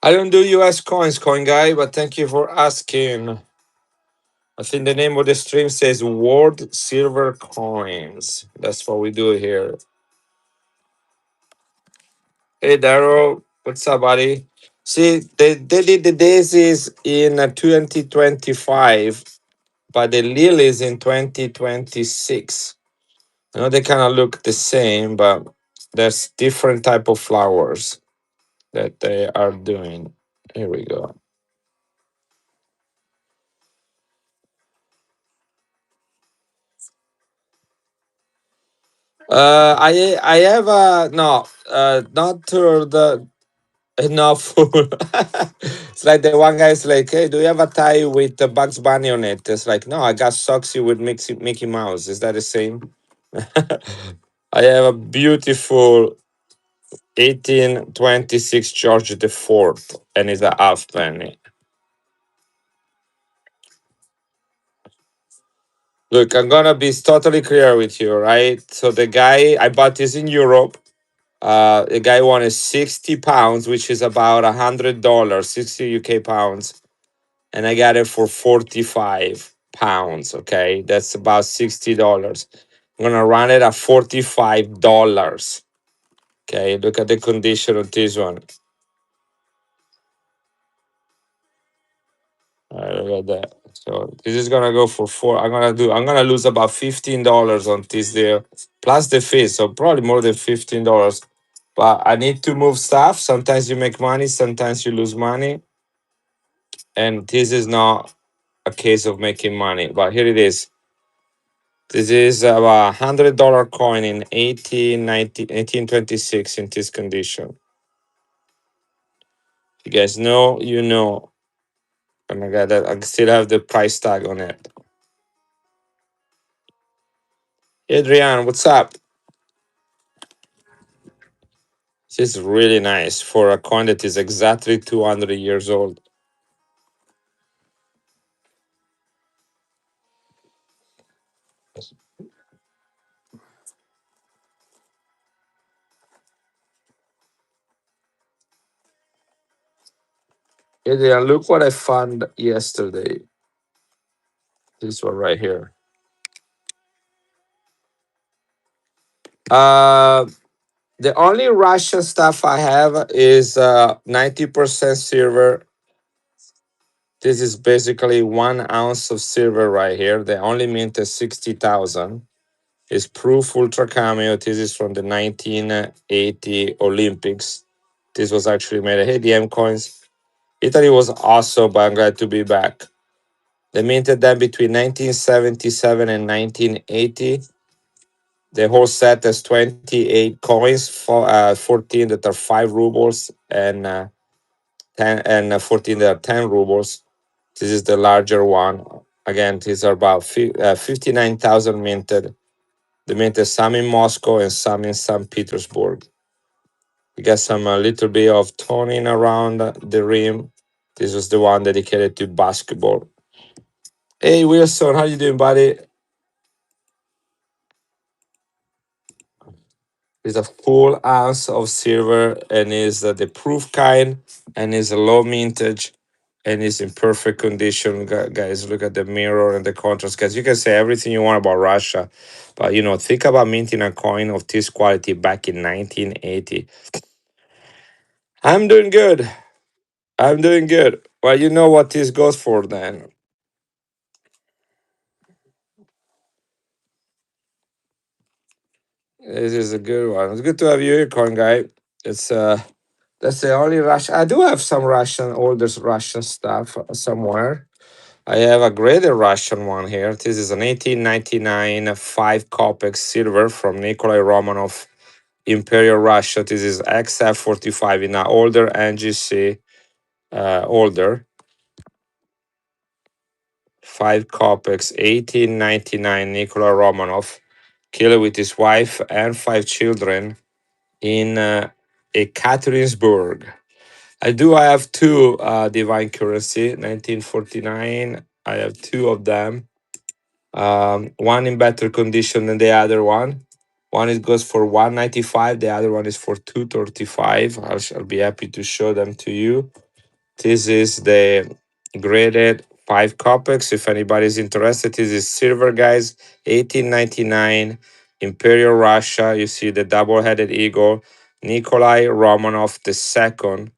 I don't do US coins, coin guy, but thank you for asking. I think the name of the stream says World Silver Coins. That's what we do here. Hey, Daryl. What's up, buddy? See, they did the daisies in 2025, but the lilies in 2026. I know they kind of look the same, but there's different type of flowers that they are doing. Here we go. I have no not to the enough. It's like the one guy's like, hey, do you have a tie with the Bugs Bunny on it? It's like, no, I got socks with Mickey Mouse. Is that the same? I have a beautiful 1826 George the Fourth, and it's a half penny. Look, I'm gonna be totally clear with you, right? So the guy I bought this in Europe. The guy wanted 60 pounds, which is about $100, 60 UK pounds, and I got it for 45 pounds. Okay, that's about $60. I'm gonna run it at $45. Okay, look at the condition of this one. Look at that. So this is gonna go for four. I'm gonna lose about $15 on this deal, plus the fees. So probably more than $15. But I need to move stuff. Sometimes you make money, sometimes you lose money. And this is not a case of making money. But here it is. This is a $100 coin in 1826 in this condition. You guys know, you know. And I got that. I still have the price tag on it. Adrian, what's up? This is really nice for a coin that is exactly 200 years old. Adrian, look what I found yesterday. This one right here. Uh, the only Russian stuff I have is 90% silver. This is basically 1 ounce of silver right here. They only minted 60,000. It's proof ultra cameo. This is from the 1980 Olympics. This was actually made. Hey, DM coins. Italy was awesome, but I'm glad to be back. They minted them between 1977 and 1980. The whole set has 28 coins, 14 that are 5 rubles, and 10 and 14 that are 10 rubles. This is the larger one. Again, these are about 59,000 minted. They minted some in Moscow and some in St. Petersburg. You got some a little bit of toning around the rim. This was the one dedicated to basketball. Hey Wilson, how you doing, buddy? It's a full ounce of silver and is the proof kind and is a low mintage and is in perfect condition. Guys, look at the mirror and the contrast. Guys, you can say everything you want about Russia, but think about minting a coin of this quality back in 1980. I'm doing good. I'm doing good. Well, you know what this goes for then. This is a good one. It's good to have you here, coin guy. It's that's the only Russian. I do have some Russian, older Russian stuff somewhere. I have a greater Russian one here. This is an 1899 5 Copex silver from Nikolai Romanov, Imperial Russia. This is XF45 in an older NGC, older 5 Copex, 1899 Nikolai Romanov, killed with his wife and 5 children in Ekaterinburg. I have two divine currency, 1949. I have two of them. One in better condition than the other one. One it goes for 195. The other one is for 235. I'll be happy to show them to you. This is the graded 5 kopecks. If anybody's interested, this is silver, guys. 1899, Imperial Russia. You see the double-headed eagle. Nikolai Romanov II,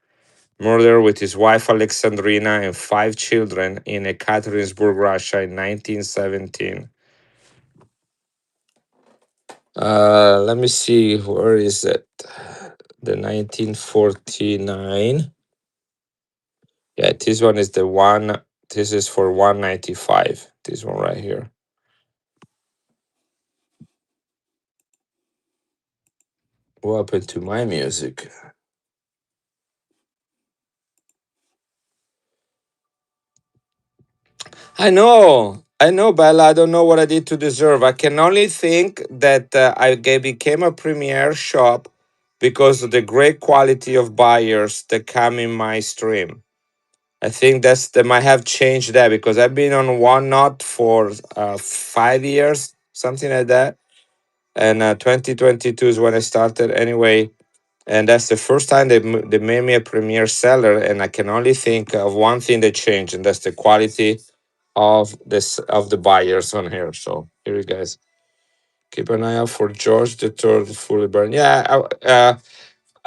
murdered with his wife Alexandrina and 5 children in Ekaterinburg, Russia in 1917. Let me see, where is it? The 1949. Yeah, this one is the one. This is for 195. This one right here. What happened to my music? I know, Bella. I don't know what I did to deserve. I can only think that became a premier shop because of the great quality of buyers that come in my stream. I think that might have changed that because I've been on one knot for 5 years, something like that. And 2022 is when I started anyway. And that's the first time they made me a premier seller. And I can only think of one thing that changed, and that's the quality of the buyers on here. So here you guys keep an eye out for George the Third fully burned. Yeah,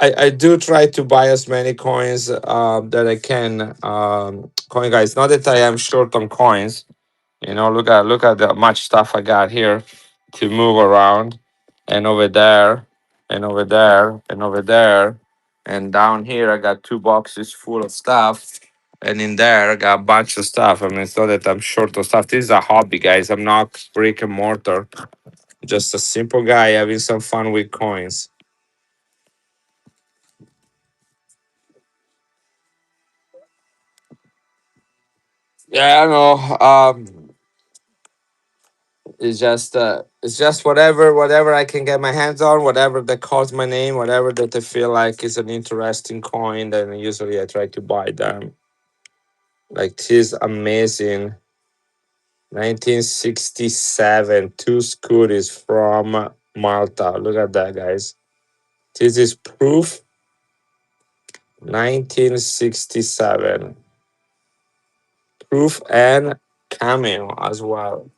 I do try to buy as many coins that I can. Coin guys, not that I am short on coins. You know, look at the much stuff I got here to move around, and over there, and over there, and over there, and down here I got 2 boxes full of stuff, and in there I got a bunch of stuff. I mean, it's not that I'm short of stuff. This is a hobby, guys. I'm not brick and mortar. Just a simple guy having some fun with coins. Yeah, I know. It's just whatever I can get my hands on, whatever that calls my name, whatever that I feel like is an interesting coin, then usually I try to buy them. Like this amazing 1967 two scooties from Malta. Look at that, guys. This is proof 1967. Proof and cameo as well.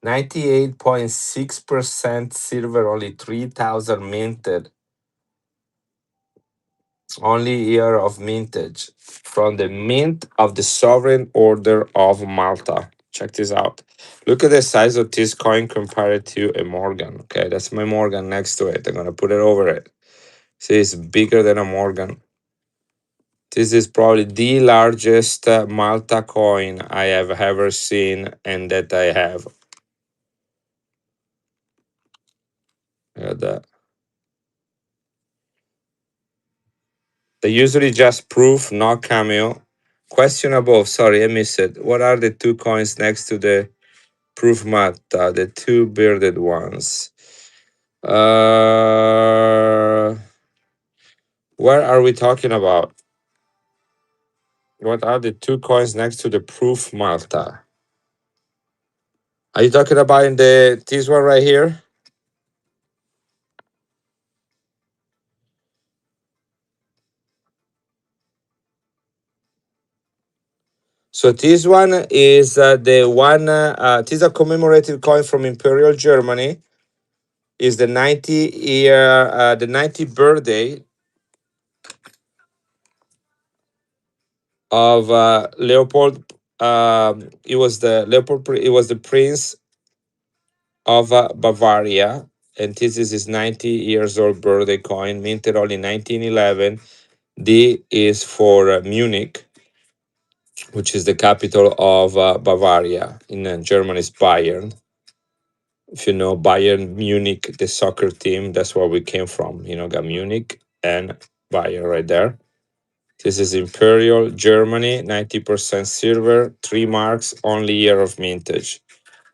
98.6% silver, only 3,000 minted. Only year of mintage from the mint of the Sovereign Order of Malta. Check this out. Look at the size of this coin compared to a Morgan. Okay, that's my Morgan next to it. I'm gonna put it over it. See, it's bigger than a Morgan. This is probably the largest Malta coin I have ever seen and that I have. Look at that. They usually just proof, not cameo. Question above. Sorry, I missed it. What are the 2 coins next to the proof matta, the 2 bearded ones? Uh, where are we talking about? What are the 2 coins next to the proof Malta? Are you talking about in the this one right here? So this one is the one. This is a commemorative coin from Imperial Germany. Is the 90 year, the 90th birthday of Leopold. It was the Leopold. It was the Prince of Bavaria, and this is his 90 years old birthday coin, minted only 1911. D is for Munich, which is the capital of Bavaria. In Germany's Bayern. If you know Bayern Munich, the soccer team, that's where we came from. You know, got Munich and Bayern right there. This is Imperial Germany, 90% silver, 3 marks, only year of mintage.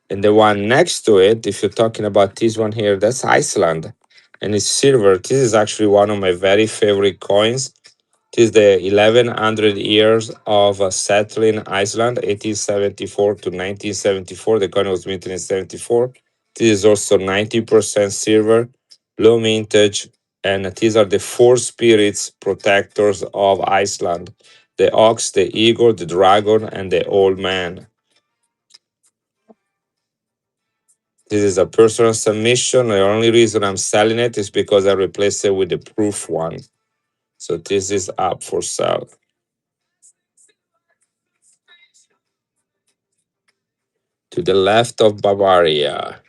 And the one next to it, if you're talking about this one here, that's Iceland. And it's silver. This is actually one of my very favorite coins. It is the 1100 years of settling Iceland, 1874 to 1974. The coin was minted in 74. This is also 90% silver, low mintage, and these are the four spirits protectors of Iceland: the ox, the eagle, the dragon, and the old man. This is a personal submission. The only reason I'm selling it is because I replaced it with the proof one. So this is up for sale. To the left of Bavaria,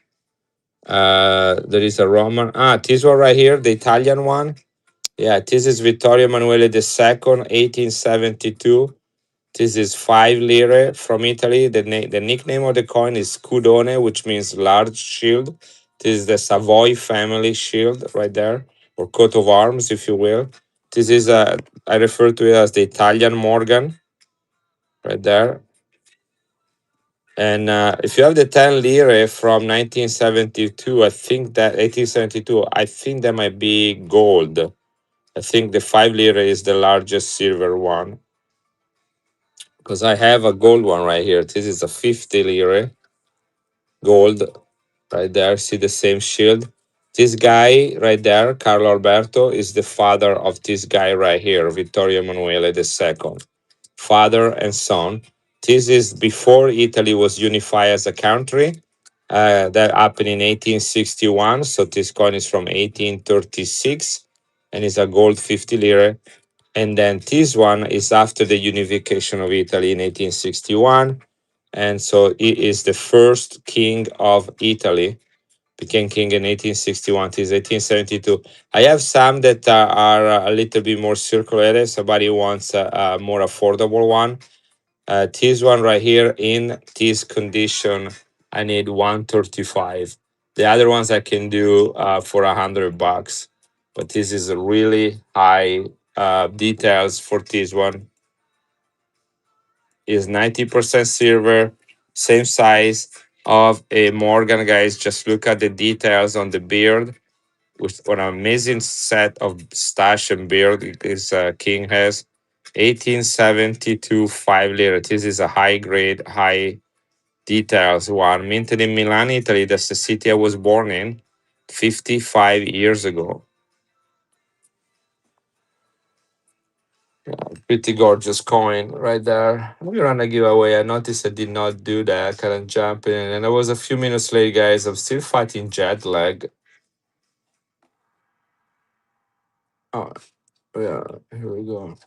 there is a Roman. This one right here, the Italian one. Yeah, this is Vittorio Emanuele II, 1872. This is 5 lire from Italy. The nickname of the coin is Scudone, which means large shield. This is the Savoy family shield right there, or coat of arms, if you will. This is I refer to it as the Italian Morgan right there. And if you have the 10 lire from 1972, I think that 1872, I think that might be gold. I think the 5 lire is the largest silver one because I have a gold one right here. This is a 50 lire gold right there. See the same shield. This guy right there, Carlo Alberto, is the father of this guy right here, Vittorio Emanuele II. Father and son. This is before Italy was unified as a country. That happened in 1861. So this coin is from 1836 and is a gold 50 lire. And then this one is after the unification of Italy in 1861. And so he is the first king of Italy, became king in 1861 to 1872. I have some that are a little bit more circular. Somebody wants a more affordable one. This one right here in this condition, I need 135. The other ones I can do for $100, but this is a really high details for this one. Is 90% silver, same size of a Morgan, guys. Just look at the details on the beard with an amazing set of stash and beard this king has. 1872 5 lira. This is a high grade, high details one. Minted in Milan, Italy. That's the city I was born in 55 years ago. Pretty gorgeous coin right there. We run a giveaway. I noticed I did not do that. I couldn't jump in. And I was a few minutes late, guys. I'm still fighting jet lag. Oh, yeah. Here we go.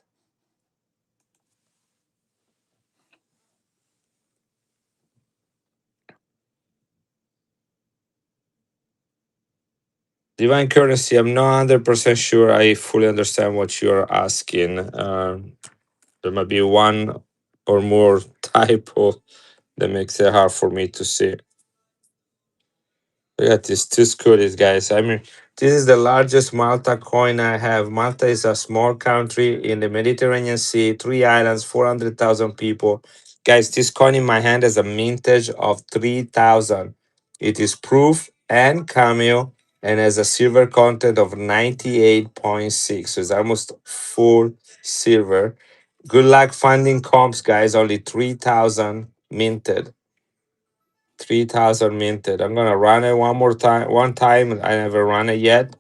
Divine currency. I'm not 100% sure I fully understand what you're asking. There might be one or more typo that makes it hard for me to see. Look at these two scooties, guys. I mean, this is the largest Malta coin I have. Malta is a small country in the Mediterranean Sea, 3 islands, 400,000 people. Guys, this coin in my hand has a mintage of 3,000. It is proof and cameo and has a silver content of 98.6. So it's almost full silver. Good luck finding comps, guys. Only 3,000 minted. 3,000 minted. I'm gonna run it one more time. One time, I never run it yet.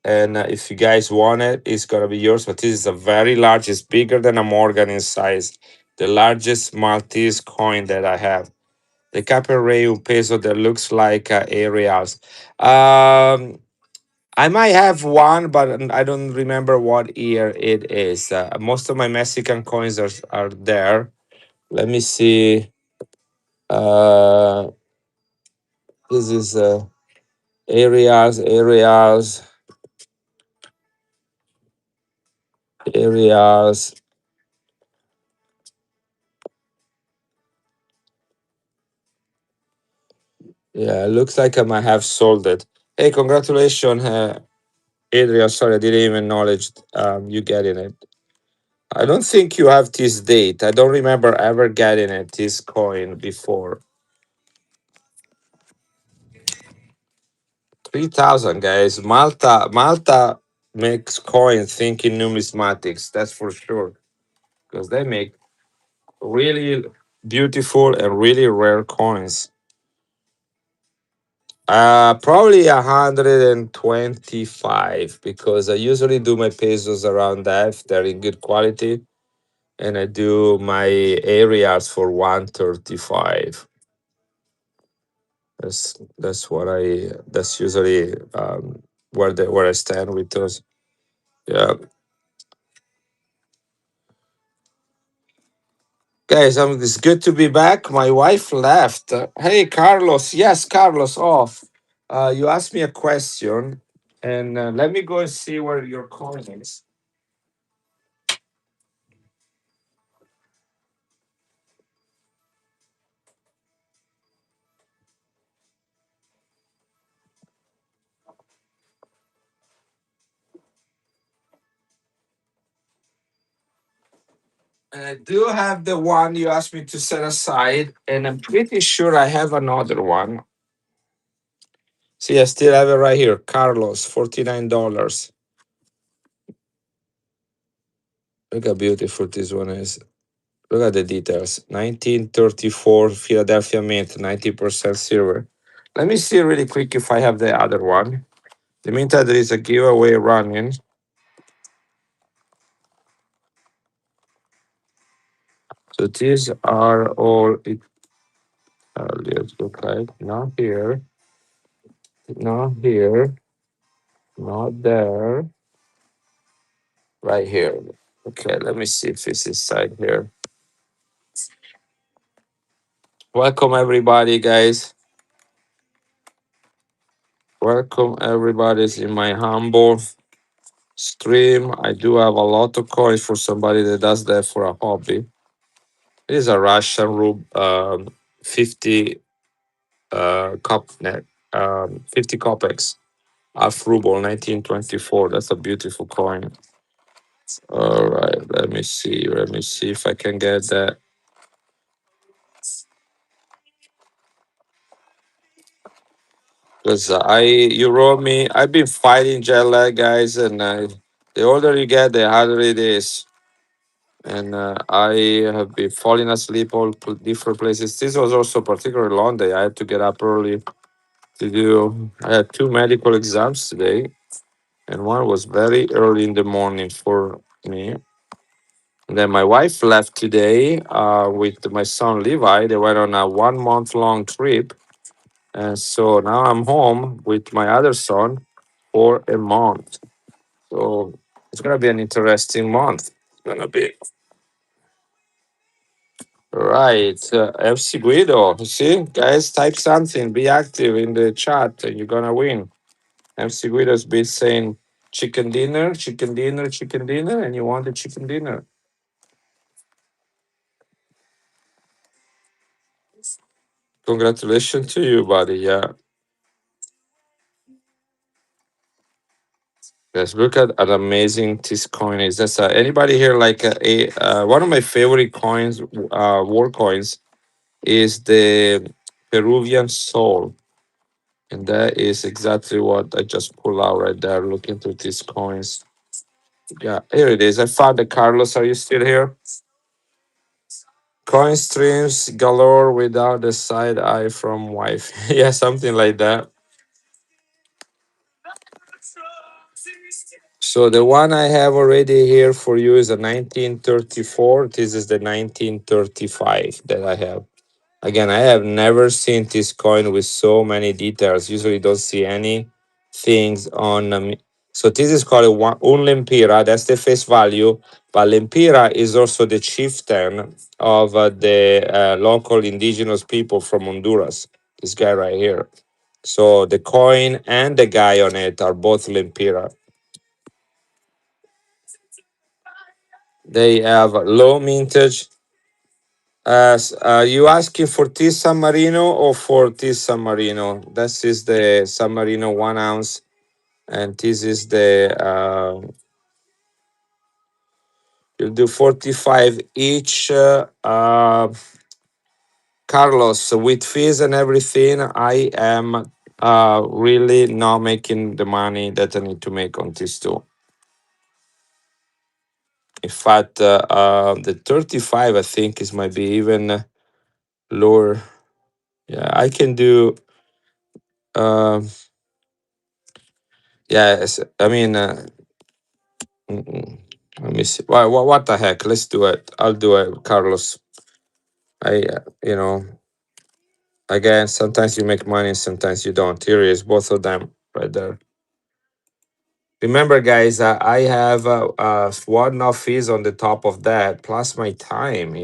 And if you guys want it, it's gonna be yours. But this is a very large. It's bigger than a Morgan in size. The largest Maltese coin that I have. The Capereu peso that looks like aerials. I might have one, but I don't remember what year it is. Most of my Mexican coins are there. Let me see. Uh, this is aerials, aerials. Yeah, it looks like I might have sold it. Hey, congratulations, Adrian. Sorry, I didn't even acknowledge you getting it. I don't think you have this date. I don't remember ever getting it, this coin before. 3,000, guys. Malta. makes coins thinking numismatics. That's for sure, because they make really beautiful and really rare coins. Probably 125 because I usually do my pesos around that if they're in good quality, and I do my areas for 135. That's what I. That's usually where I stand with those. Yeah, guys, it's good to be back. My wife left. Hey, Carlos. Yes, Carlos. Off. You asked me a question, and let me go and see where your coin is. And I do have the one you asked me to set aside, and I'm pretty sure I have another one. See, I still have it right here. Carlos, $49. Look how beautiful this one is. Look at the details. 1934 Philadelphia Mint, 90% silver. Let me see really quick if I have the other one. In the meantime, there is a giveaway running. So these are all it let's look like. Not here, not here, not there, right here. Okay, let me see if it's inside here. Welcome everybody, guys. Welcome everybody's in my humble stream. I do have a lot of coins for somebody that does that for a hobby. It is a Russian ruble, 50 50 kopecks, half ruble, 1924. That's a beautiful coin. All right, let me see. Let me see if I can get that. Because you wrote me, I've been fighting jet lag, guys, and the older you get, the harder it is. And I have been falling asleep different places. This was also particularly long day. I had to get up early to do. I had two medical exams today, and one was very early in the morning for me. And then my wife left today with my son Levi. They went on a 1 month long trip, and so now I'm home with my other son for a month. So it's gonna be an interesting month. It's gonna be. Right, FC Guido. See, guys, type something. Be active in the chat, and you're gonna win. MC Guido's been saying chicken dinner, chicken dinner, chicken dinner, and you want the chicken dinner. Congratulations to you, buddy. Yeah. Let's look at an amazing this coin is. That's anybody here like one of my favorite coins, war coins, is the Peruvian soul, and that is exactly what I just pulled out right there. Looking through these coins. Yeah, here it is. I found it. Carlos, are you still here? Coin streams galore without the side eye from wife. Yeah, something like that. So the one I have already here for you is a 1934. This is the 1935 that I have. Again, I have never seen this coin with so many details. Usually don't see any things on. So this is called un lempira. That's the face value. But lempira is also the chieftain of the local indigenous people from Honduras. This guy right here. So the coin and the guy on it are both lempira. They have low mintage. You asking for this San Marino or for this San Marino? This is the San Marino 1 ounce, and this is the you'll do 45 each. Carlos, with fees and everything, I am really not making the money that I need to make on this too. In fact, the 35, I think, is might be even lower. Yeah, I can do. Um, yes, I mean, let me see. What the heck? Let's do it. I'll do it, Carlos. You know, again, sometimes you make money, sometimes you don't. Here is both of them right there. Remember, guys, I have one-off fees on the top of that, plus my time.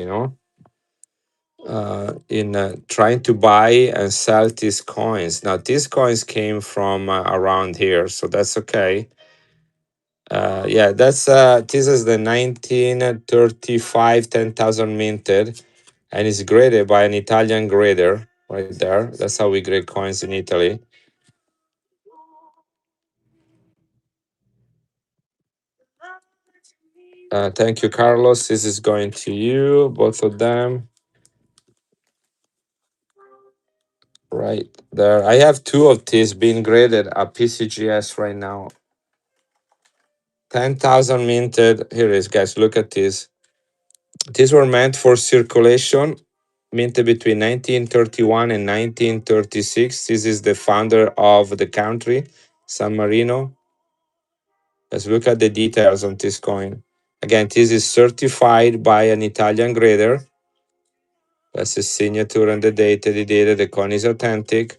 In trying to buy and sell these coins. Now, these coins came from around here, so that's okay. Yeah, this is the 1935 10,000 minted, and it's graded by an Italian grader right there. That's how we grade coins in Italy. Thank you, Carlos. This is going to you, both of them. Right there. I have two of these being graded at PCGS right now. 10,000 minted. Here it is, guys. Look at this. These were meant for circulation, minted between 1931 and 1936. This is the founder of the country, San Marino. Let's look at the details on this coin. Again, this is certified by an Italian grader. That's the signature and the date that he did it. The coin is authentic.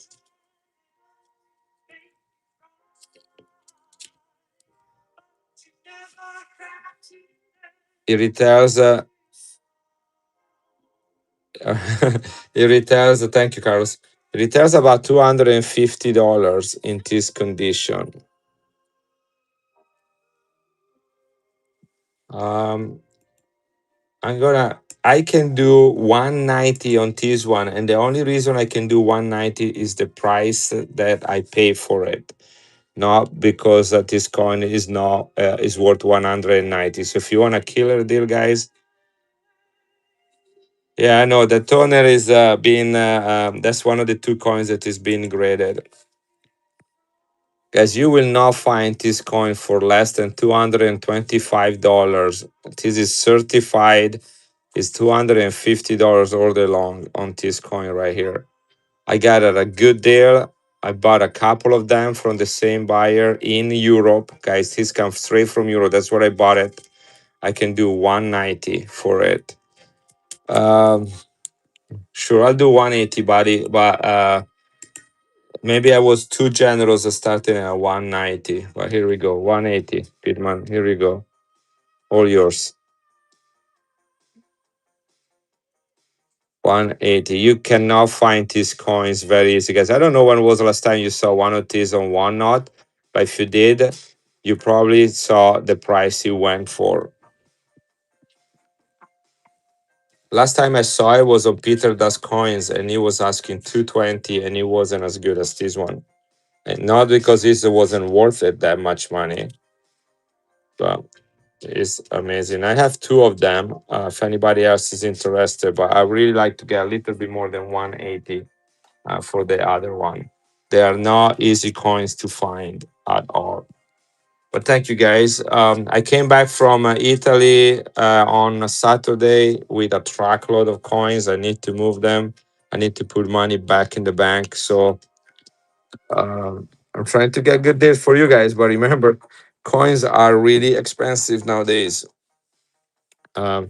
It retails it retails, thank you, Carlos. It retails about $250 in this condition. Um, I can do 190 on this one, and the only reason I can do 190 is the price that I pay for it, not because this coin is not is worth 190. So if you want a killer deal, guys, yeah, I know the toner is being that's one of the two coins that is being graded. Guys, you will not find this coin for less than $225. This is certified. It's $250 all day long on this coin right here. I got it at a good deal. I bought a couple of them from the same buyer in Europe. Guys, this comes straight from Europe. That's where I bought it. I can do 190 for it. Um, sure, I'll do 180, buddy, but maybe I was too generous starting at 190, but here we go. 180, Pitman. Here we go. All yours. 180. You cannot find these coins very easy, guys. I don't know when was the last time you saw one of these on one not, but if you did, you probably saw the price he went for. Last time I saw it was on Peter Das Coins, and he was asking 220, and it wasn't as good as this one. And not because this wasn't worth it that much money, but it's amazing. I have two of them. If anybody else is interested, but I really like to get a little bit more than 180 for the other one. They are not easy coins to find at all. But thank you guys. I came back from Italy on a Saturday with a truckload of coins. I need to move them. I need to put money back in the bank. So I'm trying to get good deals for you guys. But remember, coins are really expensive nowadays.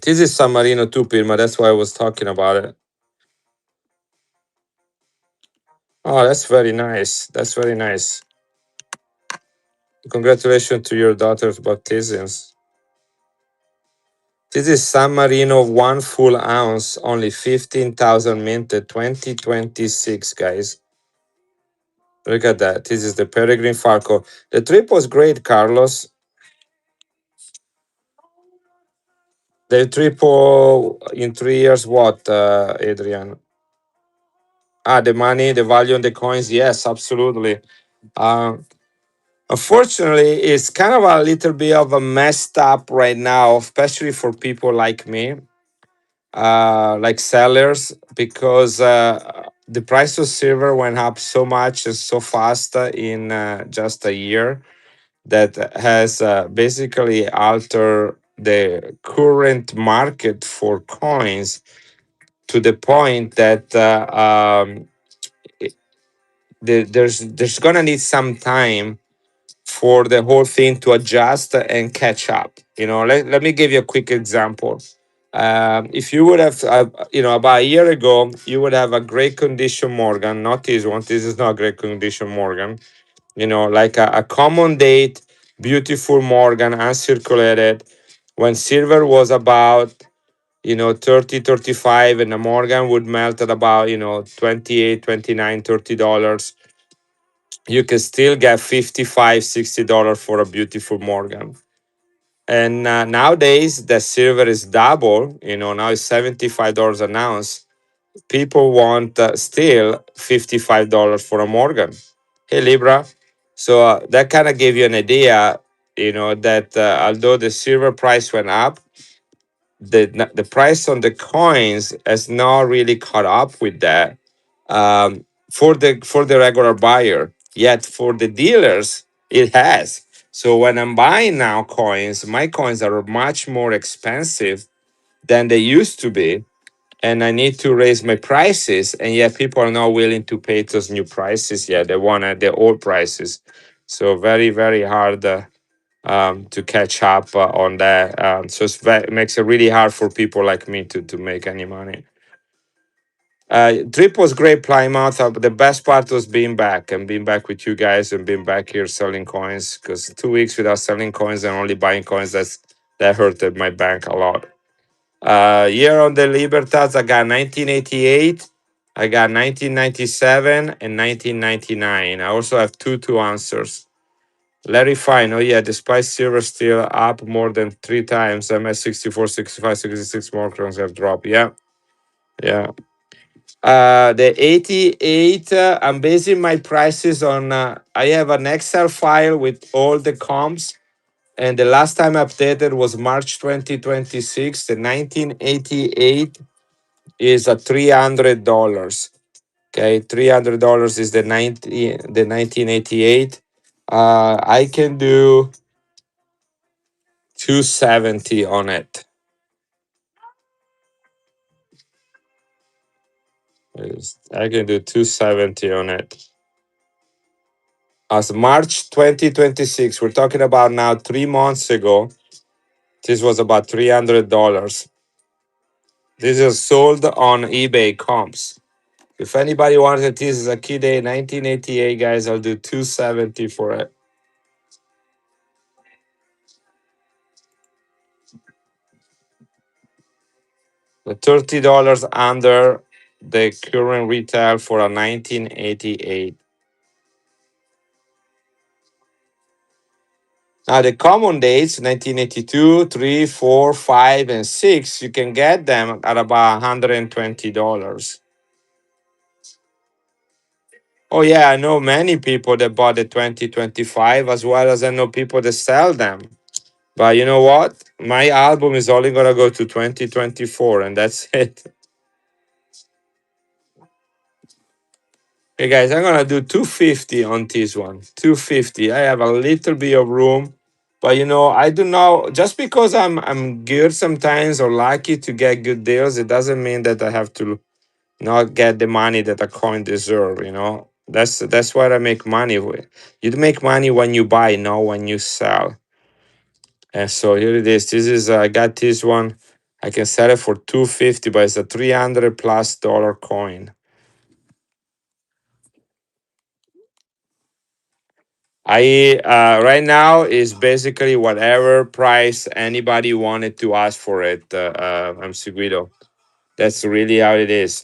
This is San Marino too, Pirma. That's why I was talking about it. Oh, that's very nice. That's very nice. Congratulations to your daughter's baptisms. This is San Marino, 1 full ounce, only 15,000 minted, 2026, guys. Look at that. This is the Peregrine Falco. The trip was great, Carlos. The triple in 3 years, what, Adrian? The money, the value on the coins. Yes, absolutely. Um, Unfortunately, it's kind of a little bit of a messed up right now, especially for people like me, like sellers, because the price of silver went up so much and so fast in just a year that has basically altered the current market for coins to the point that there's gonna need some time for the whole thing to adjust and catch up. Let me give you a quick example. If you would have, about a year ago, you would have a great condition Morgan, not this one. This is not a great condition Morgan. Like a common date, beautiful Morgan, uncirculated, when silver was about 30, 35, and the Morgan would melt at about 28, 29, $30. You can still get 55, $60 for a beautiful Morgan. And nowadays the silver is double, now it's $75 an ounce. People want still $55 for a Morgan. Hey, Libra. So that kind of gave you an idea, that although the silver price went up, the price on the coins has not really caught up with that, for the regular buyer. Yet for the dealers, it has. So when I'm buying now coins, my coins are much more expensive than they used to be, and I need to raise my prices, and yet people are not willing to pay those new prices yet. They want the old prices. So very, very hard to catch up on that. So it makes it really hard for people like me to make any money. Trip was great, Plymouth. But the best part was being back with you guys and being back here selling coins. Because 2 weeks without selling coins and only buying coins, that hurted my bank a lot. Year on the Libertas, I got 1988, I got 1997, and 1999. I also have two answers. Larry Fine, oh yeah, despite silver still up more than three times, I'm at 64, 65, 66 more crowns have dropped. Yeah, yeah. The 88, I'm basing my prices on, I have an Excel file with all the comps. And the last time updated was March 2026. The 1988 is a $300. Okay, $300 is the 1988. I can do 270 on it. I can do 270 on it. As March 2026, we're talking about now 3 months ago. This was about $300. This is sold on eBay comps. If anybody wants it, this is a key day 1988, guys. I'll do 270 for it. The $30 under the current retail for a 1988. Now the common dates 1982, 3, 4, 5, and 6, you can get them at about $120. Oh yeah, I know many people that bought the 2025, as well as I know people that sell them. But you know what? My album is only gonna go to 2024, and that's it. Hey guys, I'm gonna do 250 on this one. 250. I have a little bit of room, but I do know, just because I'm good sometimes or lucky to get good deals, it doesn't mean that I have to not get the money that a coin deserve. That's what I make money with. You make money when you buy, not when you sell. And so here it is. This is I got this one. I can sell it for 250, but it's a $300+ coin. I right now is basically whatever price anybody wanted to ask for it. I'm Seguido. That's really how it is.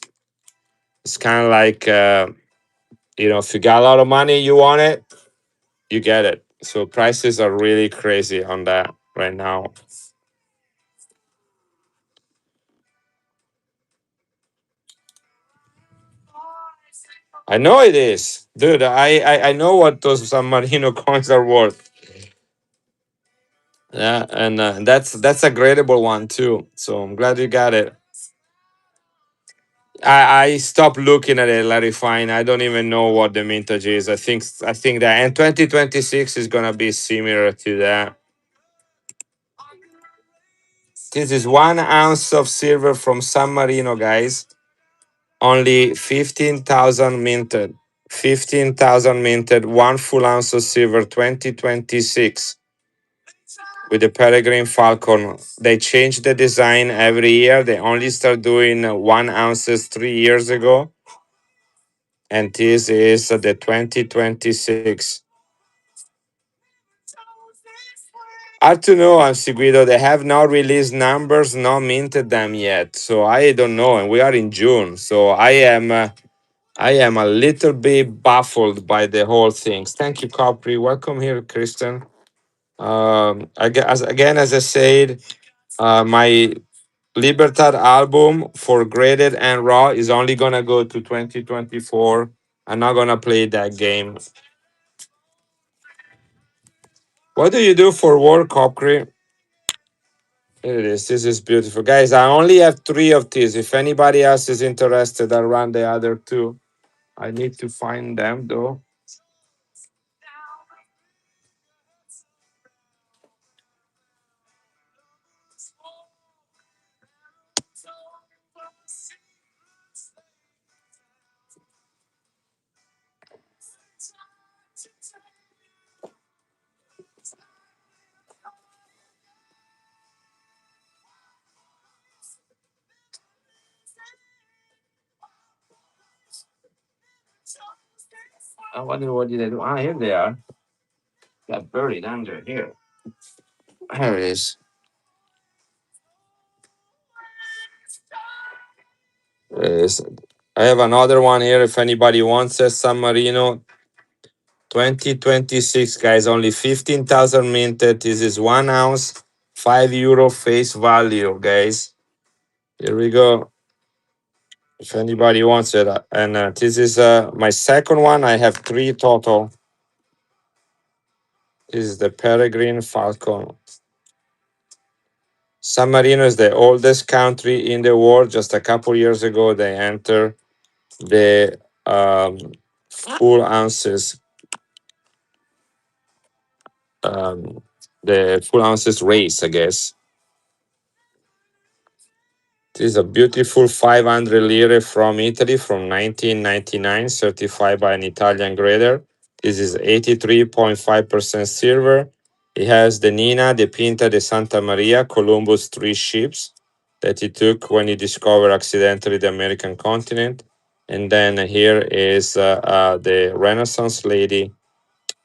It's kind of like if you got a lot of money, you want it, you get it. So prices are really crazy on that right now. I know it is, dude. I know what those San Marino coins are worth. Yeah, and that's a gradable one too. So I'm glad you got it. I stopped looking at it, Larry Fine. I don't even know what the mintage is. I think that, and 2026 is gonna be similar to that. This is 1 ounce of silver from San Marino, guys. Only 15,000 minted. 15,000 minted, 1 full ounce of silver, 2026 with the Peregrine Falcon. They change the design every year. They only start doing 1 ounces 3 years ago. And this is the 2026. Hard to know, Seguido. They have not released numbers, not minted them yet. So I don't know. And we are in June. So I am a little bit baffled by the whole things. Thank you, Capri. Welcome here, Kristen. As I said, my Libertad album for graded and raw is only gonna go to 2024. I'm not gonna play that game. What do you do for work, Capri? Here it is. This is beautiful, guys. I only have three of these. If anybody else is interested, I'll run the other two. I need to find them though. I wonder what did I do. Ah, here they are. Got buried under here. Here it is. Yes. I have another one here. If anybody wants it, San Marino 2026, guys. Only 15,000 minted. This is 1 ounce, €5 face value, guys. Here we go. If anybody wants it. And this is my second one. I have three total. This is the Peregrine Falcon. San Marino is the oldest country in the world. Just a couple years ago, they entered the full ounces, um, the full ounces race, I guess. This is a beautiful 500 lire from Italy from 1999, certified by an Italian grader. This is 83.5% silver. It has the Nina, the Pinta, the Santa Maria, Columbus three ships that he took when he discovered accidentally the American continent. And then here is the Renaissance lady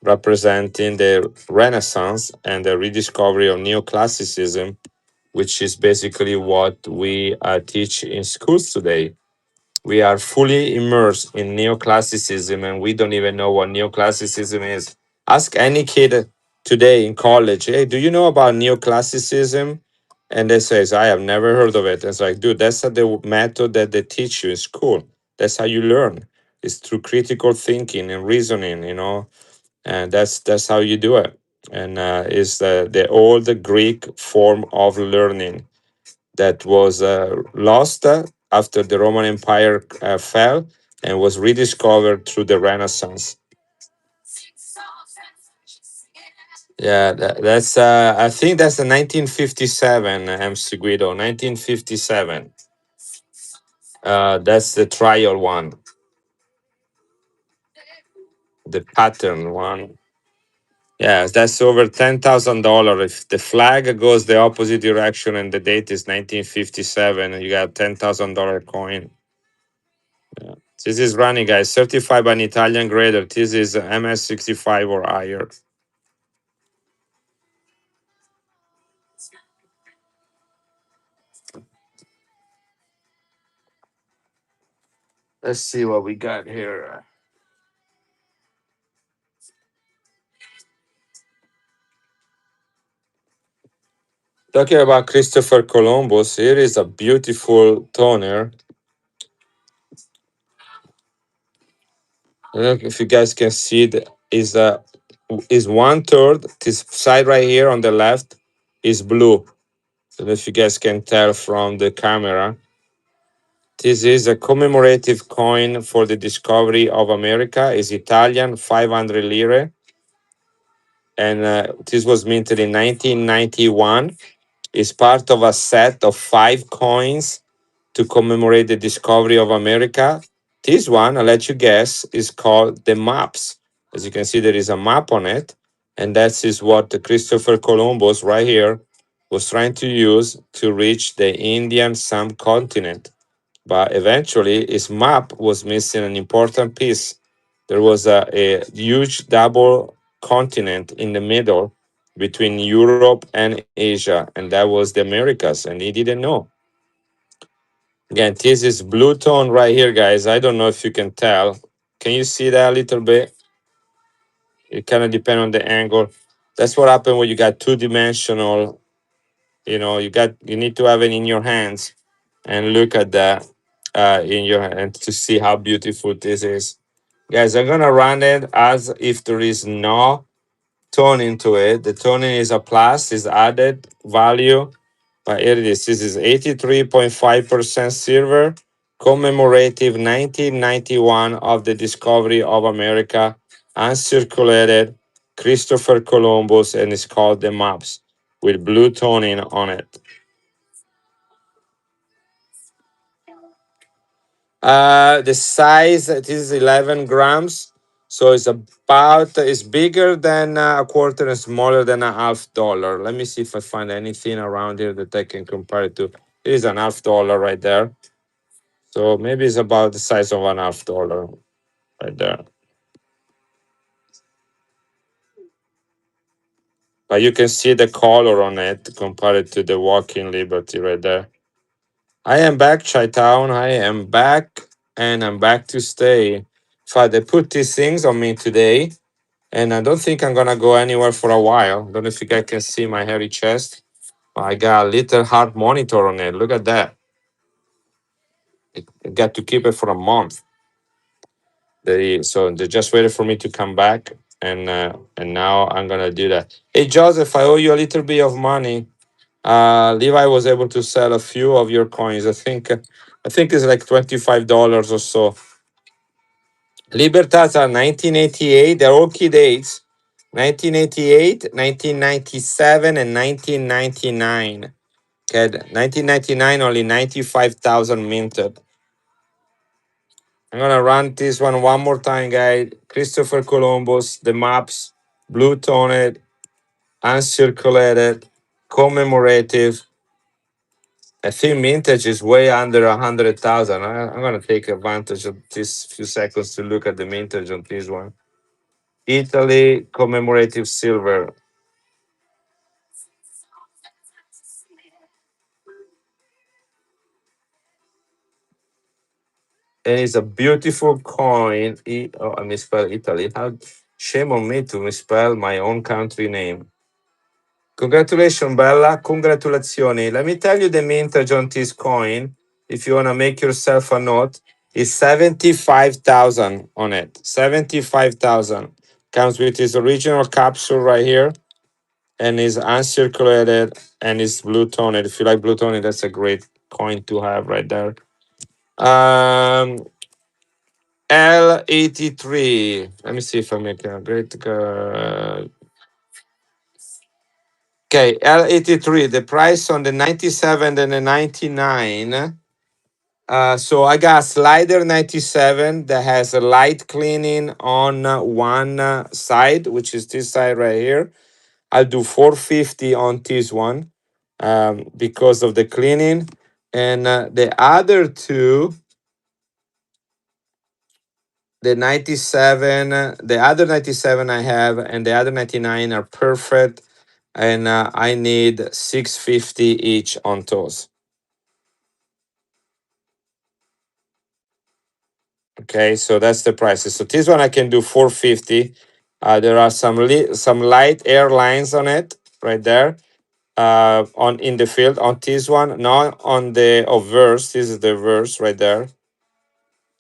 representing the Renaissance and the rediscovery of neoclassicism, which is basically what we teach in schools today. We are fully immersed in neoclassicism and we don't even know what neoclassicism is. Ask any kid today in college, hey, do you know about neoclassicism? And they says, I have never heard of it. It's like, dude, that's the method that they teach you in school. That's how you learn. It's through critical thinking and reasoning, and that's how you do it. And is the old Greek form of learning that was lost after the Roman Empire fell and was rediscovered through the Renaissance. Yeah, that's I think that's the 1957 MC Guido, 1957. That's the trial one, the pattern one. Yeah, that's over $10,000. If the flag goes the opposite direction and the date is 1957, you got $10,000 coin. Yeah. This is running, guys, certified by an Italian grader. This is MS65 or higher. Let's see what we got here. Talking about Christopher Columbus, here is a beautiful toner. I don't know if you guys can see it, is 1/3. This side right here on the left is blue. I don't know if you guys can tell from the camera. This is a commemorative coin for the discovery of America. It's Italian, 500 lire. And this was minted in 1991. is part of a set of 5 coins to commemorate the discovery of America. This one, I'll let you guess, is called the maps. As you can see, there is a map on it, and that is what Christopher Columbus right here was trying to use to reach the Indian subcontinent. But eventually, his map was missing an important piece. There was a huge double continent in the middle between Europe and Asia, and that was the Americas, and he didn't know. Again, this is blue tone right here, guys. I don't know if you can tell. Can you see that a little bit? It kind of depends on the angle. That's what happened when you got two-dimensional. You need to have it in your hands and look at that in your hand to see how beautiful this is. Guys, I'm gonna run it as if there is no tone into it. The toning is a plus, is added value. But here it is. This is 83.5% silver, commemorative 1991 of the discovery of America, uncirculated Christopher Columbus, and it's called the Maps with blue toning on it. The size, it is 11 grams. So it's bigger than a quarter and smaller than a half dollar. Let me see if I find anything around here that I can compare it to. It is an half dollar right there. So maybe it's about the size of an half dollar right there. But you can see the color on it compared to the Walking Liberty right there. I am back, Chi Town. I am back, and I'm back to stay. So they put these things on me today, and I don't think I'm gonna go anywhere for a while. Don't know if you guys can see my hairy chest. I got a little heart monitor on it. Look at that. I got to keep it for a month. So they just waited for me to come back, and now I'm gonna do that. Hey Joseph, I owe you a little bit of money. Levi was able to sell a few of your coins. I think it's like $25 or so. Libertas are 1988. They're all key dates. 1988, 1997, and 1999. Okay, 1999 only 95,000 minted. I'm gonna run this one more time, guys. Christopher Columbus, the maps, blue toned, uncirculated, commemorative. I think mintage is way under 100,000. I'm gonna take advantage of this few seconds to look at the mintage on this one. Italy commemorative silver. And it's a beautiful coin. I misspelled Italy. Shame on me to misspell my own country name. Congratulations, Bella. Congratulazioni. Let me tell you the mintage on this coin. If you want to make yourself a note, is 75,000 on it. 75,000. Comes with his original capsule right here and is uncirculated and is blue toned. If you like blue toned, that's a great coin to have right there. L83. Let me see if I make a great. Okay, L83. The price on the 97 and the 99. So I got slider 97 that has a light cleaning on one side, which is this side right here. I'll do 450 on this one because of the cleaning. And the other two, the other 97 I have, and the other 99 are perfect. And I need 650 each on those. Okay, so that's the prices. So this one I can do 450. There are some light airlines on it right there. On in the field on this one, not on the verse. This is the verse right there.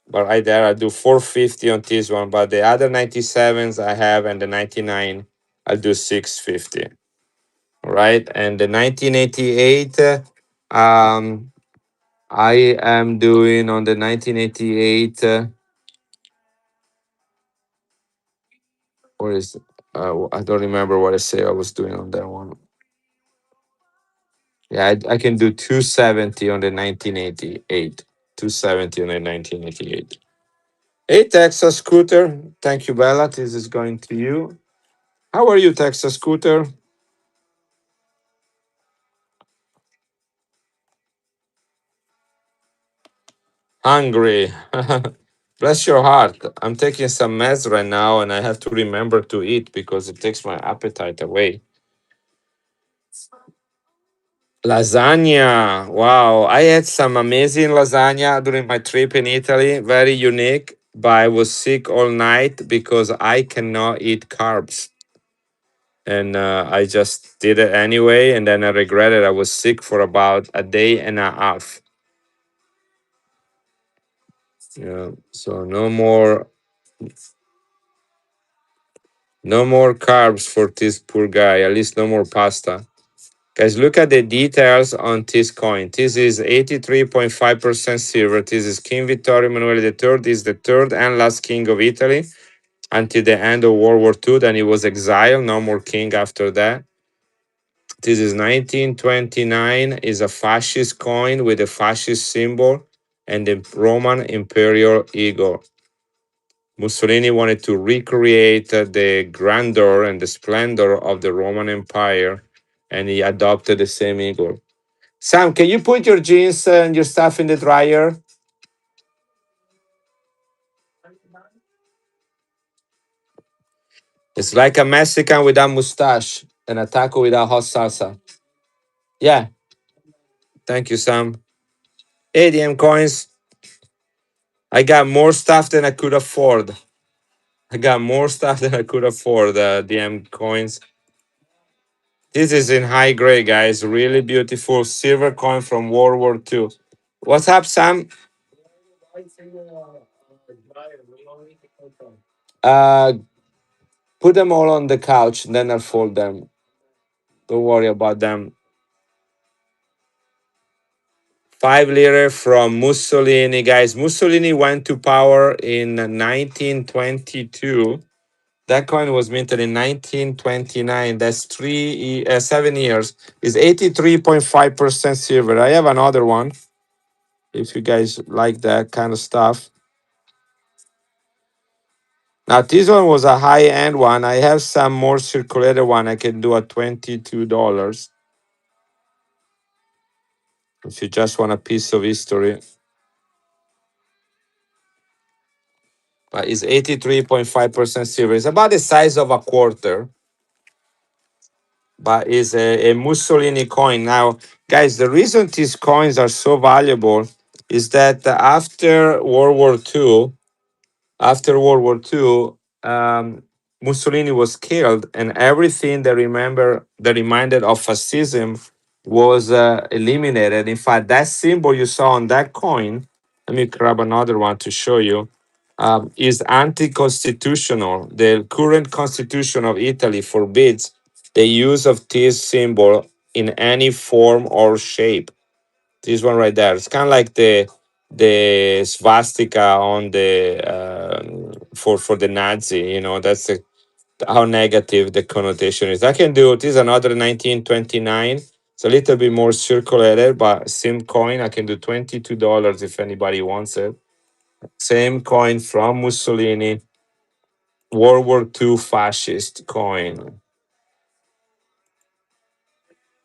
But right there, I do 450 on this one. But the other 97s I have and the 99, I'll do 650. Right, and the 1988. I am doing on the 1988. What is I don't remember what I say I was doing on that one. Yeah, I can do 270 on the 1988. 270 on the 1988. Hey, Texas Scooter. Thank you, Bella. This is going to you. How are you, Texas Scooter? Hungry. Bless your heart. I'm taking some meds right now and I have to remember to eat because it takes my appetite away. Lasagna. Wow. I had some amazing lasagna during my trip in Italy. Very unique. But I was sick all night because I cannot eat carbs. And I just did it anyway. And then I regretted I was sick for about a day and a half. Yeah. So no more carbs for this poor guy. At least no more pasta. Guys, look at the details on this coin. This is 83.5% silver. This is King Vittorio Emanuele III. This is the third and last king of Italy until the end of World War II. Then he was exiled. No more king after that. This is 1929. Is a fascist coin with a fascist symbol and the Roman imperial eagle. Mussolini wanted to recreate the grandeur and the splendor of the Roman Empire, and he adopted the same eagle. Sam, can you put your jeans and your stuff in the dryer? It's like a Mexican without mustache and a taco without hot salsa. Yeah, thank you, Sam. ADM coins. I got more stuff than I could afford. I got more stuff than I could afford. DM coins. This is in high grade, guys. Really beautiful silver coin from World War II. What's up, Sam? Uh, put them all on the couch, and then I'll fold them. Don't worry about them. 5 lire from Mussolini, guys. Mussolini went to power in 1922. That coin was minted in 1929. That's 7 years. Is 83.5% silver. I have another one if you guys like that kind of stuff. Now this one was a high end one. I have some more circulated one. I can do at $22 if you just want a piece of history. But it's 83.5% silver. It's about the size of a quarter, but it's a Mussolini coin. Now, guys, the reason these coins are so valuable is that after World War II, Mussolini was killed, and everything that reminded of fascism was eliminated. In fact, that symbol you saw on that coin, let me grab another one to show you, is anti-constitutional. The current constitution of Italy forbids the use of this symbol in any form or shape. This one right there. It's kind of like the swastika on the for the Nazi. That's how negative the connotation is. I can do it. This is another 1929. It's a little bit more circulated, but same coin. I can do $22 if anybody wants it. Same coin from Mussolini, World War II fascist coin.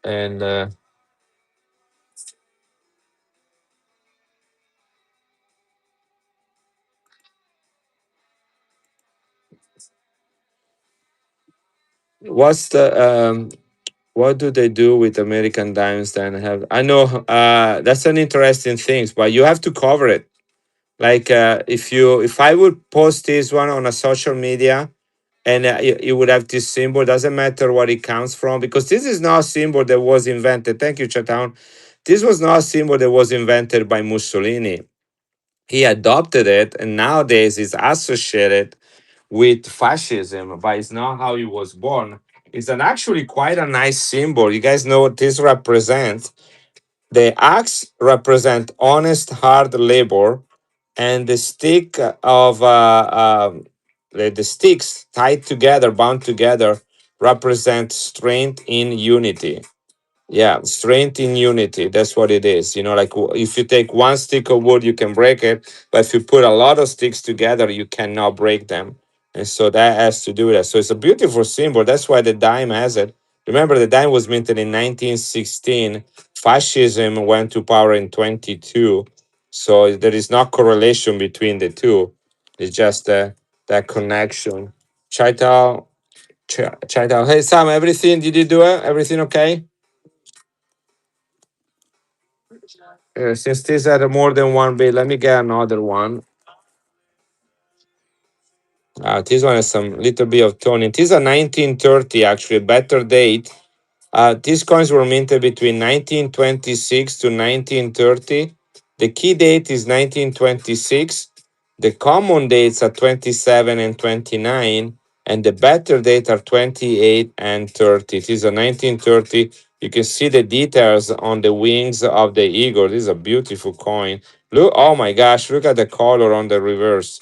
And what's the what do they do with American dimes then have? I know that's an interesting thing, but you have to cover it. Like if I would post this one on a social media and it would have this symbol, doesn't matter what it comes from, because this is not a symbol that was invented. Thank you, Chatown. This was not a symbol that was invented by Mussolini. He adopted it, and nowadays is associated with fascism, but it's not how he was born. It's an actually quite a nice symbol. You guys know what this represents. The axe represent honest, hard labor, and the stick of the sticks tied together, bound together, represent strength in unity. Yeah, strength in unity. That's what it is. You know, like if you take one stick of wood, you can break it. But if you put a lot of sticks together, you cannot break them. And so that has to do with that. So it's a beautiful symbol. That's why the dime has it. Remember, the dime was minted in 1916. Fascism went to power in 22. So there is no correlation between the two. It's just that connection. Chaital, Chaital. Hey, Sam, everything, did you do it? Everything okay? Since these are more than one bit, let me get another one. This one has some little bit of toning. These are 1930, actually, better date. These coins were minted between 1926 to 1930. The key date is 1926. The common dates are 27 and 29, and the better date are 28 and 30. These are 1930. You can see the details on the wings of the eagle. This is a beautiful coin. Look, oh my gosh, look at the color on the reverse.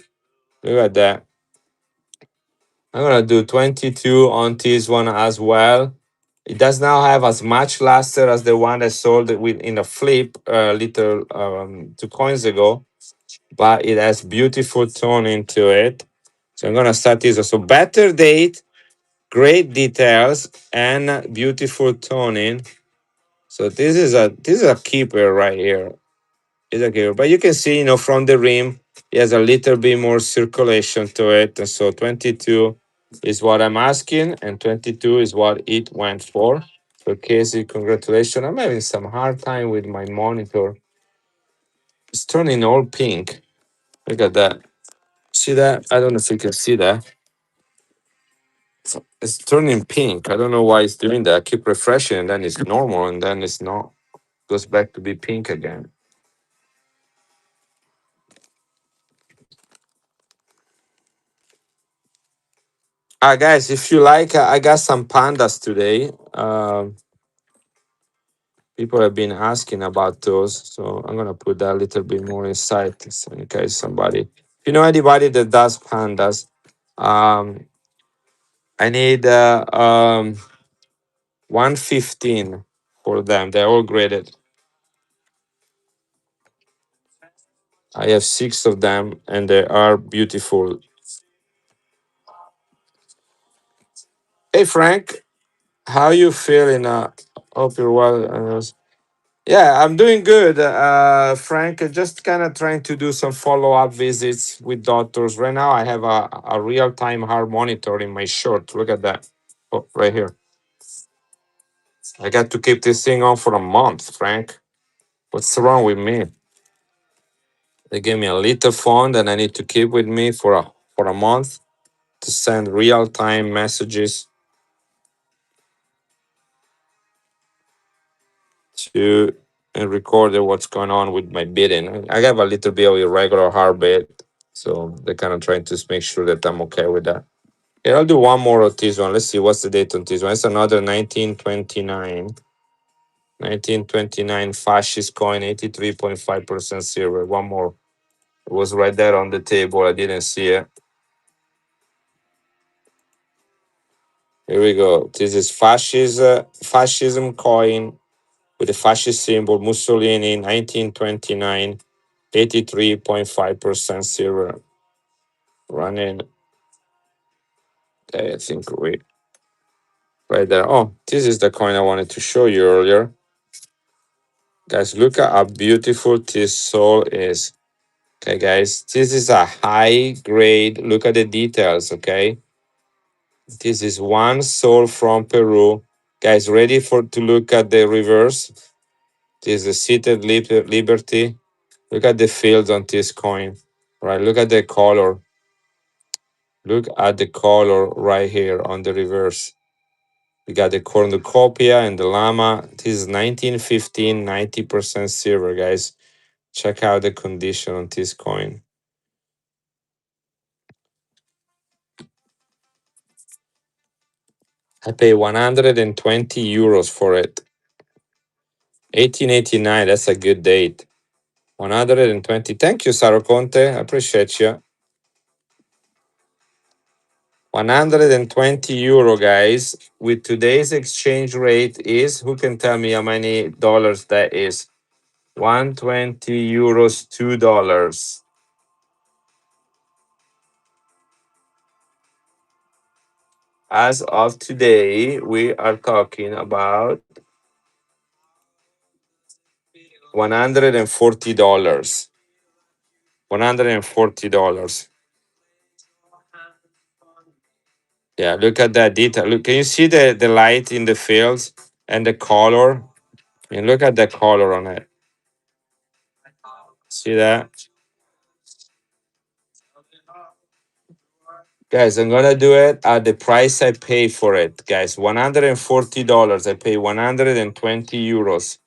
Look at that. I'm gonna do 22 on this one as well. It does now have as much luster as the one that sold it with in a flip little 2 coins ago, but it has beautiful tone into it. So I'm gonna start this. So better date, great details, and beautiful toning. So this is a keeper right here. It's okay, but you can see, from the rim, it has a little bit more circulation to it. And so 22 is what I'm asking, and 22 is what it went for. So Casey, congratulations. I'm having some hard time with my monitor. It's turning all pink. Look at that. See that? I don't know if you can see that. It's turning pink. I don't know why it's doing that. I keep refreshing, and then it's normal, and then it's not. Goes back to be pink again. Guys, if you like, I got some pandas today. People have been asking about those, so I'm gonna put that a little bit more inside in case somebody, if you know anybody that does pandas, um, I need 115 for them. They're all graded. I have 6 of them, and they are beautiful. Hey Frank, how you feeling? Hope you're well. Yeah, I'm doing good, Frank. Just kind of trying to do some follow up visits with doctors. Right now, I have a real time heart monitor in my shirt. Look at that. Oh, right here. I got to keep this thing on for a month, Frank. What's wrong with me? They gave me a little phone that I need to keep with me for a month to send real time messages to and record what's going on with my beating. I have a little bit of irregular heartbeat, so they're kind of trying to make sure that I'm okay with that. Yeah, I'll do one more of this one. Let's see what's the date on this one. It's another 1929. 1929 fascist coin, 83.5% silver. One more. It was right there on the table. I didn't see it. Here we go. This is fascism coin with the fascist symbol Mussolini 1929, 83.5% silver. Running. I think we right there. Oh, this is the coin I wanted to show you earlier. Guys, look at how beautiful this soul is. Okay, guys, this is a high grade. Look at the details, okay? This is one soul from Peru. Guys, ready for to look at the reverse? This is a seated liberty. Look at the fields on this coin. Right, look at the color. Look at the color right here on the reverse. We got the cornucopia and the llama. This is 1915, 90% silver, guys. Check out the condition on this coin. I pay 120 euros for it. 1889, that's a good date. 120. Thank you, Saro Conte. I appreciate you. €120, guys. With today's exchange rate is, who can tell me how many dollars that is? 120 euros, $2. As of today, we are talking about $140. $140. Yeah, look at that detail. Look, can you see the light in the fields and the color? And look at the color on it. See that? Guys, I'm gonna do it at the price I pay for it, guys. $140. I pay 120 euros.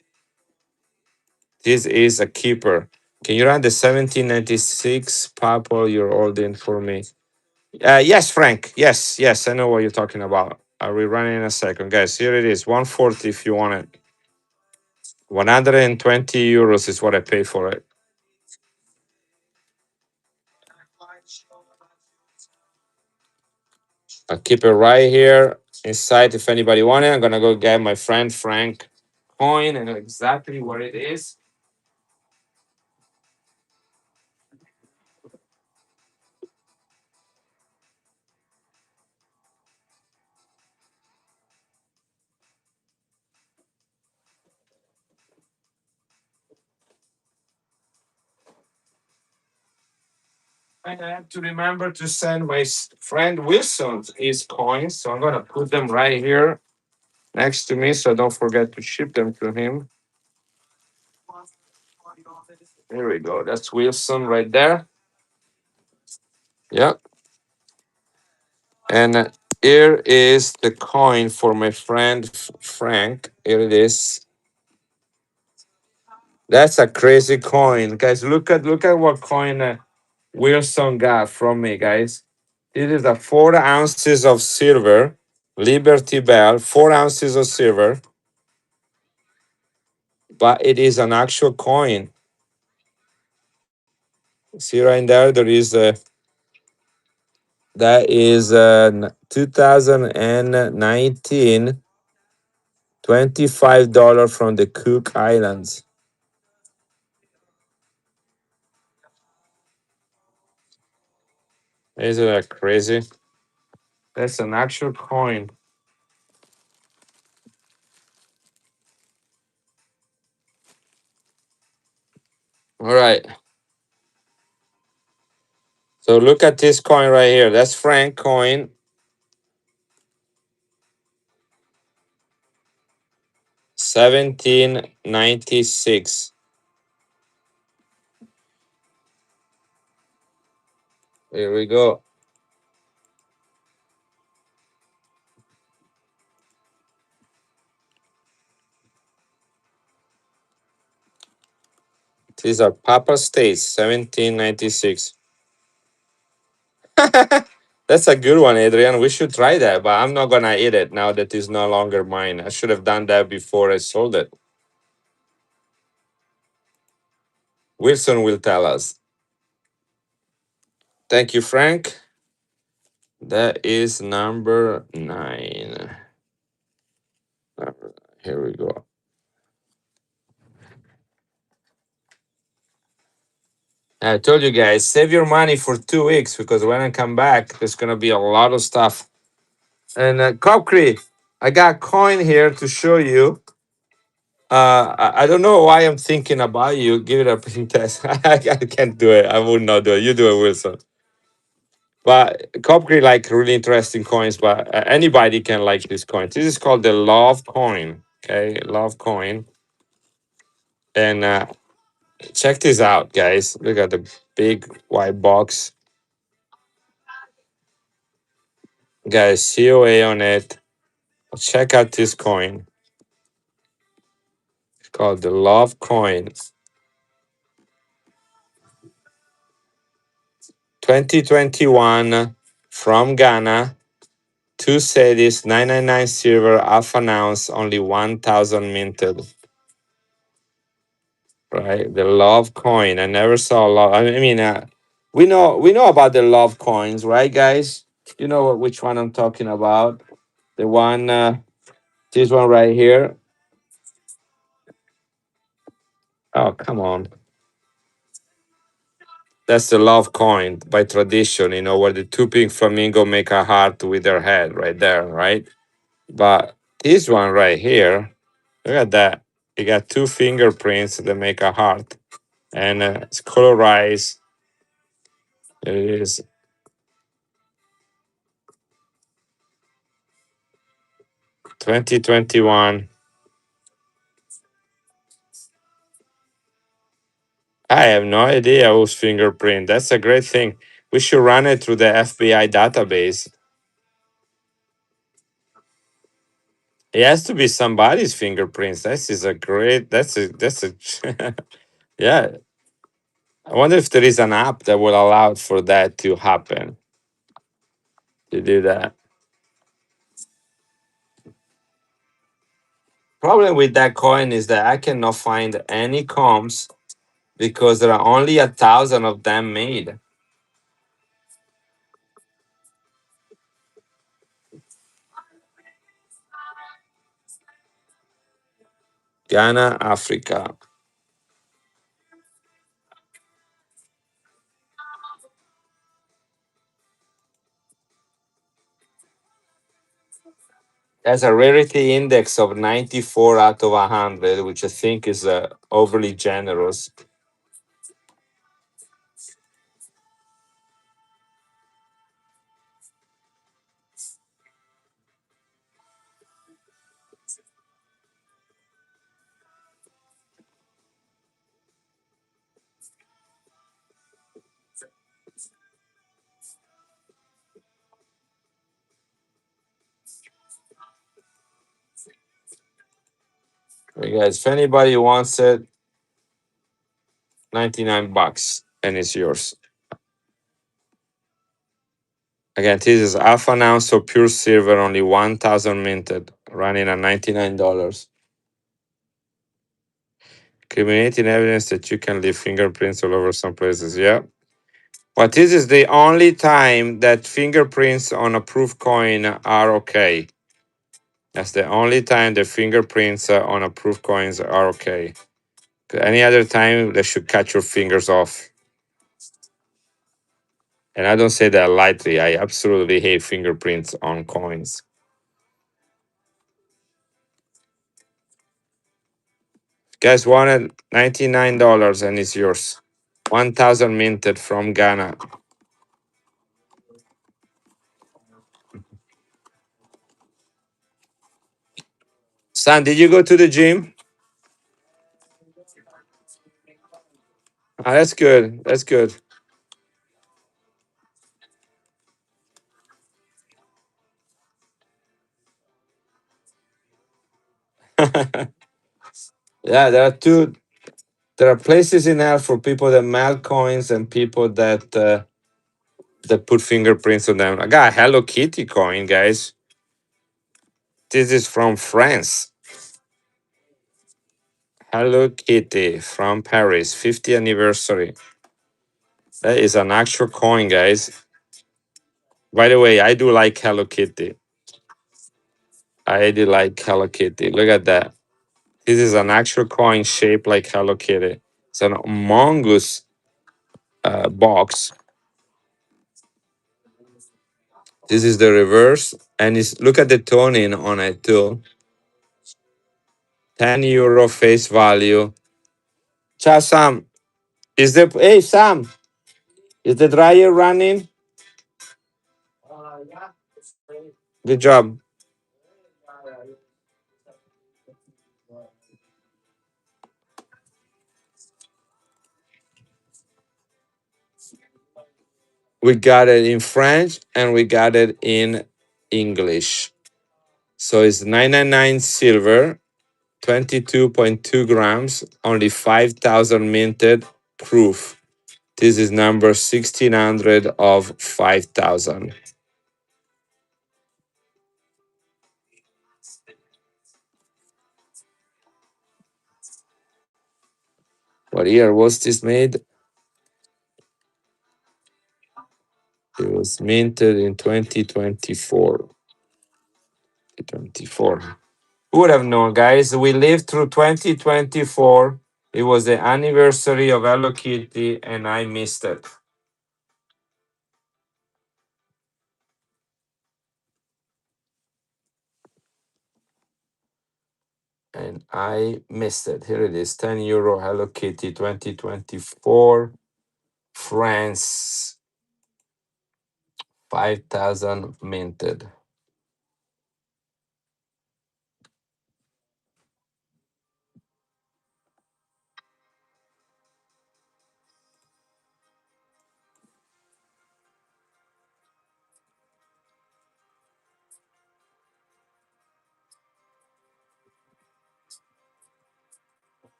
This is a keeper. Can you run the 1796 Purple you're ordering for me? Yes, Frank. Yes, yes, I know what you're talking about. I will run in a second. Guys, here it is. 140 if you want it. 120 euros is what I pay for it. I'll keep it right here inside if anybody want it. I'm gonna go get my friend Frank coin and exactly what it is. And I have to remember to send my friend Wilson his coins. So I'm gonna put them right here next to me so don't forget to ship them to him. There we go. That's Wilson right there. Yep. And here is the coin for my friend Frank. Here it is. That's a crazy coin, guys. Look at what coin Wilson got from me, guys. It is a 4 ounces of silver, Liberty Bell, 4 ounces of silver, but it is an actual coin. See right there, there is a that is 2019 $25 from the Cook Islands. Isn't that crazy? That's an actual coin. All right. So look at this coin right here. That's Frank coin. 1796. Here we go. These are Papa States, 1796. That's a good one, Adrian. We should try that, but I'm not gonna eat it now that it's no longer mine. I should have done that before I sold it. Wilson will tell us. Thank you, Frank. That is number 9. Here we go. I told you guys, save your money for 2 weeks because when I come back, there's gonna be a lot of stuff. And Copcree, I got coin here to show you. I don't know why I'm thinking about you. Give it a ping test. I can't do it. I would not do it. You do it, Wilson. But Copcree like really interesting coins, but anybody can like these coins. This is called the Love Coin. Okay, Love Coin. And check this out, guys. Look at the big white box. Guys, COA on it. Check out this coin. It's called the Love Coin. 2021 from Ghana. 2 cedis, 999 silver, half an ounce, only 1,000 minted. Right? The Love Coin. I never saw a lot. I mean, we know about the Love Coins, right, guys? You know which one I'm talking about? The one, this one right here. Oh, come on. That's the love coin by tradition, where the two pink flamingo make a heart with their head right there, right? But this one right here, look at that. You got two fingerprints that make a heart, and it's colorized. It is 2021. I have no idea whose fingerprint. That's a great thing. We should run it through the FBI database. It has to be somebody's fingerprints. This is a great. That's a. Yeah. I wonder if there is an app that will allow for that to happen. To do that. Problem with that coin is that I cannot find any comps because there are only 1,000 of them made. Ghana, Africa. Has a rarity index of 94 out of 100, which I think is overly generous. Hey guys, if anybody wants it, 99 bucks and it's yours. Again, this is half an ounce of pure silver, only 1,000 minted, running at $99. Criminating evidence that you can leave fingerprints all over some places. Yeah. But this is the only time that fingerprints on a proof coin are okay. That's the only time the fingerprints on a proof coins are okay. Any other time, they should cut your fingers off. And I don't say that lightly. I absolutely hate fingerprints on coins. Guys wanted $99 and it's yours. 1,000 minted from Ghana. Son, did you go to the gym? Ah, that's good. That's good. Yeah, there are places in hell for people that melt coins and people that put fingerprints on them. I got a Hello Kitty coin, guys. This is from France. Hello Kitty from Paris, 50th anniversary. That is an actual coin, guys. By the way, I do like Hello Kitty. I do like Hello Kitty. Look at that. This is an actual coin shaped like Hello Kitty. It's an humongous box. This is the reverse, and it's look at the toning on it too. €10 face value. Ciao, Sam. Hey Sam? Is the dryer running? Good job. We got it in French and we got it in English. So it's 999 silver, 22.2 grams, only 5,000 minted proof. This is number 1600 of 5,000. What year was this made? It was minted in 2024. 24. Who would have known, guys? We lived through 2024. It was the anniversary of Hello Kitty, and I missed it. And I missed it. Here it is, 10 euro Hello Kitty 2024, France, 5,000 minted.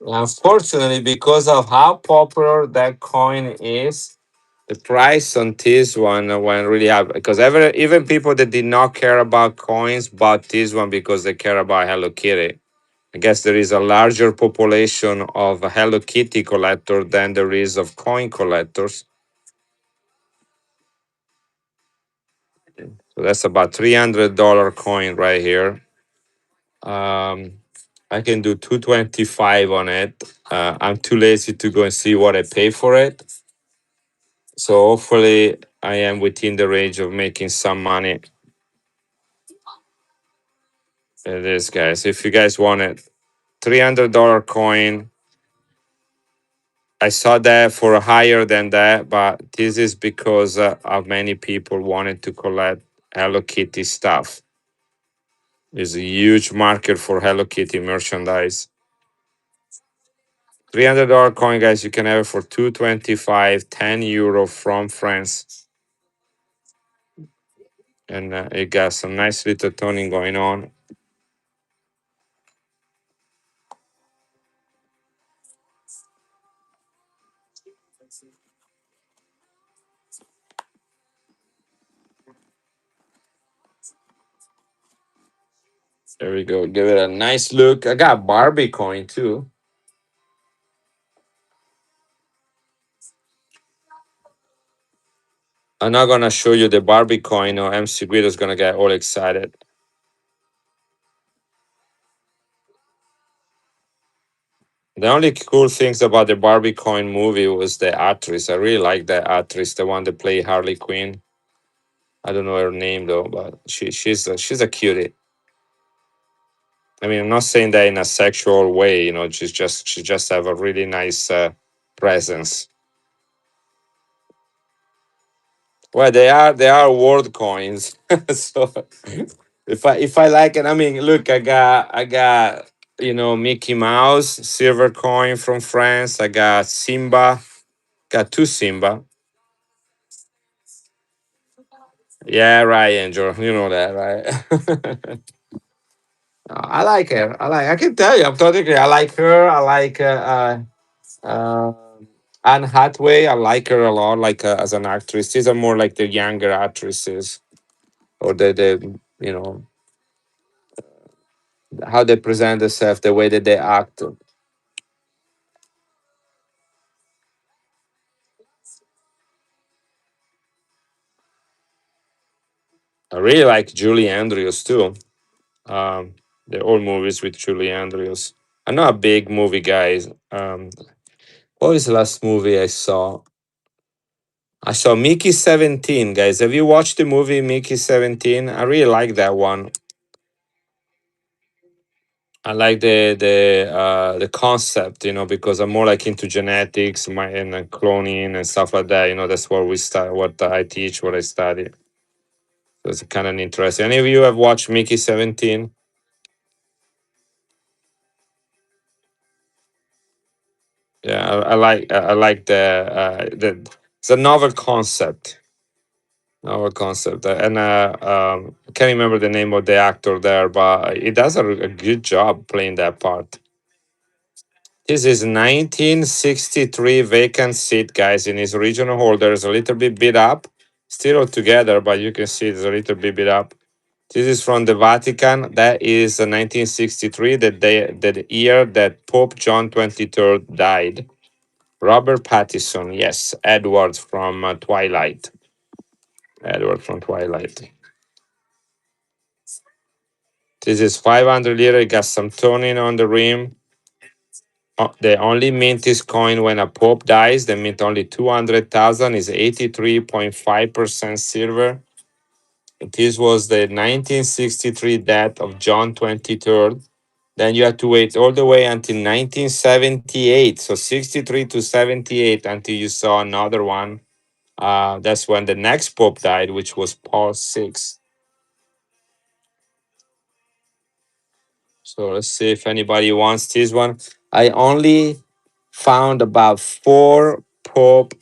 Unfortunately, because of how popular that coin is, the price on this one went really up. Because even people that did not care about coins bought this one because they care about Hello Kitty. I guess there is a larger population of Hello Kitty collector than there is of coin collectors. So that's about $300 coin right here. I can do 225 on it. I'm too lazy to go and see what I pay for it. So hopefully I am within the range of making some money. It is, guys. If you guys want it, $300 coin. I saw that for higher than that, but this is because of many people wanted to collect Hello Kitty stuff. There's a huge market for Hello Kitty merchandise. $300 coin, guys. You can have it for 225, 10 euro from France. And it got some nice little toning going on. There we go. Give it a nice look. I got Barbie coin too. I'm not gonna show you the Barbie coin, or MC Guido's gonna get all excited. The only cool things about the Barbie coin movie was the actress. I really like that actress, the one that played Harley Quinn. I don't know her name though, but she's a cutie. I mean, I'm not saying that in a sexual way. She just have a really nice presence. Well, they are world coins. So if I like it, I mean, look, I got Mickey Mouse silver coin from France. I got Simba. Got two Simba. Yeah, right, Angel. You know that, right? I like her. I can tell you. I'm totally. I like her. I like Anne Hathaway. I like her a lot. Like as an actress, these are more like the younger actresses, or the how they present themselves, the way that they act. I really like Julie Andrews too. Um, the old movies with Julie Andrews. I'm not a big movie guy. What was the last movie I saw? I saw Mickey 17, guys. Have you watched the movie Mickey 17? I really like that one. I like the concept, because I'm more like into genetics, and cloning and stuff like that. That's what we start, what I teach, what I study. So it's kind of interesting. Any of you have watched Mickey 17? Yeah, I like the it's a novel concept. Novel concept. And I can't remember the name of the actor there, but he does a good job playing that part. This is 1963 vacant seat, guys, in his original holder. It's a little bit beat up, still all together, but you can see it's a little bit beat up. This is from the Vatican. That is 1963, the year that Pope John 23rd died. Robert Pattinson, yes, Edward from Twilight. Edward from Twilight. This is 500 liter. It got some toning on the rim. They only mint this coin when a pope dies. They mint only 200,000. Is 83.5% silver. This was the 1963 death of John 23rd. Then you have to wait all the way until 1978. So 63 to 78 until you saw another one. That's when the next pope died, which was Paul VI. So let's see if anybody wants this one. I only found about four Pope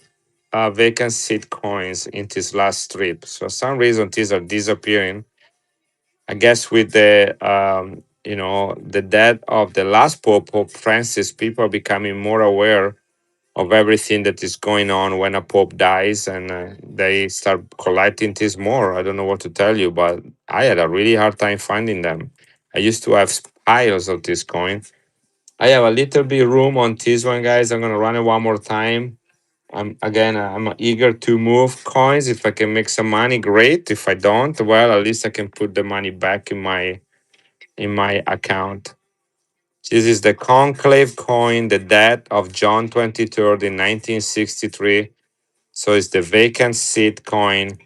vacant seat coins in this last strip. So for some reason these are disappearing. I guess with the the death of the last Pope, Pope Francis, people are becoming more aware of everything that is going on when a Pope dies, and they start collecting this more. I don't know what to tell you, but I had a really hard time finding them. I used to have piles of this coin. I have a little bit room on this one, guys. I'm gonna run it one more time. I'm eager to move coins. If I can make some money, great. If I don't, well, at least I can put the money back in my account. This is the conclave coin, the death of John 23rd in 1963. So it's the vacant seat coin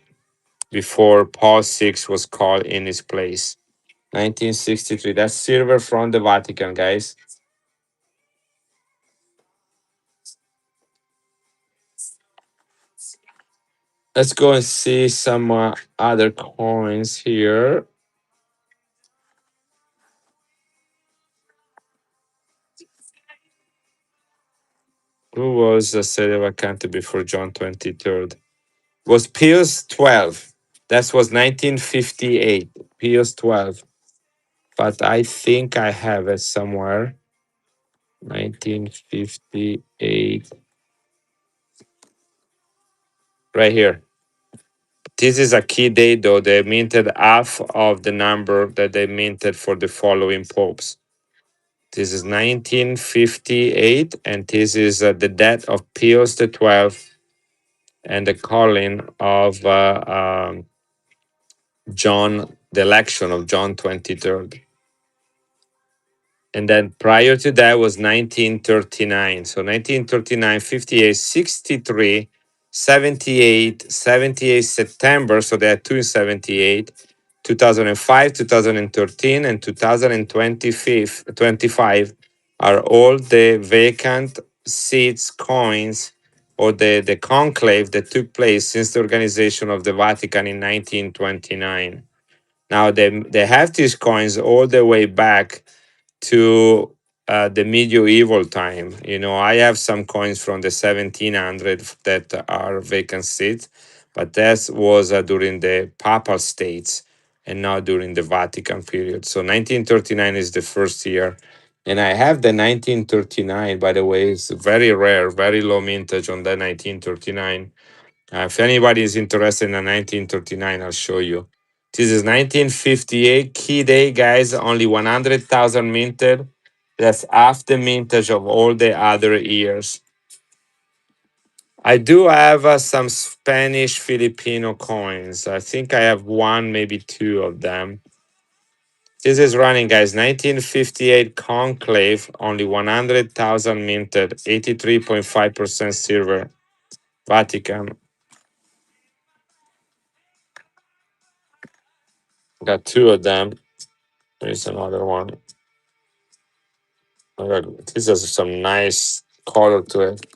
before Paul VI was called in his place. 1963. That's silver from the Vatican, guys. Let's go and see some other coins here. Who was the sede vacante before John 23rd? Was Pius 12. That was 1958. Pius 12. But I think I have it somewhere. 1958. Right here. This is a key date, though. They minted half of the number that they minted for the following popes. This is 1958, and this is the death of Pius the 12th and the calling of John, the election of John 23rd. And then prior to that was 1939. So 1939, 58, 63, 78, 78 September. So they had two in 78, 2005, 2013, and 2025 are all the vacant seats, coins, or the conclave that took place since the organization of the Vatican in 1929. Now they have these coins all the way back to the medieval time. You know, I have some coins from the 1700 that are vacant seats, but that was during the Papal States and not during the Vatican period. So 1939 is the first year. And I have the 1939, by the way, it's very rare, very low mintage on the 1939. If anybody is interested in a 1939, I'll show you. This is 1958 key day, guys. Only 100,000 minted. That's half the mintage of all the other years. I do have some Spanish Filipino coins. I think I have one, maybe two of them. This is running, guys. 1958 conclave, only 100,000 minted, 83.5% silver. Vatican. Got two of them. There's another one. Oh my God, this has some nice color to it.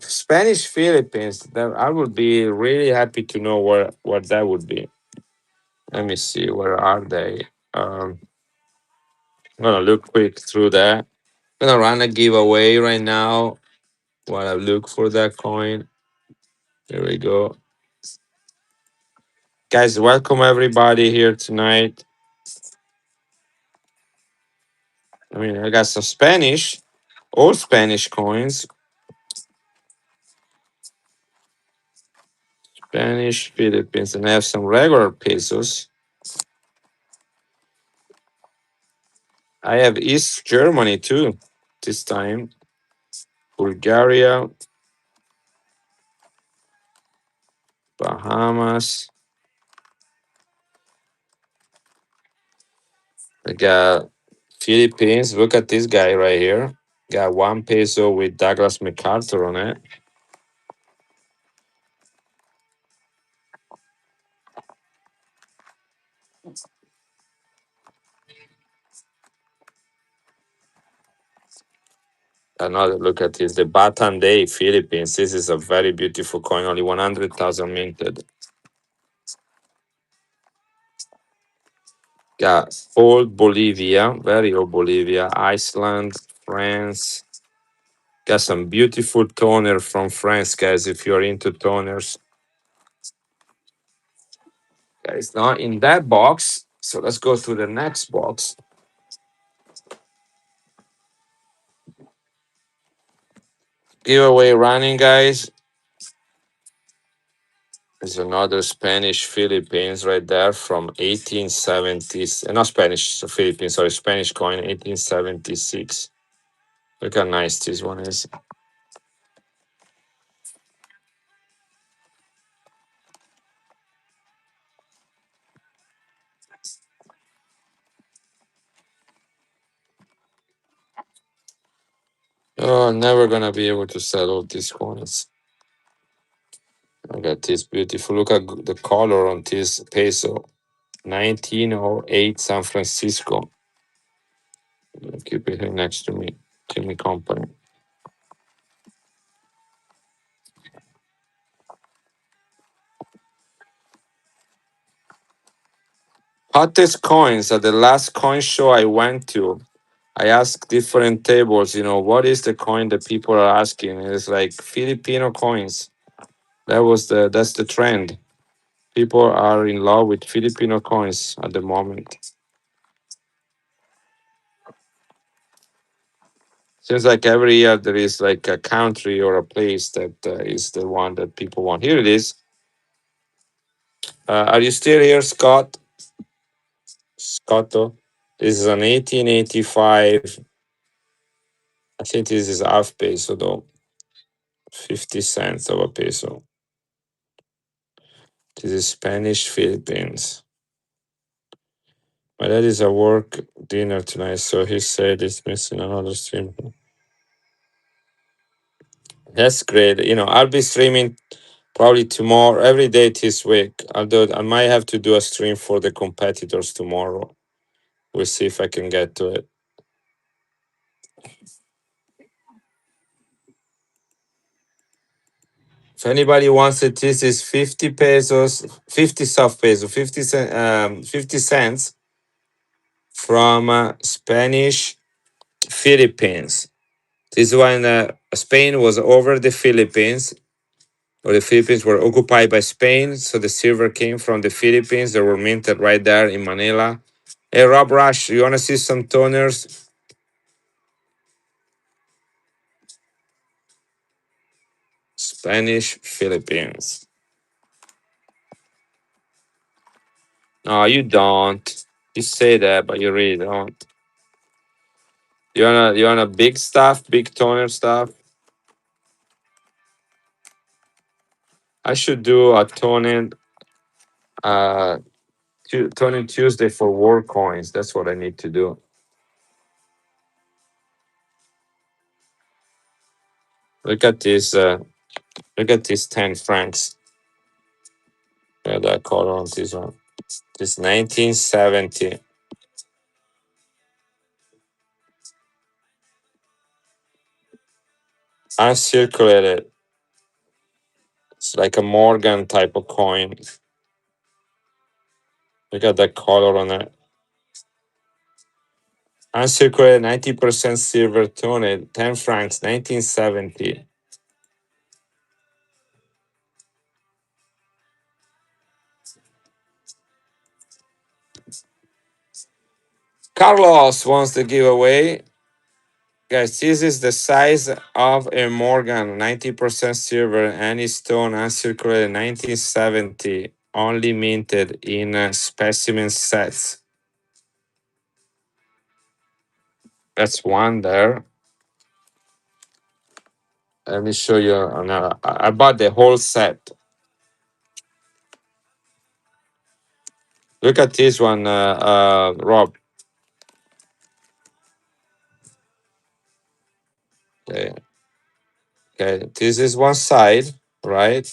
Spanish Philippines. I would be really happy to know where what that would be. Let me see. Where are they? I'm gonna look quick through that. I'm gonna run a giveaway right now while I look for that coin. There we go, guys. Welcome everybody here tonight. I mean, I got some Spanish, old Spanish coins. Spanish Philippines, and I have some regular pesos. I have East Germany too. This time, Bulgaria, Bahamas. I got Philippines. Look at this guy right here. Got 1 peso with Douglas MacArthur on it. Another look at this. The Bataan Day, Philippines. This is a very beautiful coin. Only 100,000 minted. Got old Bolivia, very old Bolivia, Iceland, France. Got some beautiful toner from France, guys. If you're into toners, guys, not in that box. So let's go to the next box. Giveaway running, guys. There's another Spanish Philippines right there from 1870s. Not Spanish Philippines, sorry, Spanish coin, 1876. Look how nice this one is. Oh, never gonna be able to sell all these coins. I got this beautiful. Look at the color on this peso. 1908 San Francisco. I'll keep it here next to me. Timmy Company. Hottest coins at the last coin show I went to. I asked different tables, what is the coin that people are asking? It's like Filipino coins. That's the trend. People are in love with Filipino coins at the moment. Seems like every year there is like a country or a place that is the one that people want. Here it is. Are you still here, Scott? Scotto? This is an 1885. I think this is half peso though. 50 cents of a peso. This is Spanish Philippines. My dad is at work dinner tonight, so he said he's missing another stream. That's great. I'll be streaming probably tomorrow, every day this week. Although I might have to do a stream for the competitors tomorrow. We'll see if I can get to it. If anybody wants it, this is 50 pesos, 50 soft peso, 50 cents from Spanish Philippines. This one, Spain was over the Philippines, or the Philippines were occupied by Spain. So the silver came from the Philippines. They were minted right there in Manila. Hey, Rob Rush, you want to see some toners? Spanish Philippines. No, you don't. You say that, but you really don't. You wanna big stuff, big toner stuff? I should do a uh toning Tuesday for war coins. That's what I need to do. Look at this. Look at these 10 francs. Yeah, that color on this one. This 1970 uncirculated. It's like a Morgan type of coin. Look at that color on it. Uncirculated 90% silver toned, 10 francs, 1970. Carlos wants the giveaway. Guys, this is the size of a Morgan, 90% silver, any stone uncirculated, 1970, only minted in specimen sets. That's one there. Let me show you another. I bought the whole set. Look at this one, Rob. Okay, okay. This is one side, right?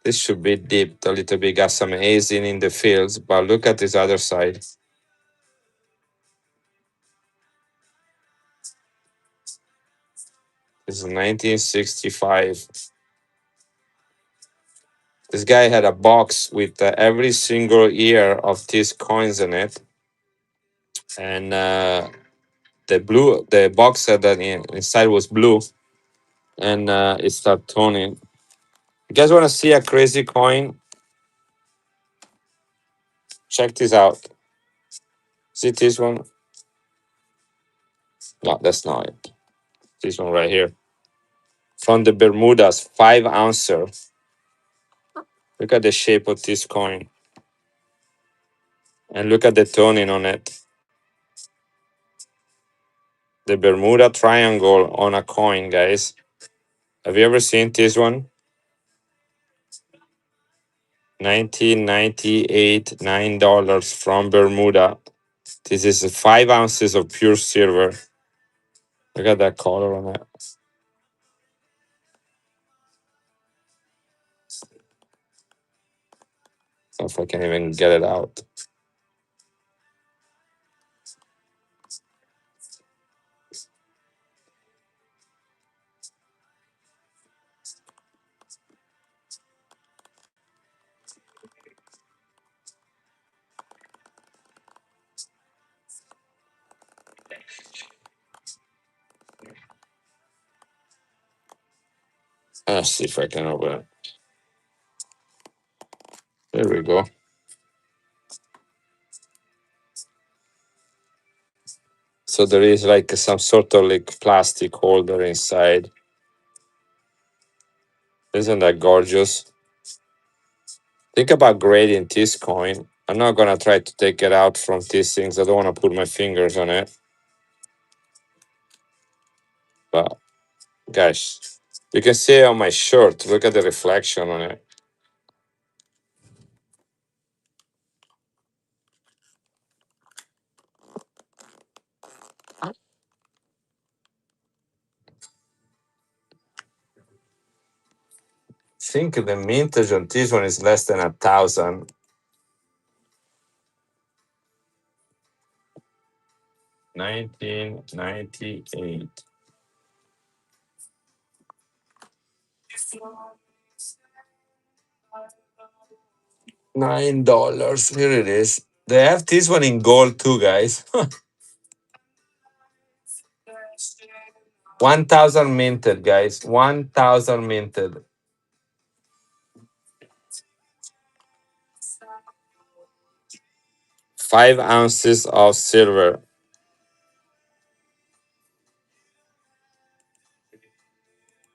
This should be dipped a little bit. Got some hazing in the fields, but look at this other side. This is 1965. This guy had a box with every single year of these coins in it, and the box said that inside was blue, and it started toning. You guys want to see a crazy coin? Check this out. See this one? No, that's not it. This one right here. From the Bermudas, 5 ouncer. Look at the shape of this coin. And look at the toning on it. The Bermuda Triangle on a coin, guys. Have you ever seen this one? 1998, $9 from Bermuda. This is 5 ounces of pure silver. Look at that color on it. I don't know if I can even get it out. Let's see if I can open it. There we go. So there is like some sort of like plastic holder inside. Isn't that gorgeous? Think about grading this coin. I'm not gonna try to take it out from these things. I don't want to put my fingers on it. But guys, you can see it on my shirt. Look at the reflection on it. I think the mintage on this one is less than 1,000. 1998. $9. Here it is. They have this one in gold too, guys. 1,000 minted, guys. 1,000 minted. 5 ounces of silver.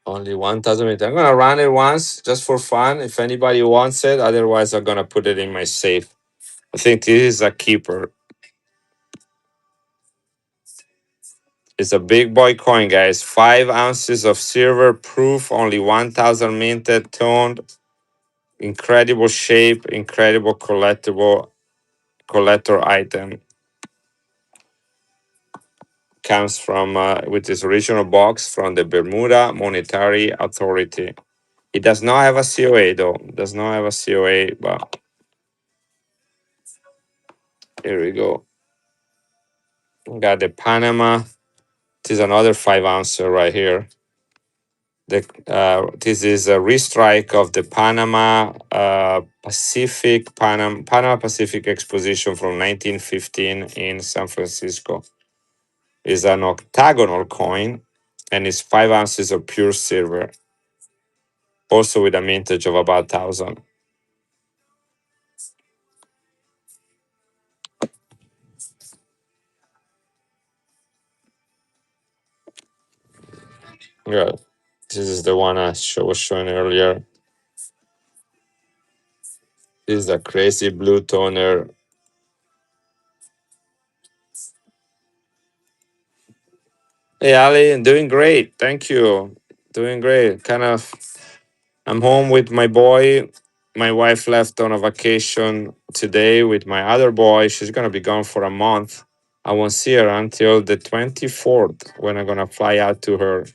Only 1,000 minted. I'm gonna run it once just for fun. If anybody wants it, otherwise I'm gonna put it in my safe. I think this is a keeper. It's a big boy coin, guys. 5 ounces of silver proof, only 1,000 minted, toned. Incredible shape, incredible collector item. Comes from with this original box from the Bermuda Monetary Authority. It does not have a COA though. It does not have a COA, but here we go. We got the Panama. This is another 5 ouncer right here. This is a restrike of the Panama Pacific Exposition from 1915 in San Francisco. Is an octagonal coin and is 5 ounces of pure silver, also with a mintage of about 1,000. Yeah, this is the one was showing earlier. This is a crazy blue toner. Hey Ali, doing great. Thank you. Doing great. Kind of I'm home with my boy. My wife left on a vacation today with my other boy. She's gonna be gone for a month. I won't see her until the 24th when I'm gonna fly out to her.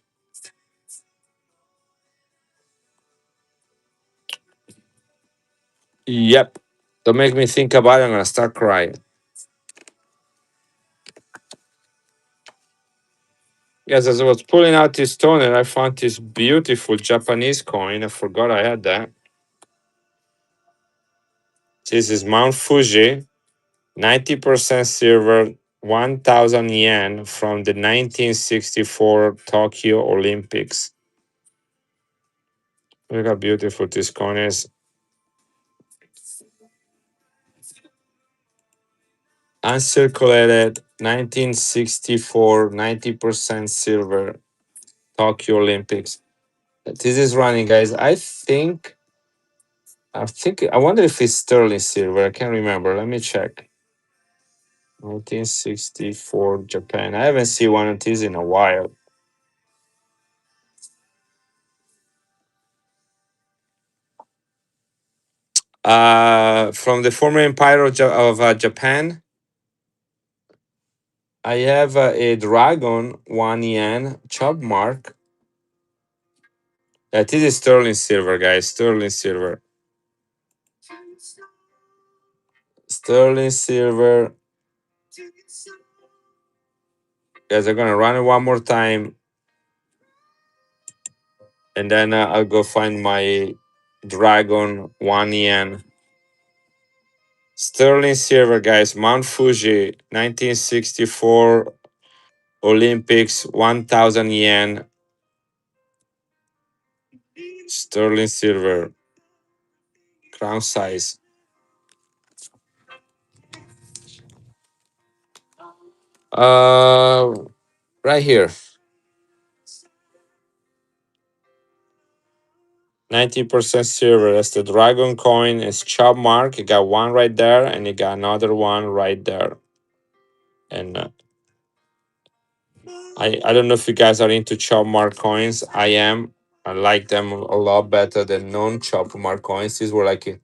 Yep. Don't make me think about it. I'm gonna start crying. Yes, as I was pulling out this toner, I found this beautiful Japanese coin. I forgot I had that. This is Mount Fuji, 90% silver, 1,000 yen from the 1964 Tokyo Olympics. Look how beautiful this coin is. Uncirculated, 1964, 90% silver, Tokyo Olympics. This is running, guys. I wonder if it's sterling silver. I can't remember. Let me check. 1964 Japan. I haven't seen one of these in a while. From the former empire of Japan, I have a dragon, 1 yen, chop mark. This is sterling silver, guys. Sterling silver. Sterling silver. Guys, I'm gonna run it one more time, and then I'll go find my dragon, 1 yen. Sterling silver, guys. Mount Fuji, 1964 Olympics, 1,000 yen. Sterling silver, crown size. Uh, right here, 90% silver. That's the dragon coin. It's chop mark. You got one right there, and you got another one right there. And I don't know if you guys are into chop mark coins. I am. I like them a lot better than non chop mark coins. These were like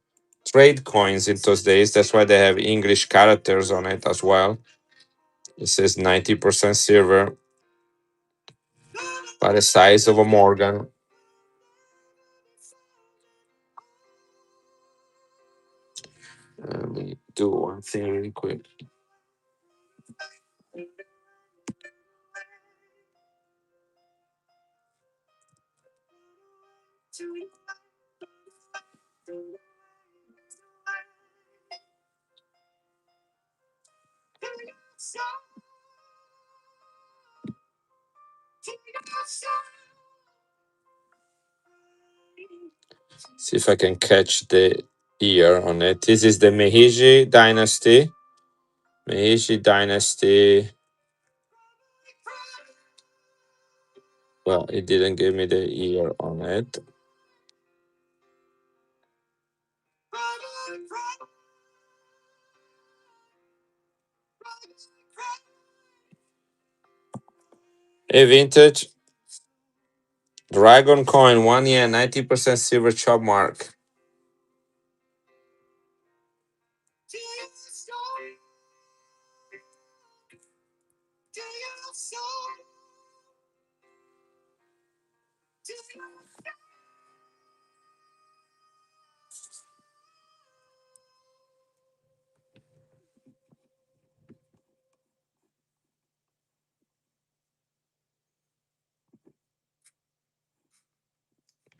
trade coins in those days. That's why they have English characters on it as well. It says 90% silver by the size of a Morgan. Let me do one thing really quick. See if I can catch the ear on it. This is the Meiji Dynasty. Meiji Dynasty. Well, it didn't give me the ear on it. A vintage Dragon coin, 1 yen, 90% silver chop mark.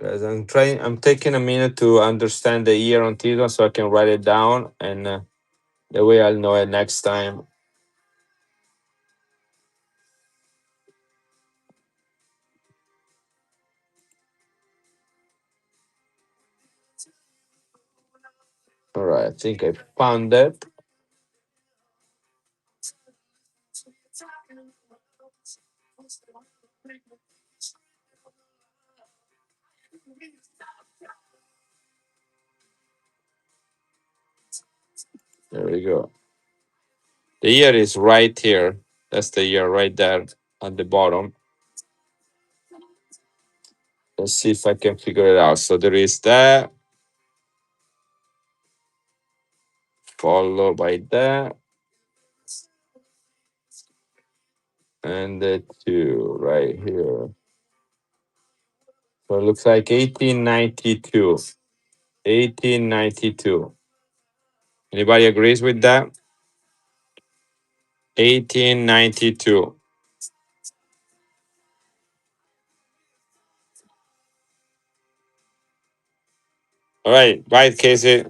Guys, I'm taking a minute to understand the year on this one so I can write it down, and the way I'll know it next time. All right, I think I found it. There we go. The year is right here. That's the year right there. at the bottom. Let's see if I can figure it out. So there is that, followed by that, and the two right here. So it looks like 1892. 1892. Anybody agrees with that? 1892. All right, Casey.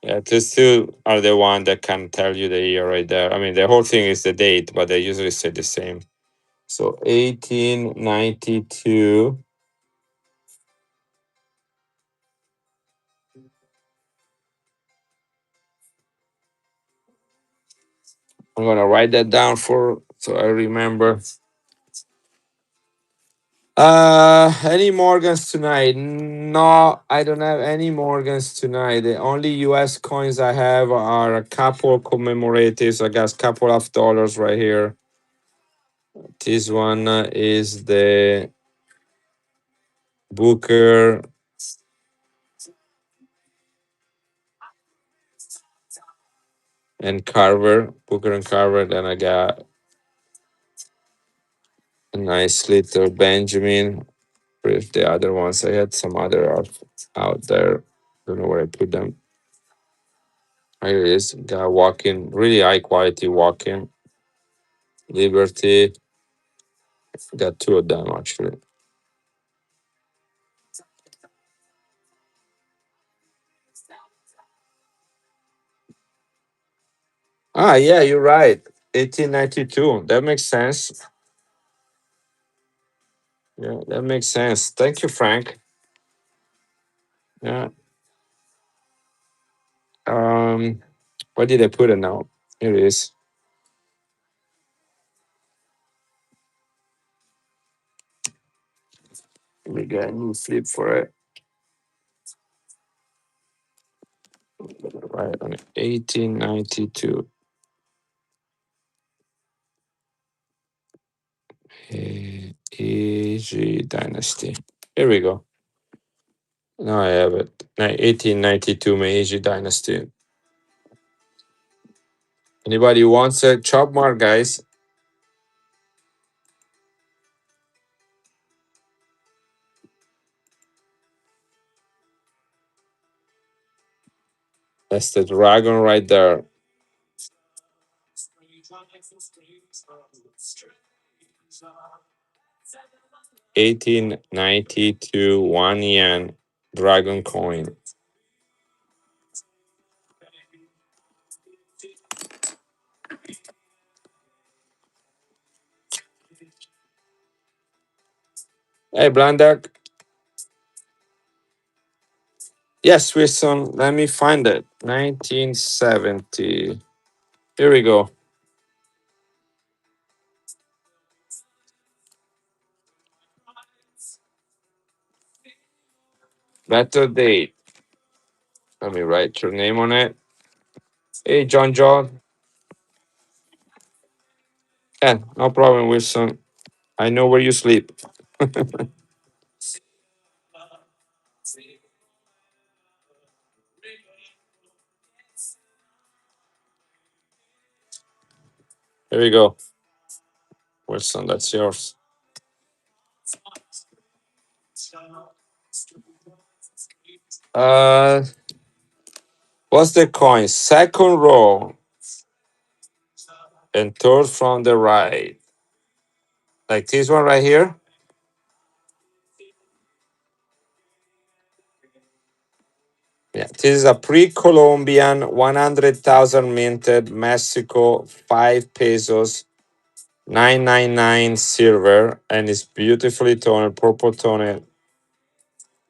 Yeah, these two are the one that can tell you the year right there. I mean, the whole thing is the date, but they usually say the same. So 1892. I'm gonna write that down for so I remember. Any Morgans tonight? No, I don't have any Morgans tonight. The only US coins I have are a couple commemoratives. I got a couple of dollars right here. This one is the Booker and Carver. Booker and Carver. Then I got a nice little Benjamin. With the other ones, I had some other out there. Don't know where I put them. Here it is. Got walking, really high quality walking. Liberty. Got two of them actually. Ah, yeah, you're right. 1892. That makes sense. Yeah, that makes sense. Thank you, Frank. Yeah. Where did I put it now? Here it is. We got a new flip for it. Right on it. 1892. Easy Dynasty. Here we go. Now I have it. 1892 Meiji Dynasty. Anybody who wants a chop mark, guys? That's the dragon right there. 1892 1 yen dragon coin. Hey, Blandak. Yes, Wilson. Let me find it. 1970. Here we go. Better date. Let me write your name on it. Hey, John John. Yeah, no problem, Wilson. I know where you sleep. Here we go. Wilson, that's yours. Uh, what's the coin? Second row and third from the right. Like this one right here. Yeah, this is a pre-Columbian 100,000 minted Mexico 5 pesos 999 silver, and it's beautifully toned, purple toned,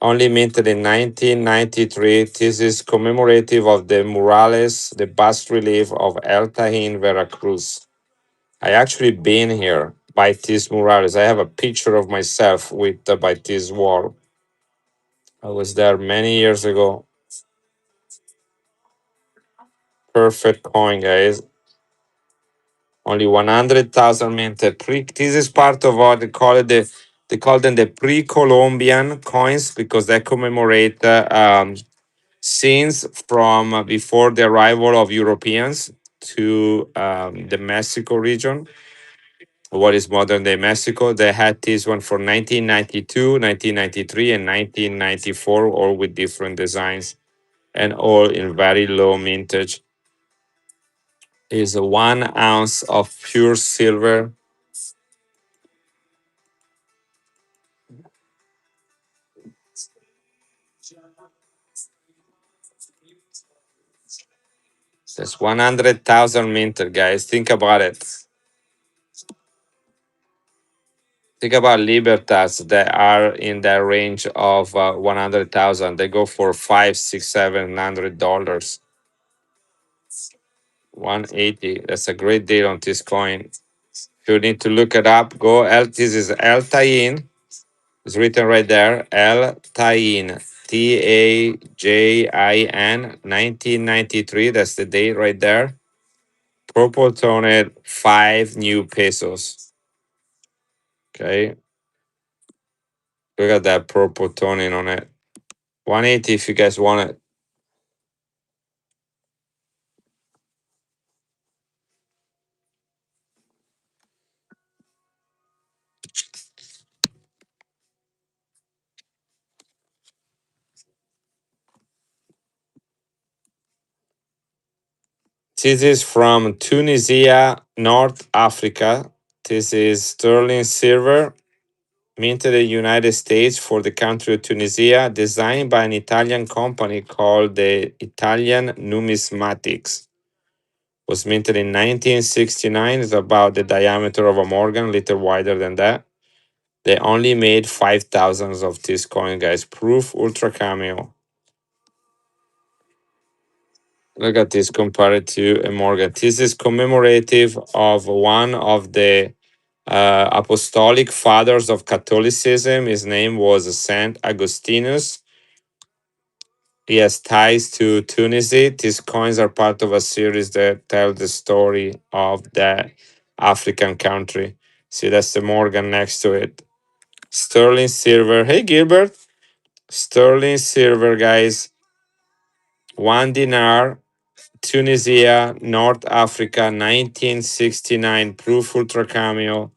only minted in 1993. This is commemorative of the murales, the bas relief of El Tajín, Veracruz. I actually been here by these murales. I have a picture of myself with by this wall. I was there many years ago. Perfect coin, guys. Only 100,000 minted. This is part of what they call it. They call them the pre-Columbian coins because they commemorate scenes from before the arrival of Europeans to the Mexico region, what is modern day Mexico. They had this one for 1992, 1993, and 1994, all with different designs and all in very low mintage. Is a 1 ounce of pure silver. That's 100,000 minted, guys. Think about it. Think about Libertas that are in that range of 100,000. They go for five, six, $700. 180. That's a great deal on this coin. If you need to look it up, go. This is El Tayin. It's written right there. El Tayin. Tajin. 1993. That's the date right there. Purple toned, 5 new pesos. Okay. Look at that purple toning on it. 180 if you guys want it. This is from Tunisia, North Africa. This is sterling silver, minted in the United States for the country of Tunisia, designed by an Italian company called the Italian Numismatics. Was minted in 1969. It's about the diameter of a Morgan, a little wider than that. They only made 5,000 of this coin, guys. Proof ultra cameo. Look at this compared to a Morgan. This is commemorative of one of the apostolic fathers of Catholicism. His name was Saint Augustinus. He has ties to Tunisia. These coins are part of a series that tell the story of that African country. See, that's the Morgan next to it. Sterling silver. Hey, Gilbert. Sterling silver, guys. 1 dinar. Tunisia, North Africa, 1969. Proof ultra cameo.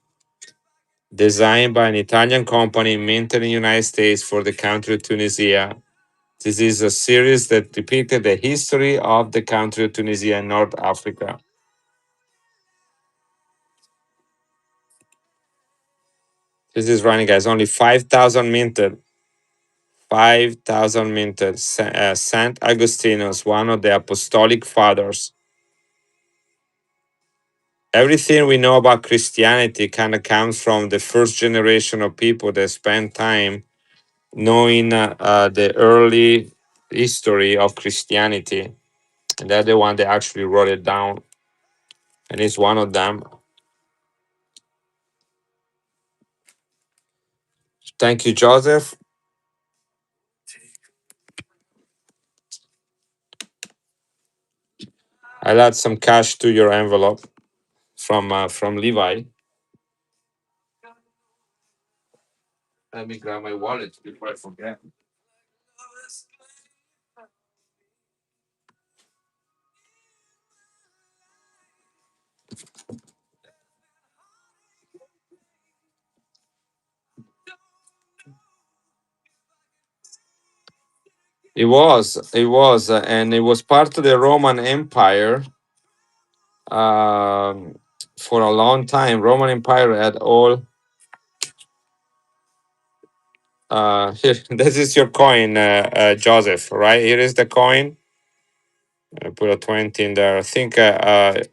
Designed by an Italian company, minted in the United States for the country of Tunisia. This is a series that depicted the history of the country of Tunisia and North Africa. This is running, guys. Only 5,000 minted. 5,000 minted. Saint Augustinus, one of the apostolic fathers. Everything we know about Christianity kind of comes from the first generation of people that spent time knowing the early history of Christianity. And they're the one that actually wrote it down. And it's one of them. Thank you, Joseph. I'll add some cash to your envelope from Levi. Let me grab my wallet before I forget. And it was part of the Roman Empire. For a long time, Roman Empire had all. Here, this is your coin, Joseph. Right here is the coin. I put a 20 in there. I think I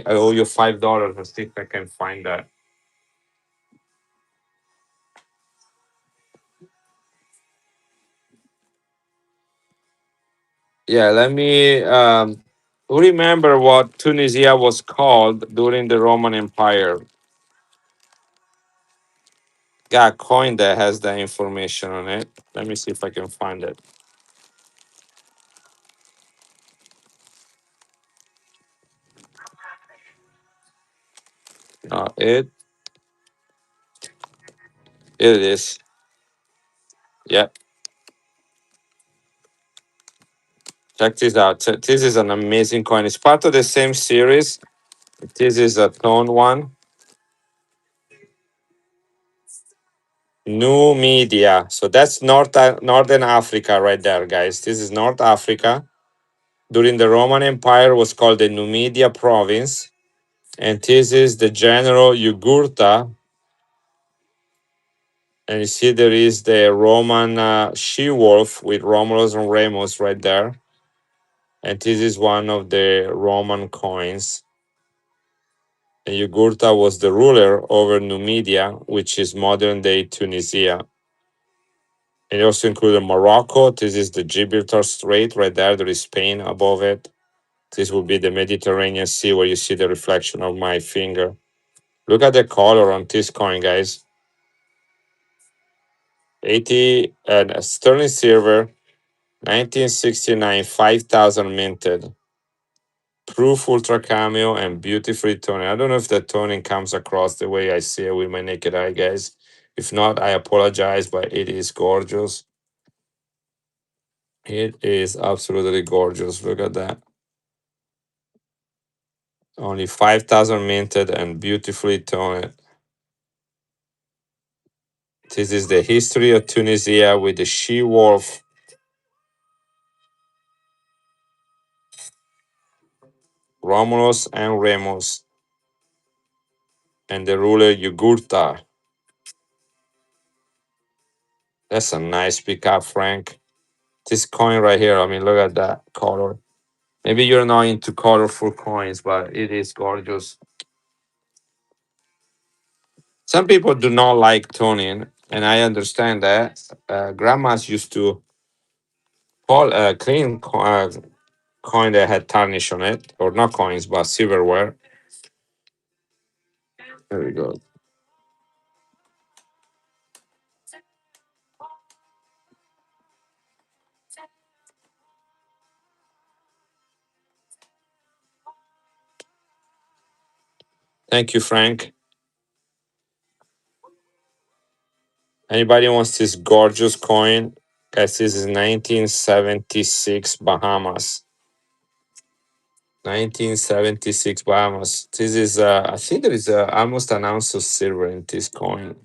owe you $5. Let's see if I can find that. Yeah, let me. Remember what Tunisia was called during the Roman Empire. Got a coin that has that information on it. Let me see if I can find it. It it is. Yep. Check this out. This is an amazing coin. It's part of the same series. This is a tone one. New Media. So that's Northern Africa right there, guys. This is North Africa. During the Roman Empire was called the Numidia province. And this is the general Jugurtha. And you see there is the Roman she-wolf with Romulus and Remus right there. And this is one of the Roman coins. And Jugurtha was the ruler over Numidia, which is modern day Tunisia. It also included Morocco. This is the Gibraltar Strait right there. There is Spain above it. This will be the Mediterranean Sea where you see the reflection of my finger. Look at the color on this coin, guys. 80 and sterling silver, 1969, 5,000 minted. Proof ultra cameo and beautifully toned. I don't know if the toning comes across the way I see it with my naked eye, guys. If not, I apologize, but it is gorgeous. It is absolutely gorgeous. Look at that. Only 5,000 minted and beautifully toned. This is the history of Tunisia with the she wolf, Romulus and Remus, and the ruler Jugurtha. That's a nice pickup, Frank. This coin right here, I mean, look at that color. Maybe you're not into colorful coins, but it is gorgeous. Some people do not like toning, and I understand that. Grandmas used to clean coin that had tarnish on it, or not coins, but silverware. There we go. Thank you, Frank. Anybody wants this gorgeous coin? Guys, this is 1976 Bahamas. 1976 Bahamas. This is, I think there is almost an ounce of silver in this coin.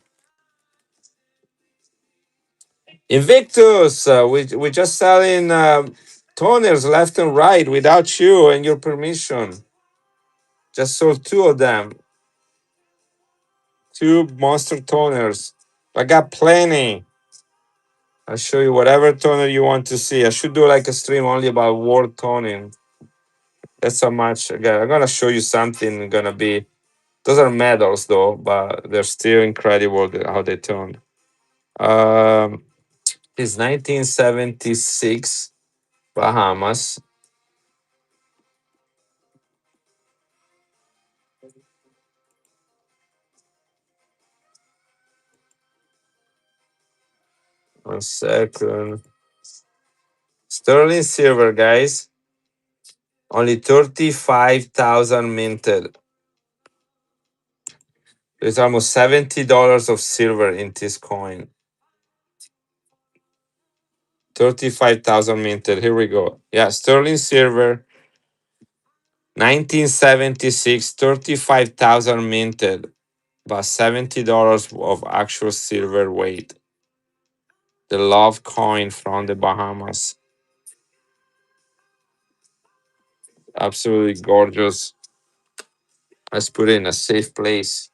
Invictus, we're just selling toners left and right without you and your permission. Just sold two of them. Two monster toners. I got plenty. I'll show you whatever toner you want to see. I should do like a stream only about word toning. That's how much. Again, I'm gonna show you something. Gonna be. Those are medals though, but they're still incredible how they tone. Um, it's 1976 Bahamas. One second. Sterling silver, guys. Only 35,000 minted. There's almost $70 of silver in this coin. 35,000 minted. Here we go. Yeah, sterling silver, 1976, 35,000 minted, but $70 of actual silver weight. The love coin from the Bahamas. Absolutely gorgeous. Let's put it in a safe place.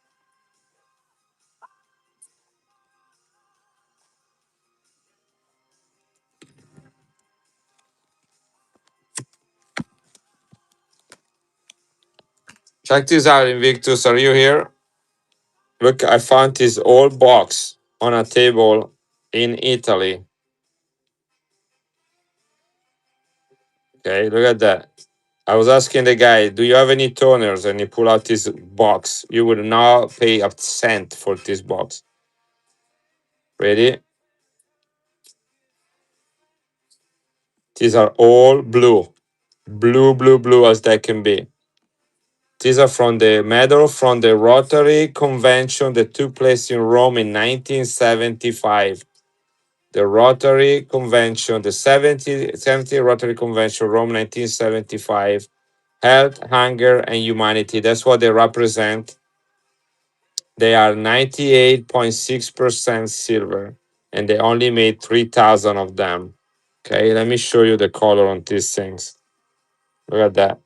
Check this out, Invictus. Are you here? Look, I found this old box on a table in Italy. Okay, look at that. I was asking the guy, do you have any toners? And he pulled out this box. You would not pay a cent for this box. Ready? These are all blue. Blue, blue, blue as they can be. These are from the medal from the Rotary Convention that took place in Rome in 1975. The Rotary Convention, the 70 Rotary Convention, Rome 1975, health, hunger, and humanity. That's what they represent. They are 98.6% silver, and they only made 3,000 of them. Okay, let me show you the color on these things. Look at that.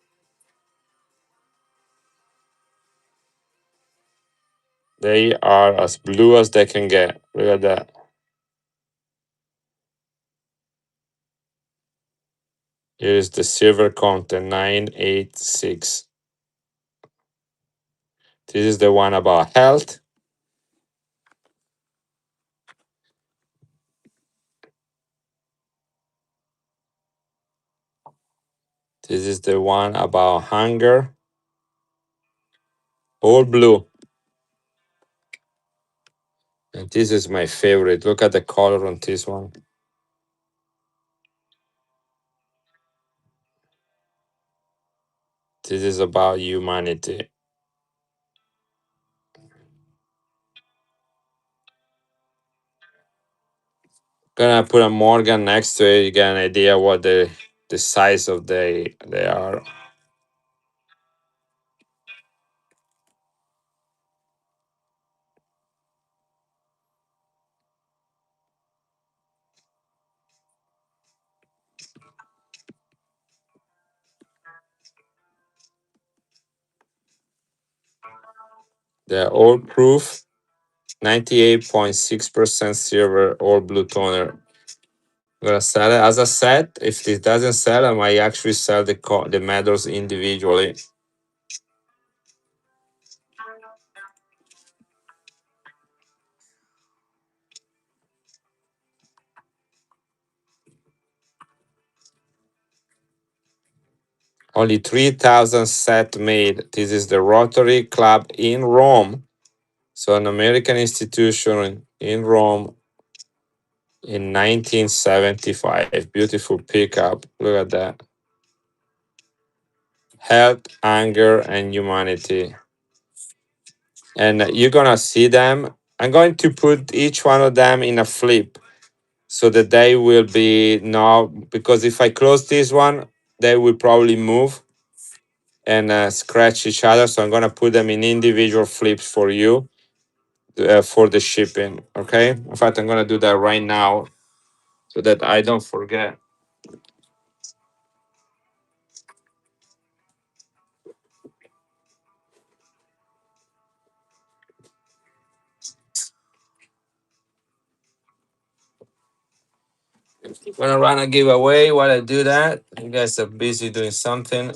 They are as blue as they can get. Look at that. Here is the silver content 986. This is the one about health. This is the one about hunger. All blue. And this is my favorite. Look at the color on this one. This is about humanity. Gonna put a Morgan next to it. You get an idea what the size of they are. They're all proof. 98.6% silver, all blue toner. I'm gonna sell it. As I said, if it doesn't sell, I might actually sell the medals individually. Only 3,000 set made. This is the Rotary Club in Rome. So an American institution in Rome in 1975. Beautiful pickup. Look at that. Health, anger, and humanity. And you're gonna see them. I'm going to put each one of them in a flip so that they will be now, because if I close this one, they will probably move and scratch each other. So I'm gonna put them in individual flips for you for the shipping. Okay. In fact, I'm gonna do that right now so that I don't forget. I'm gonna run a giveaway while I do that. You guys are busy doing something.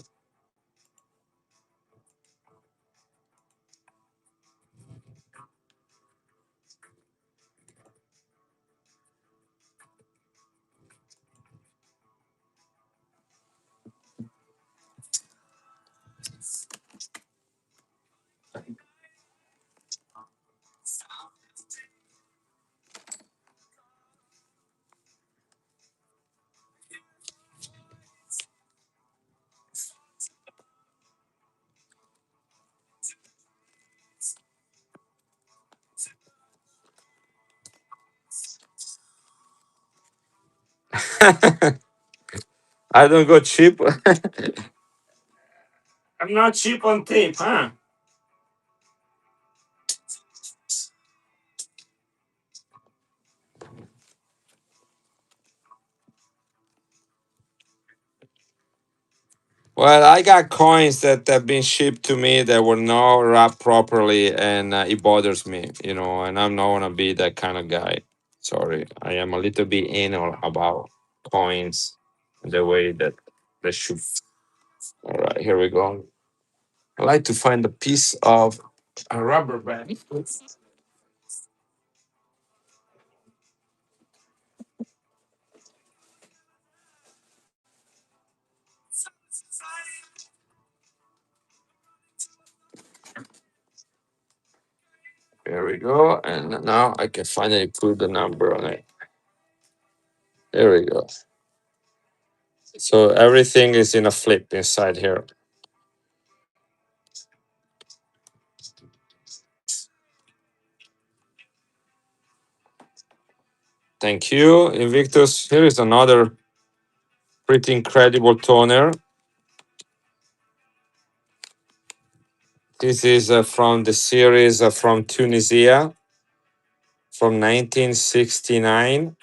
I don't go cheap. I'm not cheap on tape, huh? Well, I got coins that have been shipped to me that were not wrapped properly, and it bothers me, and I'm not gonna be that kind of guy. Sorry, I am a little bit anal about coins and the way that they should. All right, here we go. I like to find a piece of a rubber band. There we go, and now I can finally put the number on it. There we go. So everything is in a flip inside here. Thank you, Invictus. Here is another pretty incredible toner. This is from the series from Tunisia from 1969.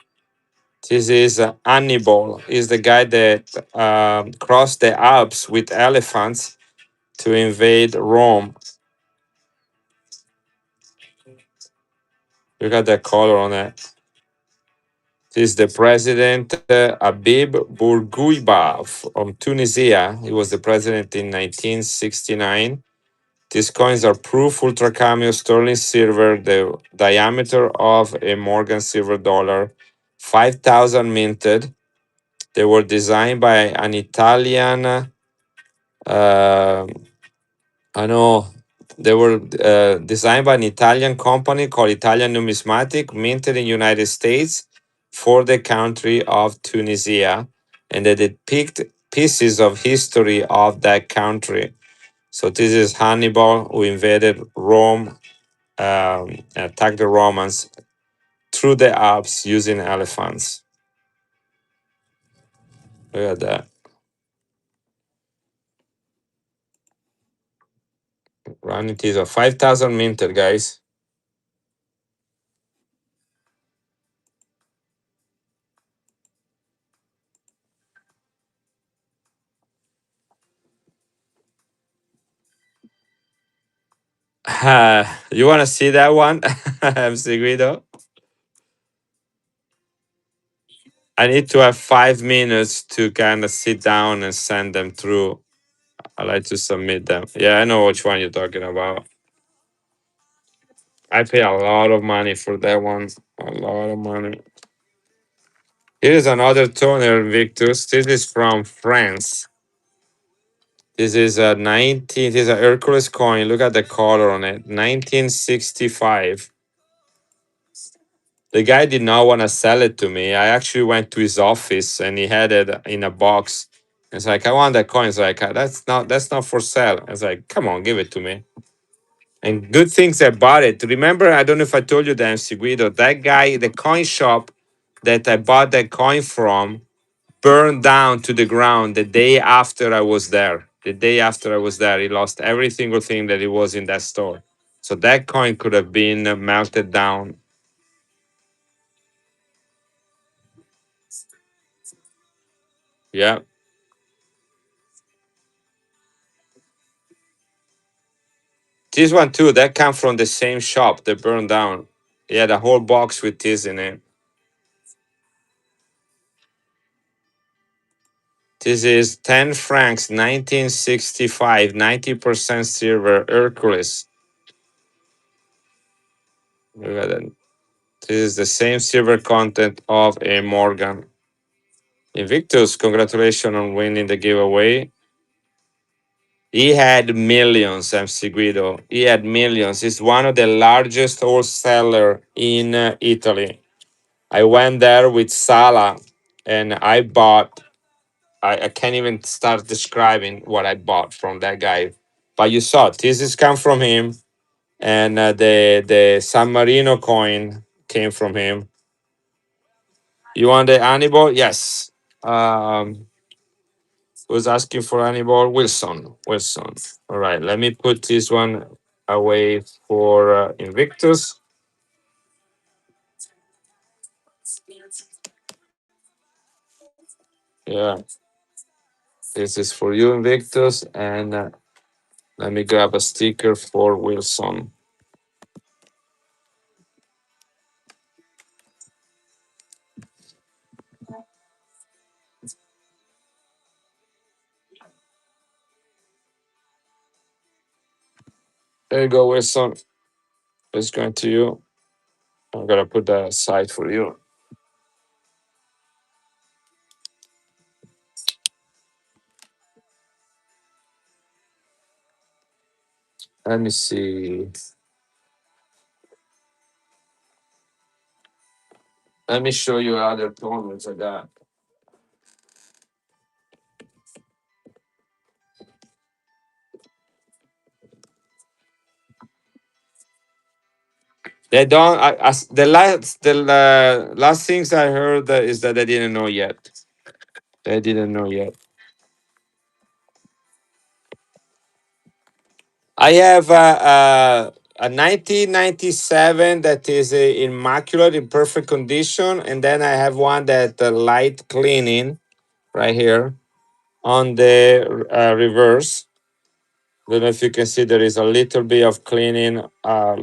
This is Hannibal. Is the guy that crossed the Alps with elephants to invade Rome. Look at the color on it. This is the president Habib Bourguiba from Tunisia. He was the president in 1969. These coins are proof ultra cameo sterling silver, the diameter of a Morgan silver dollar, 5,000 minted. They were designed by an Italian, I know, they were designed by an Italian company called Italian Numismatic, minted in United States for the country of Tunisia, and they depict pieces of history of that country. So this is Hannibal who invaded Rome, attacked the Romans through the Alps using elephants. Look at that. Running teas of 5,000 minted, guys. You want to see that one, MC Guido? I need to have 5 minutes to kind of sit down and send them through. I like to submit them. Yeah, I know which one you're talking about. I pay a lot of money for that one. A lot of money. Here's another toner, Victus. This is from France. This is a 19. This is a Hercules coin. Look at the color on it. 1965. The guy did not want to sell it to me. I actually went to his office and he had it in a box. It's like, I want that coin. It's like, that's not for sale. It's like, come on, give it to me. And good things I bought it. Remember, I don't know if I told you that, MC Guido, that guy, the coin shop that I bought that coin from burned down to the ground the day after I was there. The day after I was there, he lost every single thing that it was in that store. So that coin could have been melted down. Yeah. This one too, that come from the same shop that burned down. He had a whole box with this in it. This is 10 francs, 1965, 90% silver, Hercules. Look at that. This is the same silver content of a Morgan. Invictus, congratulations on winning the giveaway. He had millions, MC Guido. He had millions. He's one of the largest wholesaler in Italy. I went there with Sala and I bought, I can't even start describing what I bought from that guy. But you saw, this is come from him. And the San Marino coin came from him. You want the Hannibal? Yes. Who's asking for Hannibal? Wilson. Wilson. All right. Let me put this one away for Invictus. Yeah. This is for you, Invictus. And let me grab a sticker for Wilson. There you go, Wilson. It's going to you. I'm gonna put that aside for you. Let me see. Let me show you other tournaments I got. They don't. The last things I heard is that they didn't know yet. They didn't know yet. I have a 1997 that is immaculate in perfect condition, and then I have one that light cleaning right here on the reverse. Don't know if you can see there is a little bit of cleaning,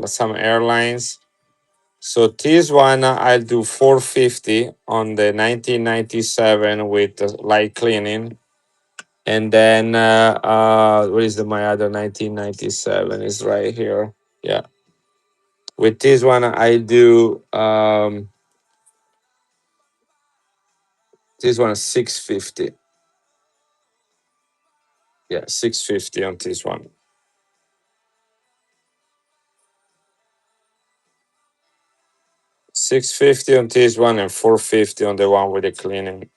some airlines. So this one I'll do 450 on the 1997 with the light cleaning. And then what is my other 1997 is right here. Yeah. With this one I do this one 650. Yeah, 650 on this one. 650 on this one and 450 on the one with the cleaning.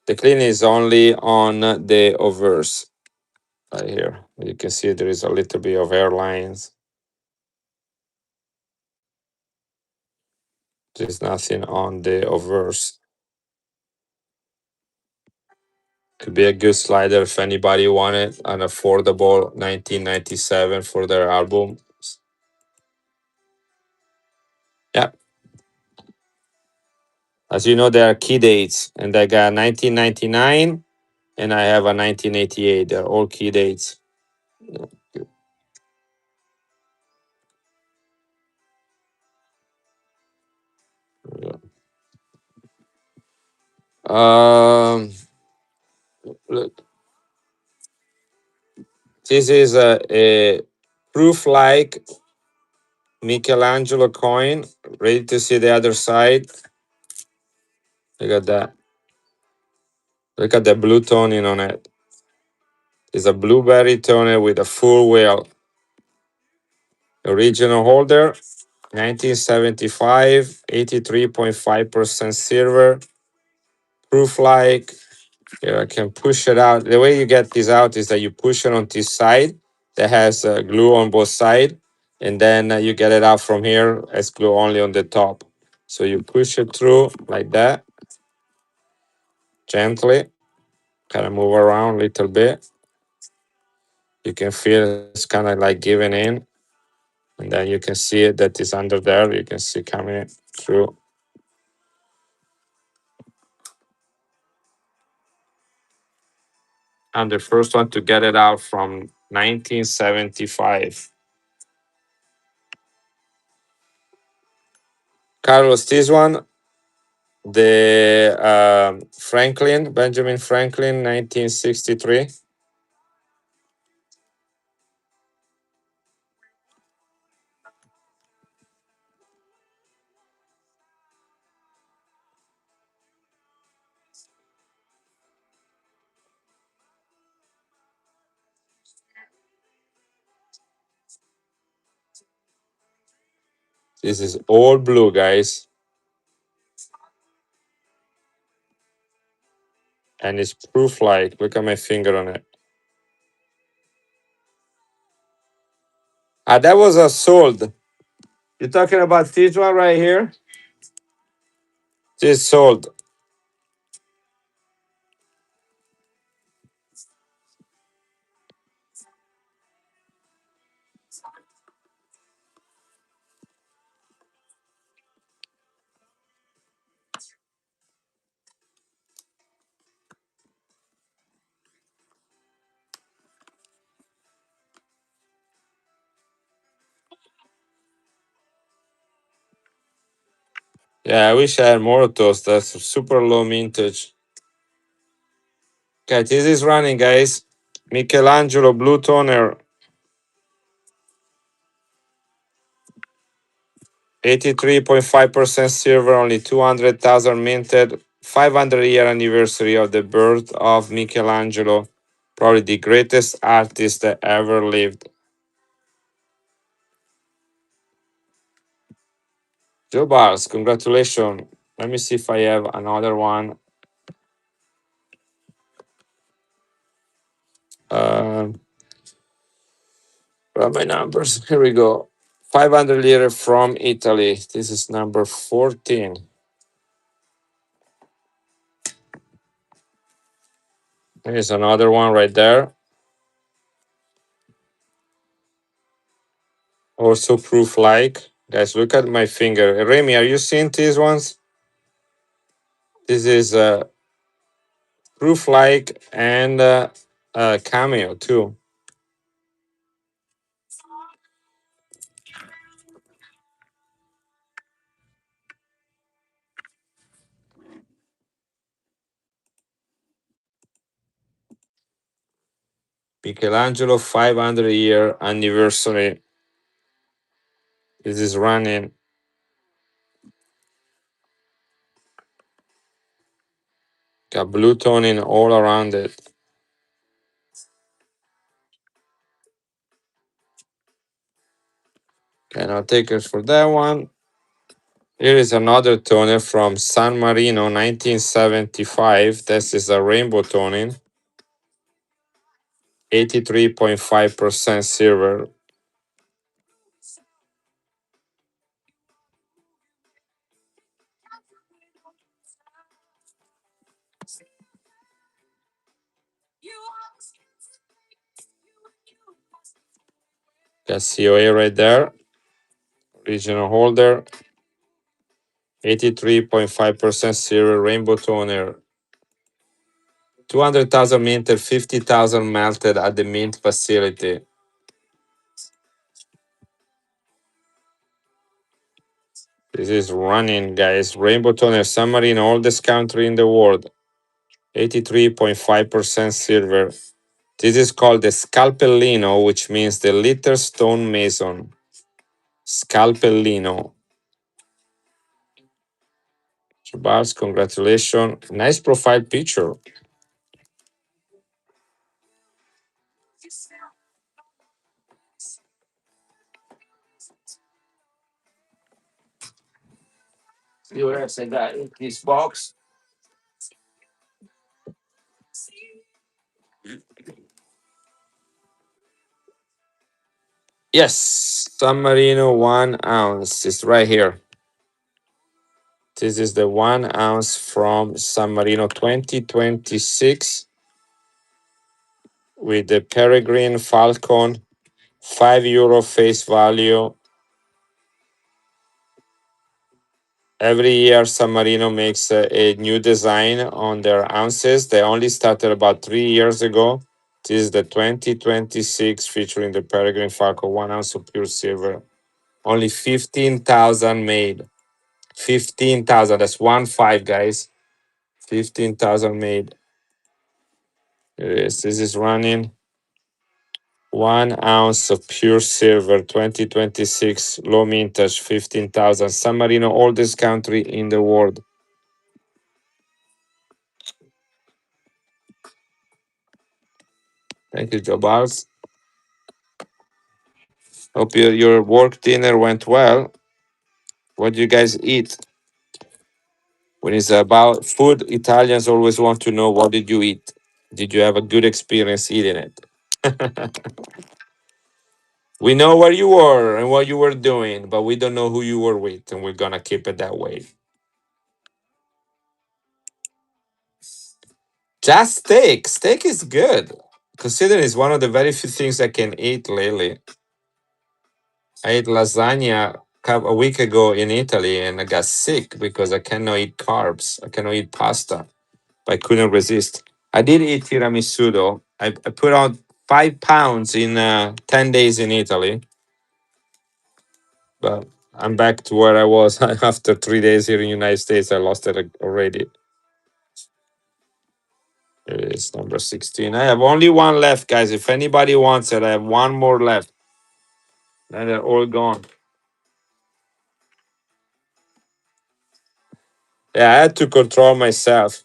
The cleaning is only on the obverse right here. You can see there is a little bit of airlines. There's nothing on the obverse. Could be a good slider if anybody wanted an affordable 1997 for their album. Yeah. As you know, there are key dates, and I got 1999 and I have a 1988. They're all key dates. Um, look, this is a proof like Michelangelo coin. Ready to see the other side? Look at that. Look at the blue toning on it. It's a blueberry toner with a full wheel. Original holder, 1975, 83.5% silver. Proof like, here I can push it out. The way you get this out is that you push it on this side that has glue on both sides, and then you get it out from here as glue only on the top. So you push it through like that, gently, kind of move around a little bit. You can feel it's kind of like giving in, and then you can see it that is under there. You can see coming through. I'm the first one to get it out from 1975. Carlos, this one, the Franklin, Benjamin Franklin, 1963. This is all blue, guys, and it's proof like. Look at my finger on it. Ah, that was a sold. You're talking about this one right here? This sold. Yeah, I wish I had more of those. That's super low mintage. Okay, this is running, guys. Michelangelo Blue Toner, 83.5% silver, only 200,000 minted. 500-year anniversary of the birth of Michelangelo, probably the greatest artist that ever lived. Joe Bars, congratulations. Let me see if I have another one. What are my numbers? Here we go. 500 liter from Italy. This is number 14. There's another one right there. Also proof like. Guys, look at my finger. Remy, are you seeing these ones? This is proof like and cameo too. Michelangelo 500 year anniversary. This is running. Got blue toning all around it. Okay, now take us for that one. Here is another toner from San Marino 1975. This is a rainbow toning. 83.5% silver. Got COA right there. Original holder. 83.5% silver rainbow toner. 200,000 minted, 50,000 melted at the mint facility. This is running, guys. Rainbow toner, San Marino, oldest country in the world. 83.5% silver. This is called the Scalpellino, which means the little stone mason. Scalpellino. Bars, congratulations. Nice profile picture. See what else I got in this box? Yes, San Marino 1 ounce is right here. This is the 1 ounce from San Marino 2026 with the Peregrine Falcon, €5 face value. Every year, San Marino makes a new design on their ounces. They only started about 3 years ago. This is the 2026 featuring the Peregrine Falcon, 1 ounce of pure silver. Only 15,000 made. 15,000. That's 1.5, guys. 15,000 made. Here it is. This is running 1 ounce of pure silver, 2026 low mintage, 15,000. San Marino, oldest country in the world. Thank you, Jobars. Hope your work dinner went well. What do you guys eat? When it's about food, Italians always want to know, what did you eat? Did you have a good experience eating it? We know where you were and what you were doing, but we don't know who you were with, and we're gonna keep it that way. Just steak. Steak is good. Considering it's one of the very few things I can eat lately. I ate lasagna a week ago in Italy and I got sick because I cannot eat carbs. I cannot eat pasta. But I couldn't resist. I did eat tiramisu though. I put on 5 pounds in 10 days in Italy. But I'm back to where I was after 3 days here in the United States. I lost it already. It is number 16. I have only one left, guys. If anybody wants it, I have one more left. Then they're all gone. Yeah, I had to control myself.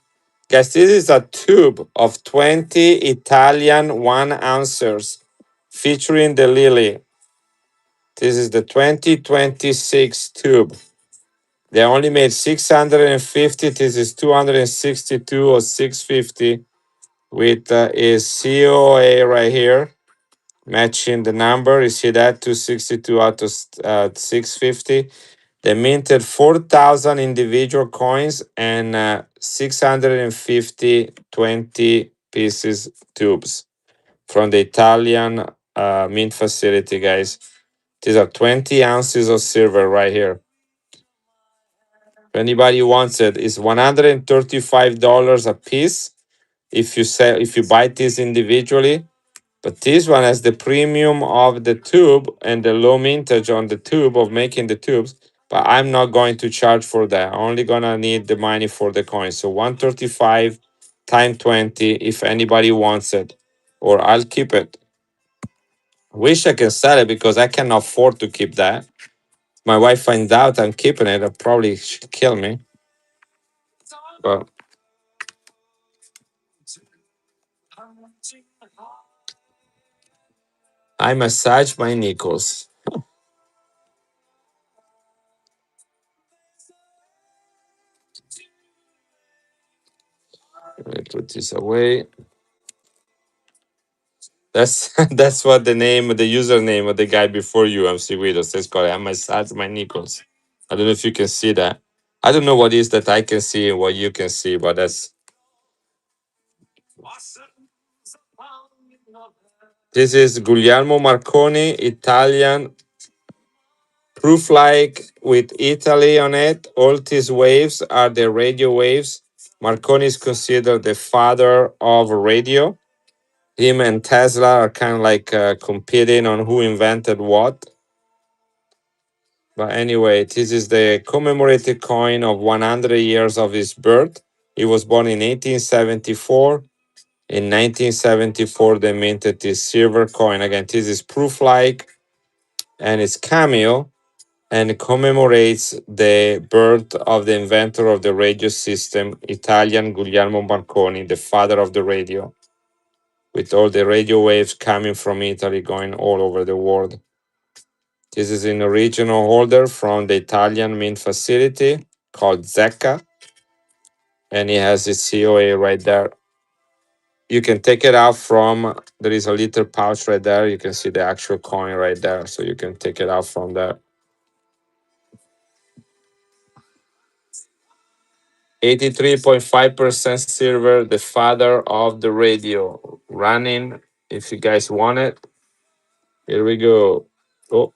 Guys, this is a tube of 20 Italian 1 ouncers featuring the Lily. This is the 2026 tube. They only made 650. This is 262 or 650 with is COA right here. matching the number. You see that 262 out of 650. They minted 4,000 individual coins and 650 20 pieces tubes from the Italian mint facility, guys. These are 20 ounces of silver right here. If anybody wants it, it's $135 a piece if you buy this individually. But this one has the premium of the tube and the low mintage on the tube of making the tubes. But I'm not going to charge for that. I'm only gonna need the money for the coin. So 135 times 20 if anybody wants it. Or I'll keep it. Wish I can sell it because I can afford to keep that. My wife finds out I'm keeping it, it'll probably kill me. But I massage my nickels. Let me put this away. That's that's what the name, the username of the guy before you, MC Guido, says. Called I massage my nickels. I don't know if you can see that. I don't know what is that I can see and what you can see, but that's this is Guglielmo Marconi, Italian proof like with Italy on it. All these waves are the radio waves. Marconi is considered the father of radio. Him and Tesla are kind of like competing on who invented what. But anyway, this is the commemorative coin of 100 years of his birth. He was born in 1874. In 1974, they minted this silver coin. Again, this is proof like and it's cameo and commemorates the birth of the inventor of the radio system, Italian Guglielmo Marconi, the father of the radio, with all the radio waves coming from Italy going all over the world. This is an original holder from the Italian mint facility called Zecca, and it has its COA right there. You can take it out from, there is a little pouch right there. You can see the actual coin right there. So you can take it out from there. 83.5% silver, the father of the radio. Running, if you guys want it. Here we go. Oh,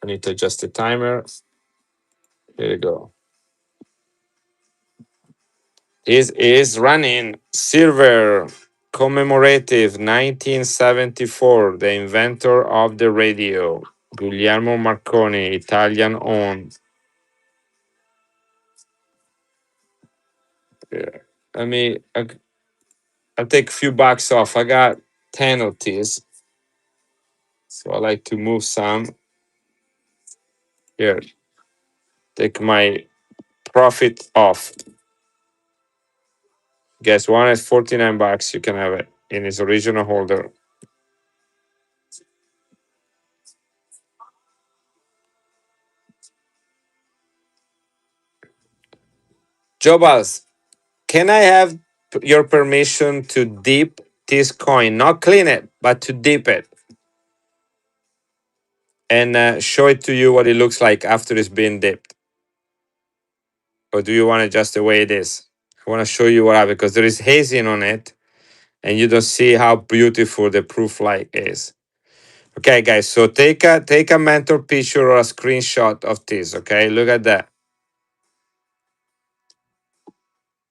I need to adjust the timer. Here we go. This is running silver commemorative 1974, the inventor of the radio, Guglielmo Marconi, Italian owned. Yeah. I mean, I'll take a few bucks off. I got 10 of these, so I like to move some. Here, take my profit off. Guess one is 49 bucks. You can have it in its original holder. Jobals, can I have your permission to dip this coin? Not clean it, but to dip it and show it to you what it looks like after it's been dipped. Or do you want it just the way it is? I want to show you what I, because there is hazing on it and you don't see how beautiful the proof light is. Okay, guys, so take a mental picture or a screenshot of this. Okay, look at that.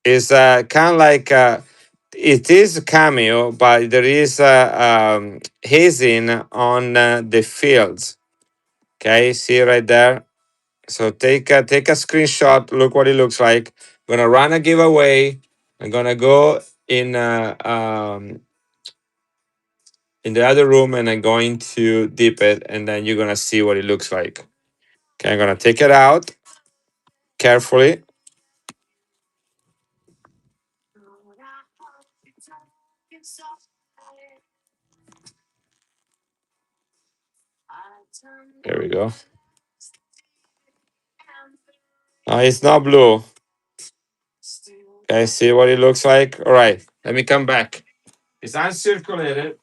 It's kind of like it is a cameo, but there is hazing on the fields. Okay, see right there. So take a screenshot. Look what it looks like. I'm gonna run a giveaway. I'm gonna go in the other room and I'm going to dip it, and then you're gonna see what it looks like. Okay, I'm gonna take it out carefully. There we go. No, it's not blue. Okay, see what it looks like? All right, let me come back. It's uncirculated.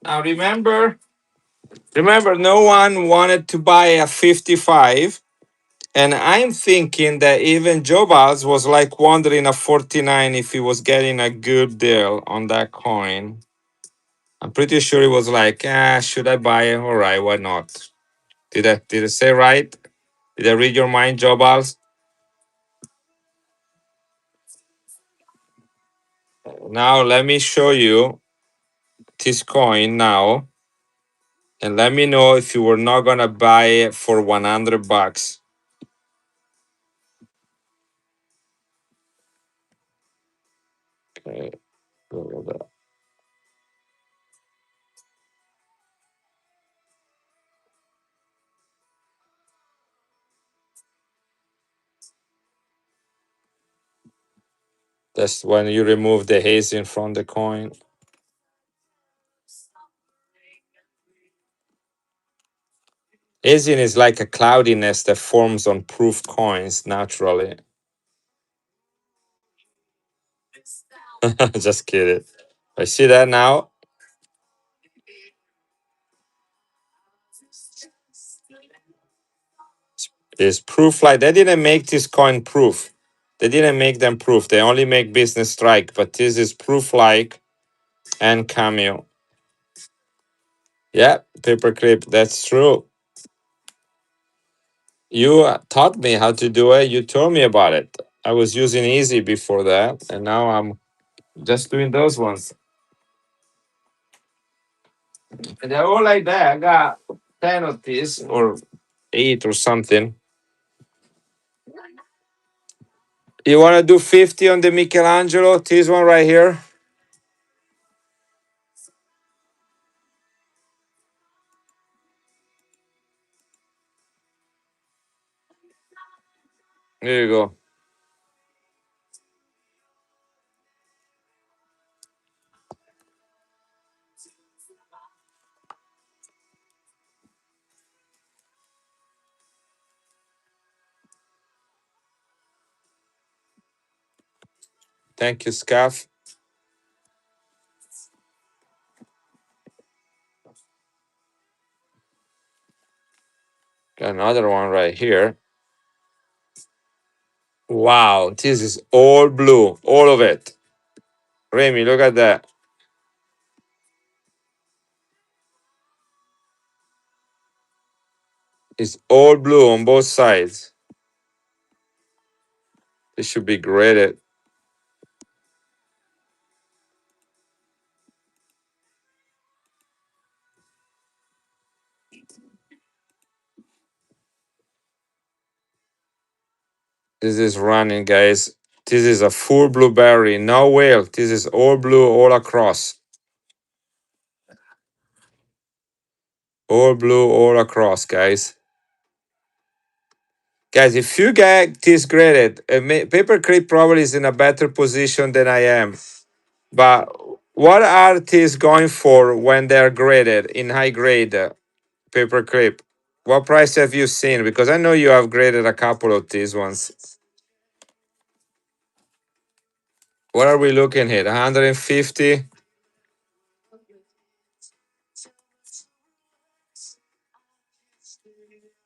Now remember, no one wanted to buy a 55. And I'm thinking that even Jobaz was like wondering at 49 if he was getting a good deal on that coin. I'm pretty sure he was like, should I buy it? All right, why not? Did I say right? Did I read your mind, Jobaz? Now let me show you this coin now. And let me know if you were not gonna buy it for 100 bucks. Okay, that's when you remove the hazing from the coin. Hazing is like a cloudiness that forms on proof coins naturally. Just kidding. I see that now. Is proof like they didn't make this coin proof. They didn't make them proof. They only make business strike, but this is proof like and cameo. Yeah, paperclip. That's true. You taught me how to do it. You told me about it. I was using easy before that, and now I'm just doing those ones. And they're all like that. I got 10 of these or 8 or something. You want to do 50 on the Michelangelo? This one right here. There you go. Thank you, Scaff. Got another one right here. Wow, this is all blue, all of it. Remy, look at that. It's all blue on both sides. This should be graded. This is running, guys. This is a full blueberry, no whale. This is all blue all across. All blue all across, guys. Guys, if you get this graded, Paperclip probably is in a better position than I am. But what are these going for when they're graded in high grade Paperclip? What price have you seen? Because I know you have graded a couple of these ones. What are we looking at? 150?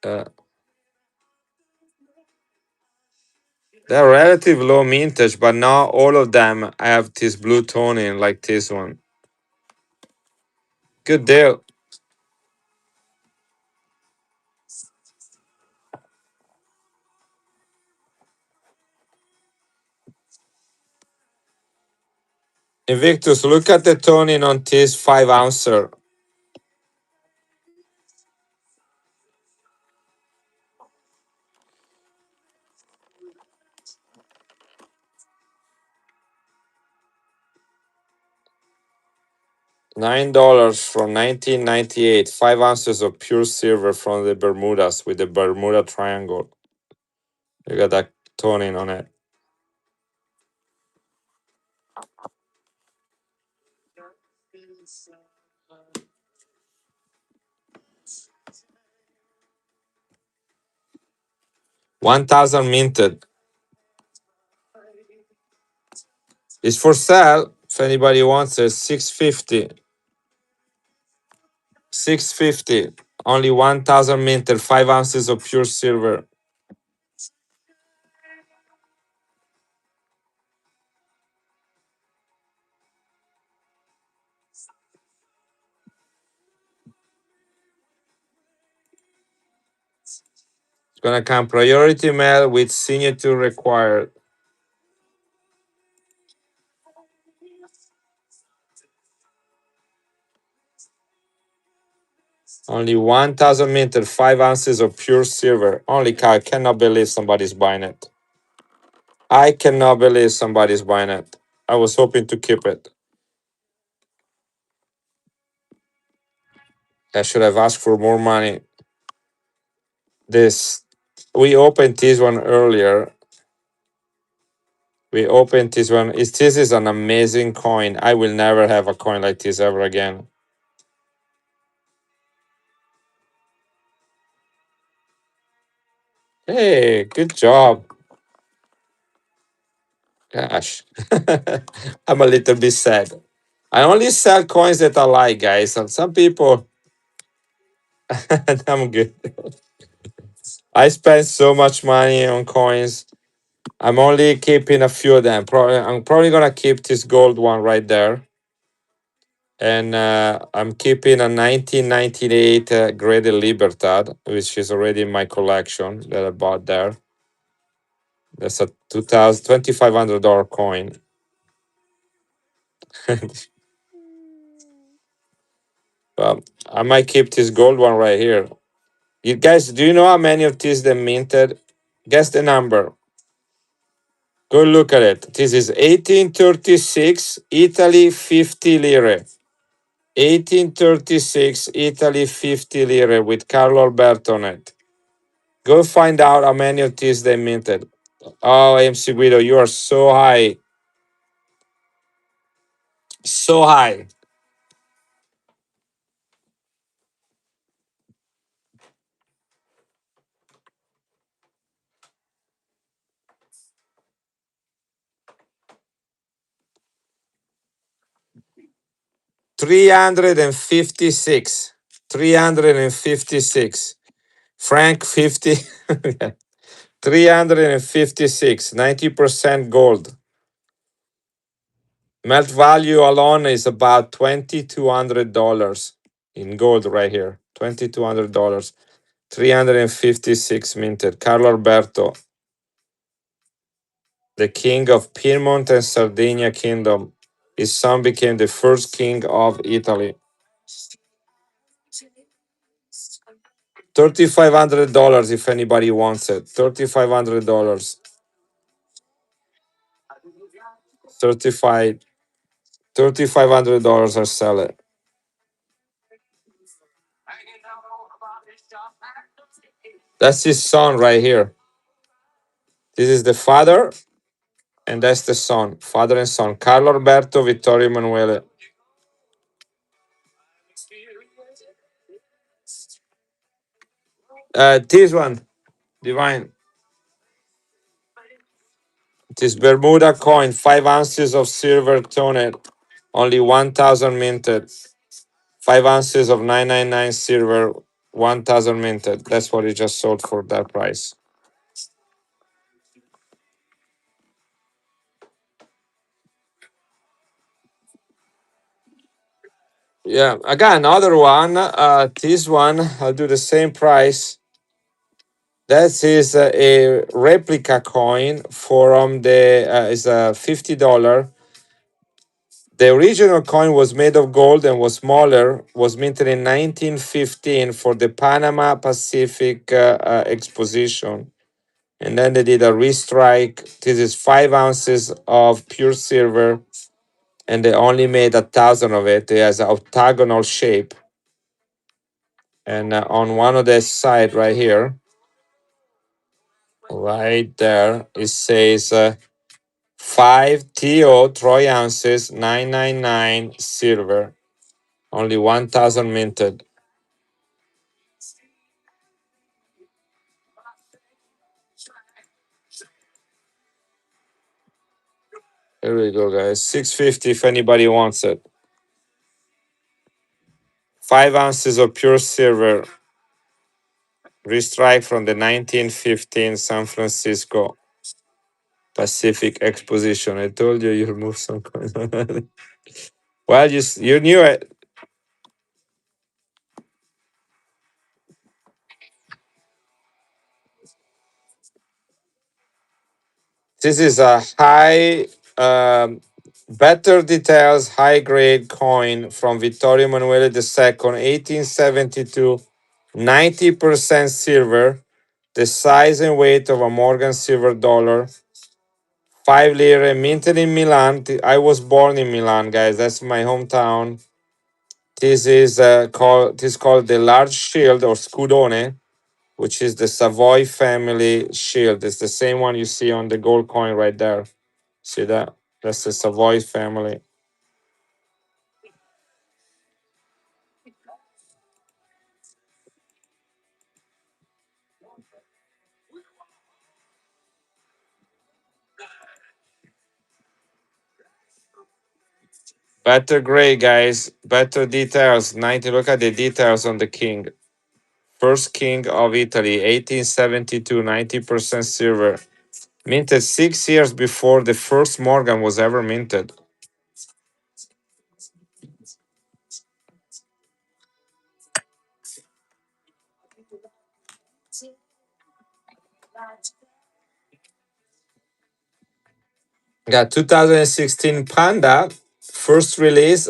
Uh, they're relative low mintage, but not all of them have this blue toning like this one. Good deal. Invictus, look at the toning on this 5 ouncer. $9 from 1998. 5 ounces of pure silver from the Bermudas with the Bermuda Triangle. You got that toning on it. $1,000 minted. It's for sale. If anybody wants it, 650. 650. Only 1,000 minted. 5 ounces of pure silver. It's gonna come priority mail with signature required. Only 1,000 minted. 5 ounces of pure silver. Only car. I cannot believe somebody's buying it. I cannot believe somebody's buying it. I was hoping to keep it. I should have asked for more money. This we opened this one earlier. We opened this one. This is an amazing coin. I will never have a coin like this ever again. Hey, good job. Gosh. I'm a little bit sad. I only sell coins that I like, guys. And some people I'm good. I spend so much money on coins. I'm only keeping a few of them. I'm probably gonna keep this gold one right there. And I'm keeping a 1998 Grade Libertad, which is already in my collection that I bought there. That's a $2,500 coin. Well, I might keep this gold one right here. You guys, do you know how many of these they minted? Guess the number. Go look at it. This is 1836 Italy 50 lire. 1836 Italy 50 lire with Carlo Alberto on it. Go find out how many of these they minted. Oh, MC Guido, you are so high. So high. $356. 356. Frank 50. 356. 90% gold. Melt value alone is about $2,200 in gold right here. $2,200. 356 minted. Carlo Alberto, the king of Piedmont and Sardinia kingdom. His son became the first king of Italy. $3,500 if anybody wants it. $3,500. 35 $3,500 I sell it. That's his son right here. This is the father, and that's the son. Father and son. Carlo Alberto Vittorio Emanuele. This one, Divine. This Bermuda coin, 5 ounces of silver toned, only 1,000 minted. 5 ounces of 999 silver 1,000 minted. That's what it just sold for that price. Yeah, I got another one. This one I'll do the same price. That is a replica coin from the is a $50. The original coin was made of gold and was smaller. Was minted in 1915 for the Panama Pacific Exposition, and then they did a restrike. This is 5 ounces of pure silver, and they only made 1,000 of it. It has an octagonal shape, and on one of the side right here, right there, it says 5 TO 3 ounces 999 silver, only 1,000 minted. Here we go, guys. 650 if anybody wants it. 5 ounces of pure silver, restrike from the 1915 San Francisco Pacific Exposition. I told you you remove some coins. Well, you knew it. This is a better details, high grade coin from Vittorio Emanuele II, 1872, 90% silver, the size and weight of a Morgan silver dollar, 5 lire, minted in Milan. I was born in Milan, guys. That's my hometown. This is called the large shield or scudone, which is the Savoy family shield. It's the same one you see on the gold coin right there. See that? That's the Savoy family. Better gray, guys. Better details. 90. Look at the details on the king. First king of Italy, 1872, 90% silver. Minted 6 years before the first Morgan was ever minted. Got 2016 Panda, first release,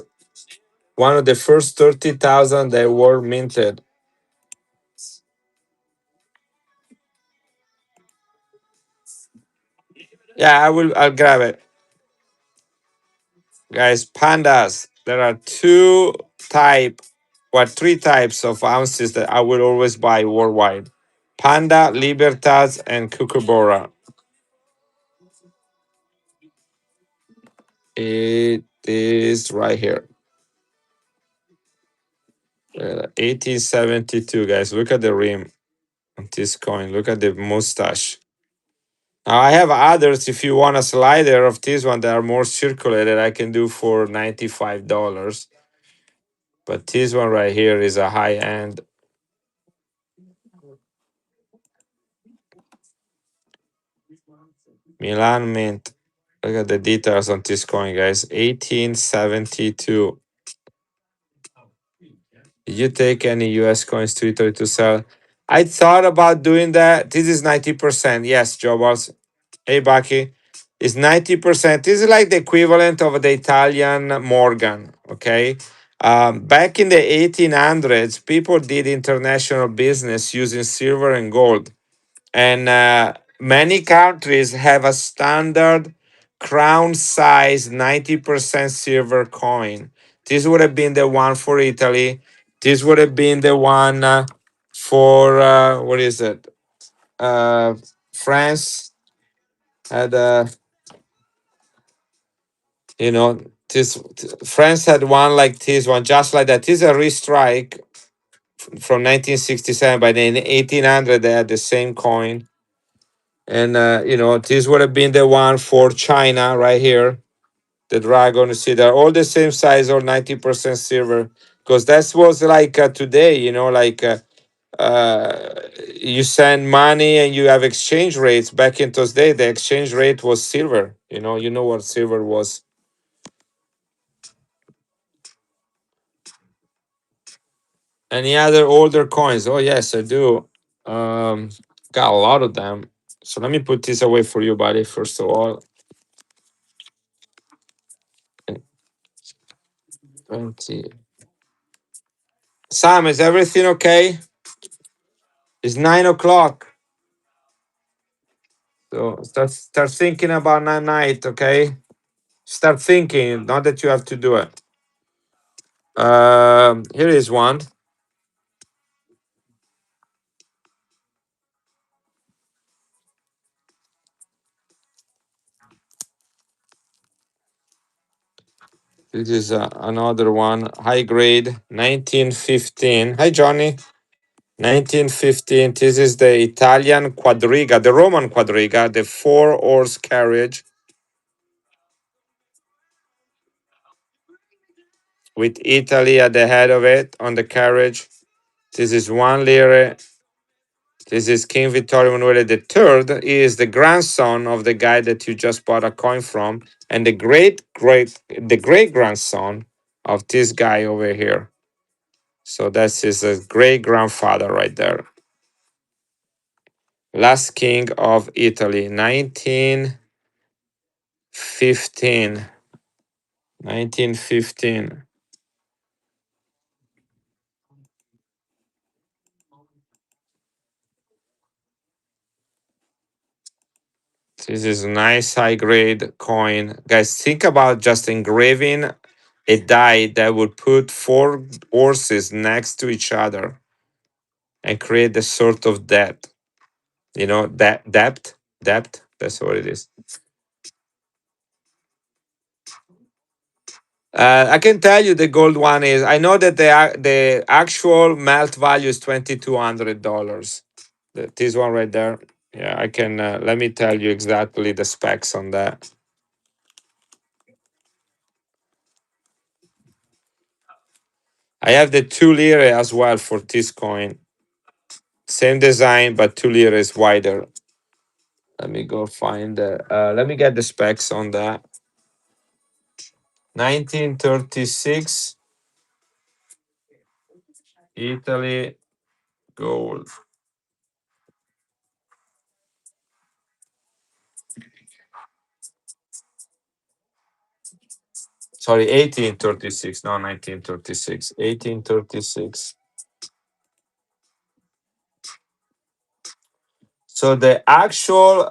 one of the first 30,000 that were minted. Yeah, I'll grab it. Guys, pandas. There are three types of ounces that I will always buy worldwide. Panda, Libertas, and Kookaburra. It is right here. 1872, guys. Look at the rim of this coin. Look at the mustache. Now I have others. If you want a slider of this one that are more circulated, I can do for $95. But this one right here is a high end. Milan Mint. Look at the details on this coin, guys. 1872. Did you take any US coins to Italy to sell? I thought about doing that. This is 90%. Yes, Joe Balls. Hey, Bucky. It's 90%. This is like the equivalent of the Italian Morgan. Okay. Back in the 1800s, people did international business using silver and gold. And many countries have a standard crown size 90% silver coin. This would have been the one for Italy. This would have been the one for what is it? France had you know this France had one like this one, just like that. This is a restrike from 1967, but in 1800 they had the same coin. And this would have been the one for China right here. The dragon, you see, they're all the same size or 90% silver. Because that was like today, you send money and you have exchange rates. Back in those days, the exchange rate was silver. You know what silver was. Any other older coins? Oh yes, I do. Got a lot of them. So let me put this away for you, buddy. First of all, 20. Sam, is everything okay? It's 9 o'clock. So start thinking about night, okay? Start thinking, not that you have to do it. Here is one. This is another one. High grade, 1915. Hi, Johnny. 1915. This is the Italian quadriga, the Roman quadriga, the four-horse carriage with Italy at the head of it on the carriage. This is 1 lire. This is King Vittorio Emanuele III. He is the grandson of the guy that you just bought a coin from, and the great grandson of this guy over here. So that's his great grandfather right there. Last king of Italy, 1915. 1915. This is a nice high grade coin. Guys, think about just engraving a die that would put four horses next to each other and create the sort of depth. That depth. That's what it is. I can tell you the gold one is. I know that the actual melt value is $2,200. This one right there. Yeah, I can. Let me tell you exactly the specs on that. I have the 2 lire as well for this coin. Same design, but 2 lire is wider. Let me go find the. Let me get the specs on that. 1936 Italy gold. Sorry, 1836, no 1936. 1836. So the actual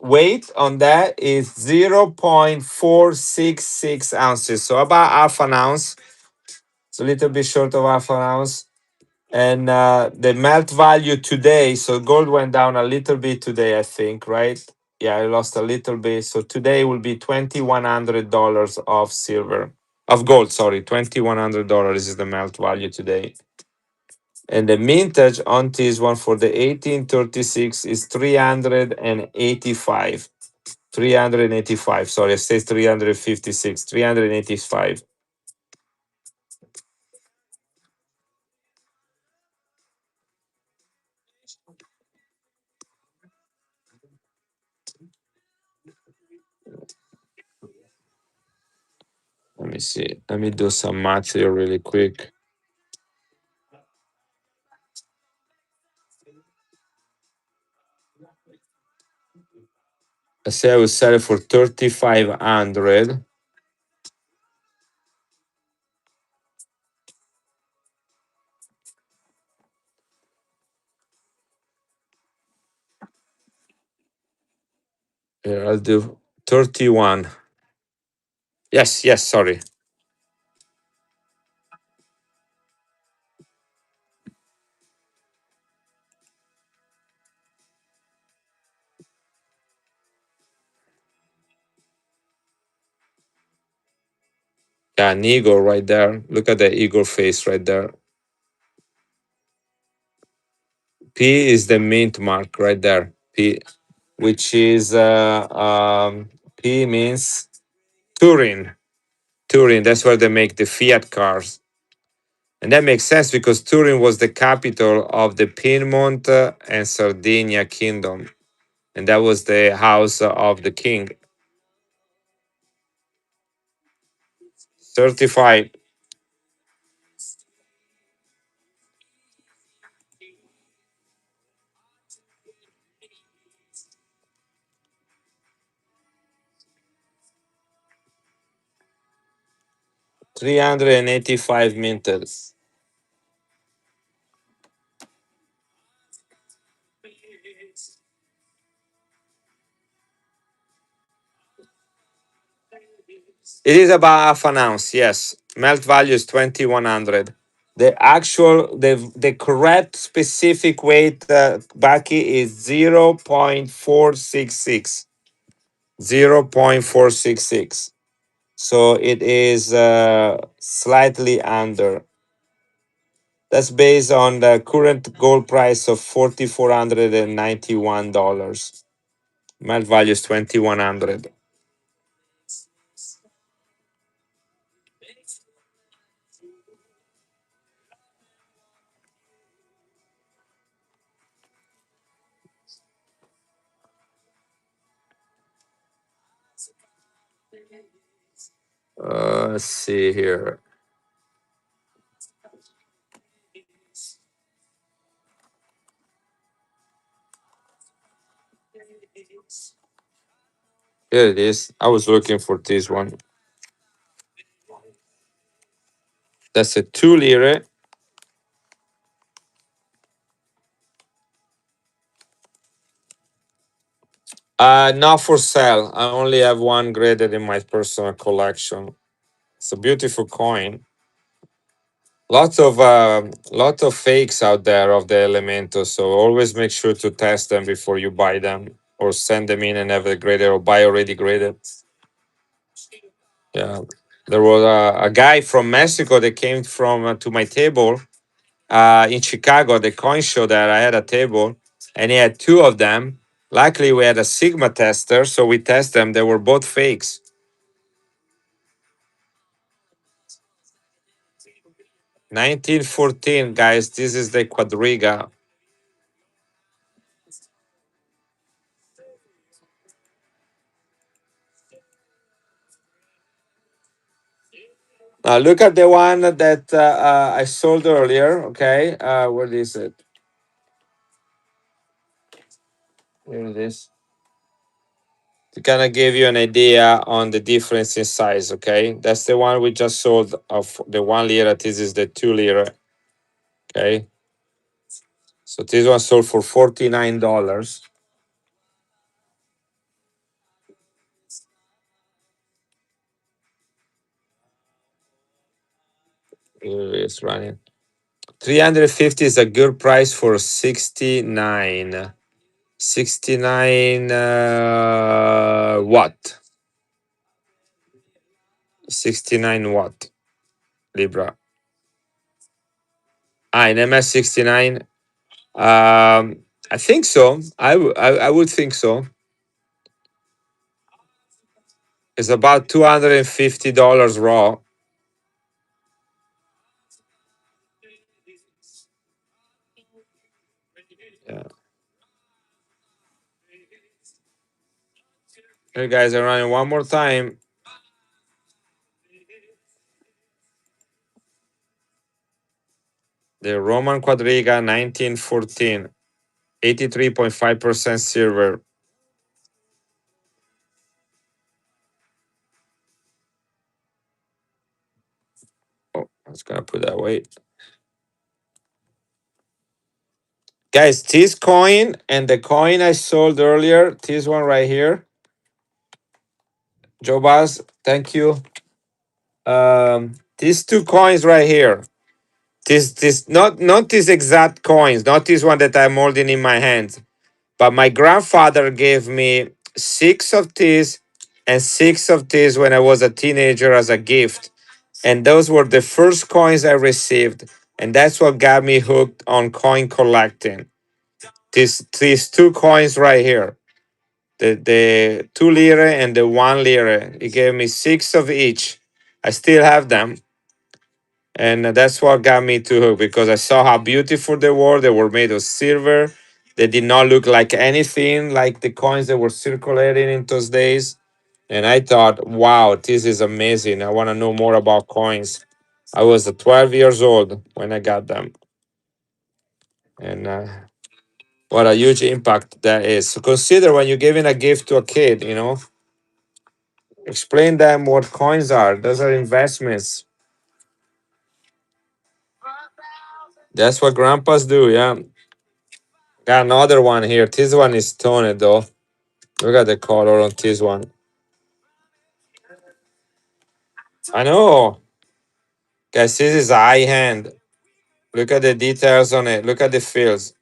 weight on that is 0.466 ounces. So about half an ounce. It's a little bit short of half an ounce. And the melt value today, so gold went down a little bit today, I think, right? Yeah, I lost a little bit. So today will be $2,100 of silver, of gold, sorry. $2,100 is the melt value today. And the mintage on this one for the 1836 is 385. 385. Sorry, I said 356. 385. Let me see. Let me do some math here really quick. I say I will sell it for 3,500. Yeah, I'll do 31. Yes, yes, sorry. Yeah, an eagle right there. Look at the eagle face right there. P is the mint mark right there. P, which is P means Turin. Turin. That's where they make the Fiat cars. And that makes sense because Turin was the capital of the Piedmont and Sardinia kingdom. And that was the house of the king. Certified. 385 minutes. It is about half an ounce, yes. Melt value is 2100. The correct specific weight, Baki, is 0.466. 0.466. So it is slightly under. That's based on the current gold price of $4,491. Melt value is 2100. Let's see here. Here it is. I was looking for this one. That's a 2 lire. Not for sale. I only have one graded in my personal collection. It's a beautiful coin. Lots of fakes out there of the Elementos, so always make sure to test them before you buy them or send them in and have it graded or buy already graded. Yeah, there was a guy from Mexico that came from to my table in Chicago, the coin show that I had a table, and he had two of them. Luckily, we had a Sigma tester, so we test them. They were both fakes. 1914, guys. This is the Quadriga. Now look at the one that I sold earlier. Okay, where is it? Here it is. To kind of give you an idea on the difference in size. Okay, that's the one we just sold of the 1 lira. This is the 2 lira. Okay, so this one sold for $49. It's running. 350 is a good price for 69. 69 watt. 69 watt Libra. In MS69. I think so. I would think so. It's about $250 raw. Yeah. Hey guys, I'm running one more time. The Roman Quadriga 1914. 83.5% silver. Oh, I was gonna put that weight. Guys, this coin and the coin I sold earlier, this one right here. Joe Baz, thank you. These two coins right here. This not these exact coins, not this one that I'm holding in my hand. But my grandfather gave me six of these and six of these when I was a teenager as a gift. And those were the first coins I received. And that's what got me hooked on coin collecting. These two coins right here. The 2 lira and the 1 lira. He gave me six of each. I still have them. And that's what got me to hook because I saw how beautiful they were. They were made of silver. They did not look like anything like the coins that were circulating in those days. And I thought, wow, this is amazing. I want to know more about coins. I was 12 years old when I got them. And what a huge impact that is. So consider when you're giving a gift to a kid, explain them what coins are. Those are investments. That's what grandpas do, yeah. Got another one here. This one is toned though. Look at the color on this one. I know. Guys, this is high hand. Look at the details on it. Look at the fills.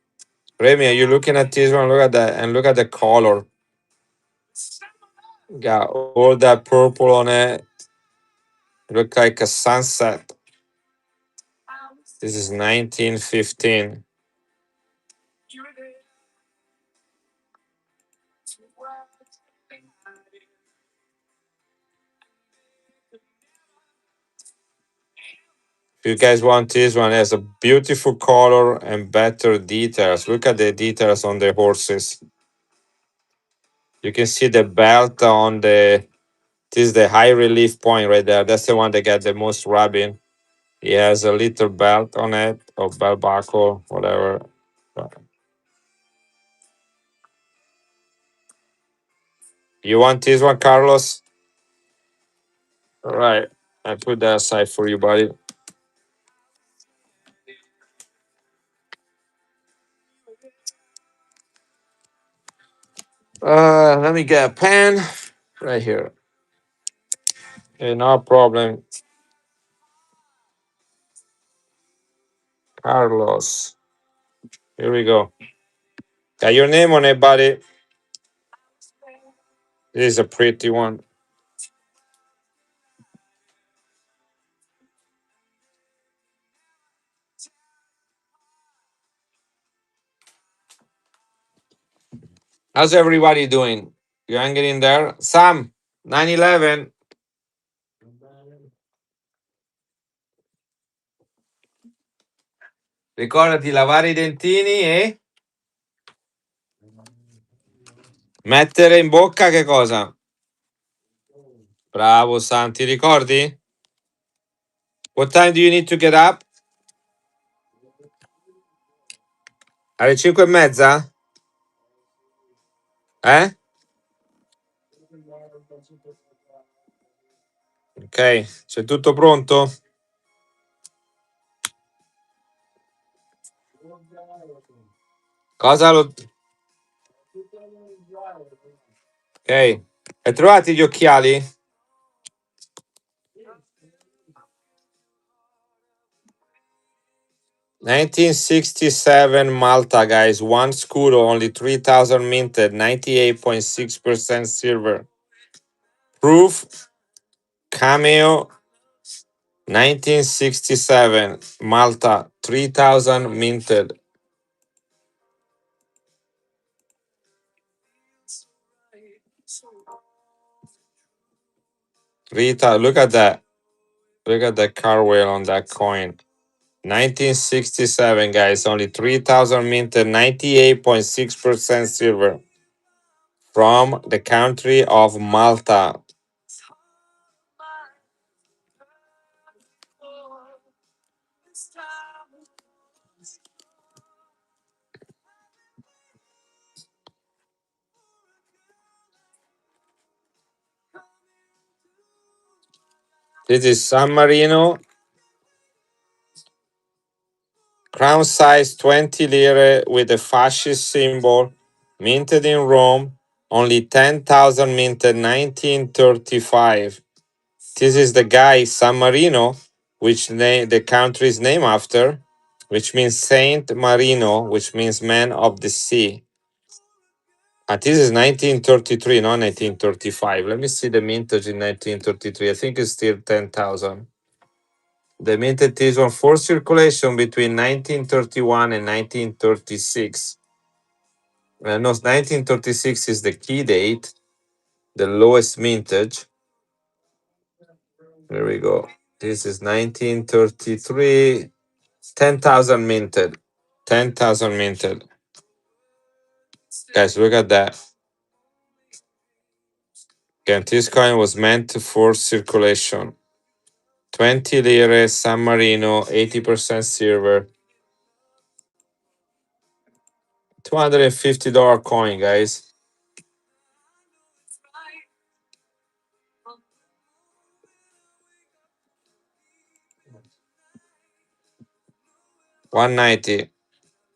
Remy, are you looking at this one? Look at that. And look at the color. Got all that purple on it. Look like a sunset. This is 1915. If you guys want this one, it has a beautiful color and better details. Look at the details on the horses. You can see the belt on the. This is the high relief point right there. That's the one that got the most rubbing. He has a little belt on it, or belt buckle, whatever. You want this one, Carlos? All right. I put that aside for you, buddy. Let me get a pen right here. Okay, no problem. Carlos. Here we go. Got your name on it, buddy. This is a pretty one. How's everybody doing? You hanging in there? Sam, 9/11. Ricordati lavare i dentini e mettere in bocca che cosa? Bravo Sam, ti ricordi? What time do you need to get up? Alle 5:30? Eh? Ok, c'è tutto pronto? Cosa lo... Ok. Hai trovati gli occhiali? 1967 Malta, guys. One Scudo, only 3,000 minted, 98.6% silver. Proof, Cameo, 1967 Malta, 3,000 minted. 3,000. Look at that. Look at the car wheel on that coin. 1967, guys. Only 3,000 minted, 98.6% silver. From the country of Malta. This is San Marino. Crown size 20 lire with a fascist symbol. Minted in Rome. Only 10,000 minted 1935. This is the guy San Marino, which the country is named after, which means Saint Marino, which means man of the sea. This is 1933, not 1935. Let me see the mintage in 1933. I think it's still 10,000. They minted this one for circulation between 1931 and 1936. No, 1936 is the key date, the lowest mintage. There we go. This is 1933. 10,000 minted. 10,000 minted. Guys, look at that. Again, this coin was meant for circulation. 20 lire, San Marino, 80% silver. $250 coin, guys. $190.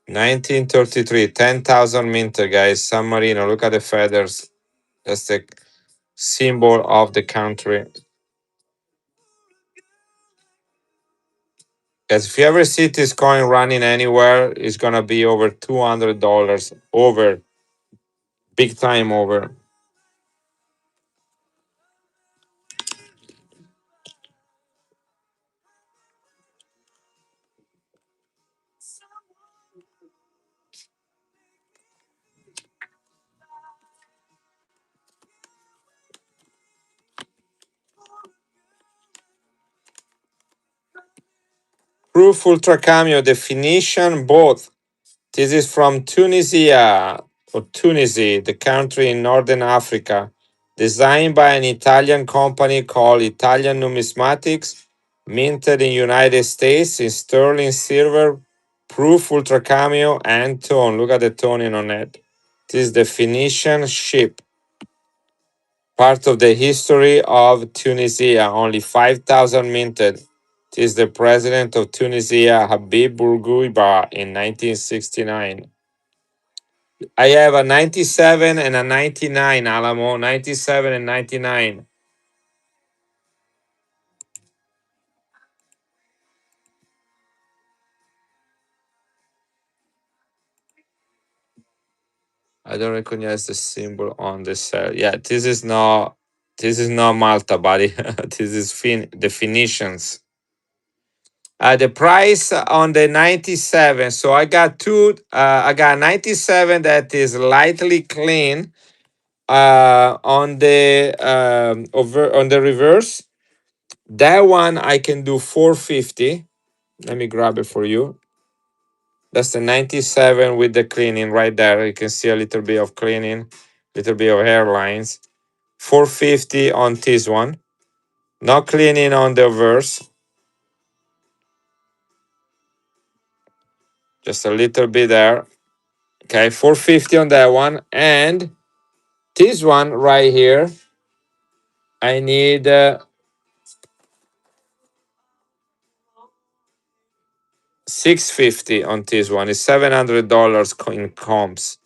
1933. 10,000 minted, guys. San Marino. Look at the feathers. That's the symbol of the country. Guys, if you ever see this coin running anywhere, it's gonna be over $200. Over. Big time over. Proof Ultra Cameo definition both. This is from Tunisia or Tunisia, the country in northern Africa. Designed by an Italian company called Italian Numismatics, minted in United States in sterling silver, proof ultra cameo and tone. Look at the toning on it. This is the Phoenician ship, part of the history of Tunisia. Only 5,000 minted. This is the president of Tunisia, Habib Bourguiba, in 1969. I have a 97 and a 99, Alamo. 97 and 99. I don't recognize the symbol on the cell. Yeah, this is not Malta, buddy. This is the Phoenicians. The price on the 97. So I got two. I got 97 that is lightly clean. On the over on the reverse, that one I can do 450. Let me grab it for you. That's the 97 with the cleaning right there. You can see a little bit of cleaning, little bit of hairlines. 450 on this one. Not cleaning on the verse. Just a little bit there. Okay, 450 on that one. And this one right here, I need 650 on this one. It's $700 in comps.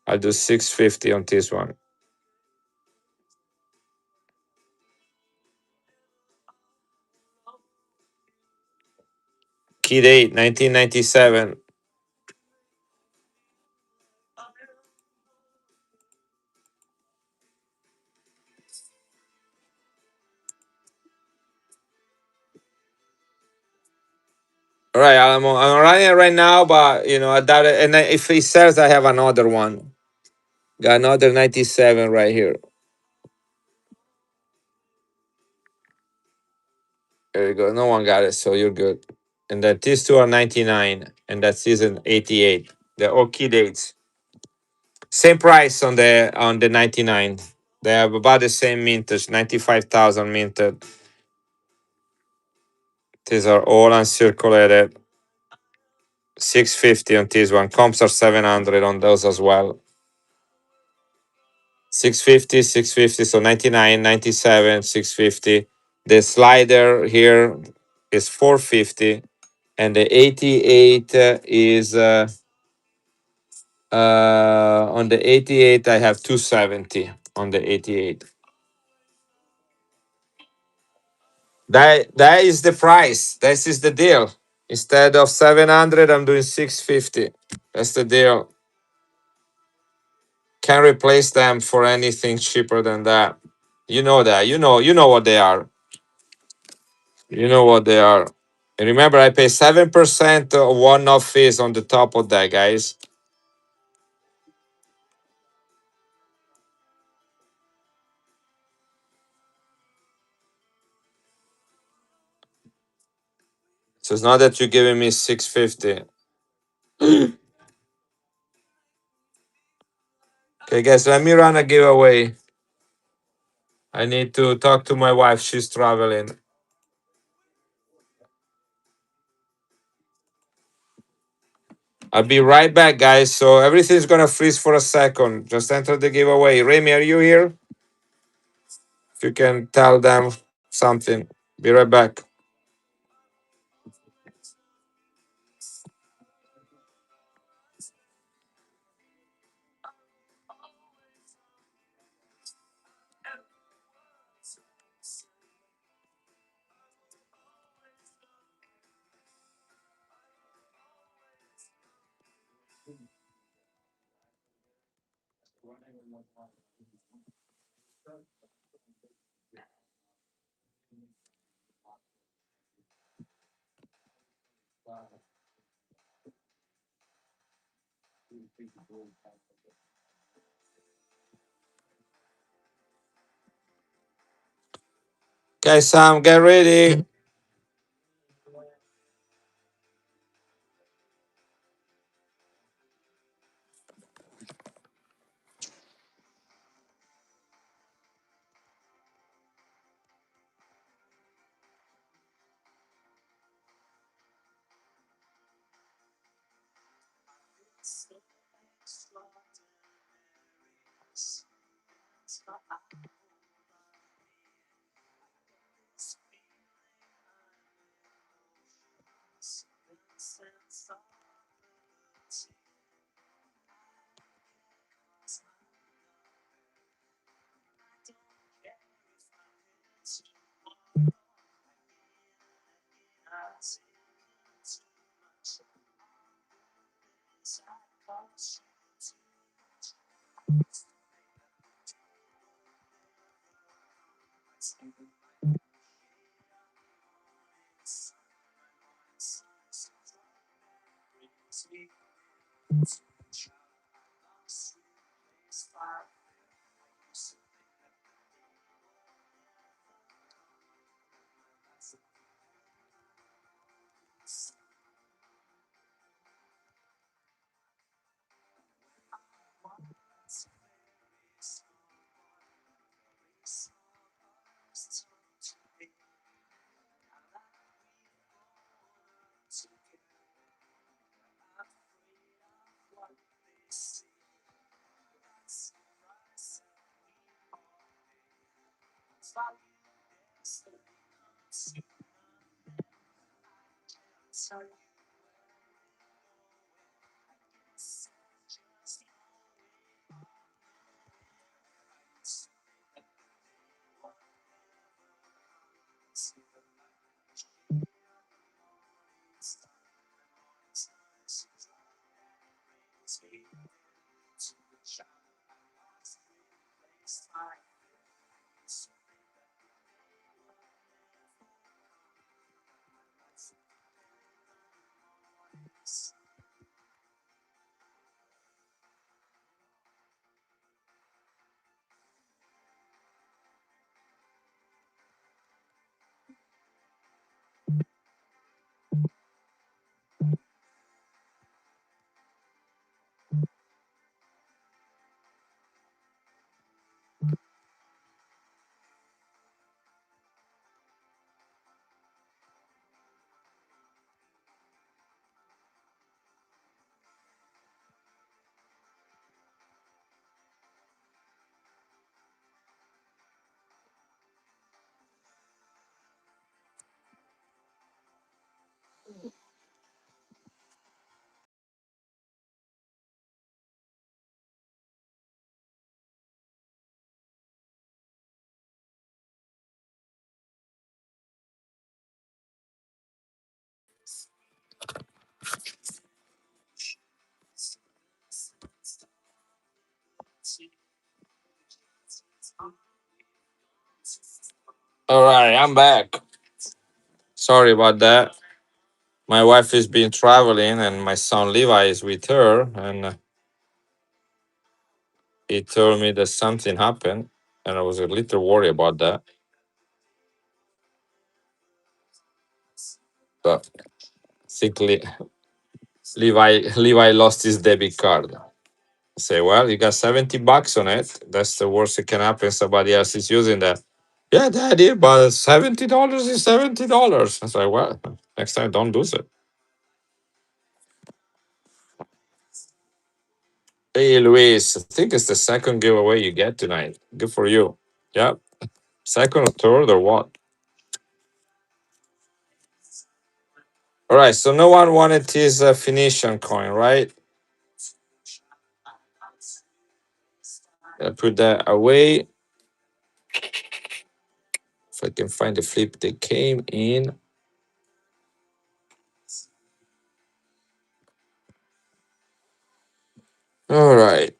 I'll do 650 on this one. Key date 1997. All right, I'm running it right now, but I doubt it. And if he sells, I have another one. Got another 97 right here. There you go. No one got it, so you're good. And then these two are 99, and that's season 88. They're all key dates. Same price on the 99. They have about the same mintage, 95,000 minted. These are all uncirculated. 650 on this one. Comps are 700 on those as well. 650, 650. So 99, 97, 650. The slider here is 450. And the 88 is on the 88 I have 270 on the 88. That is the price. This is the deal. Instead of 700, I'm doing 650. That's the deal. Can't replace them for anything cheaper than that. You know that. You know what they are. You know what they are. And remember, I pay 7% one-off fees on the top of that, guys. So it's not that you're giving me 650. Okay, guys, let me run a giveaway. I need to talk to my wife. She's traveling. I'll be right back, guys. So everything's gonna freeze for a second. Just enter the giveaway. Remy, are you here? If you can tell them something. Be right back. Okay, Sam, get ready. All right, I'm back. Sorry about that. My wife has been traveling, and my son Levi is with her, and he told me that something happened, and I was a little worried about that. But think Levi lost his debit card. Say, well, you got $70 on it. That's the worst that can happen. Somebody else is using that. Yeah, daddy, but $70 is $70. I say, well, next time don't lose it. Hey, Luis, I think it's the second giveaway you get tonight. Good for you. Yeah, second or third or what? All right, so no one wanted this Phoenician coin, right? I put that away. If I can find the flip that came in. All right,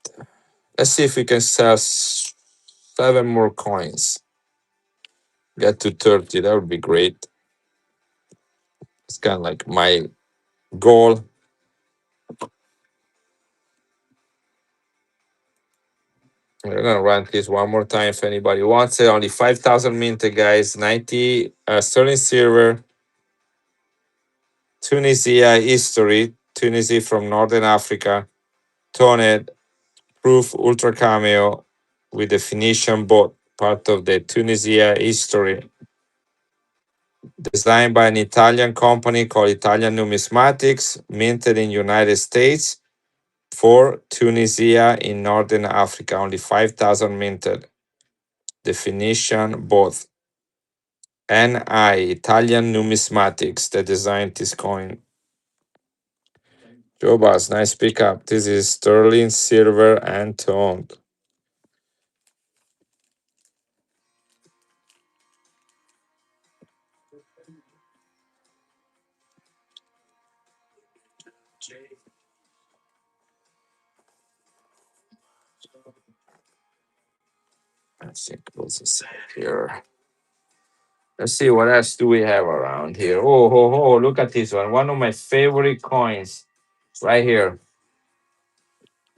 let's see if we can sell 7 more coins. Get to 30, that would be great. It's kind of like my goal. We're gonna run this one more time if anybody wants it. Only 5,000 minted, guys. 90 sterling silver, Tunisia history, Tunisia from Northern Africa, toned, proof ultra cameo with the Phoenician boat, part of the Tunisia history. Designed by an Italian company called Italian Numismatics, minted in United States for Tunisia in Northern Africa. Only 5,000 minted. The Phoenician boat. NI, Italian Numismatics, that designed this coin. Joe Boss, nice pickup. This is sterling, silver, and toned. Let's see, close this out here. Let's see what else do we have around here. Oh, look at this one. One of my favorite coins right here.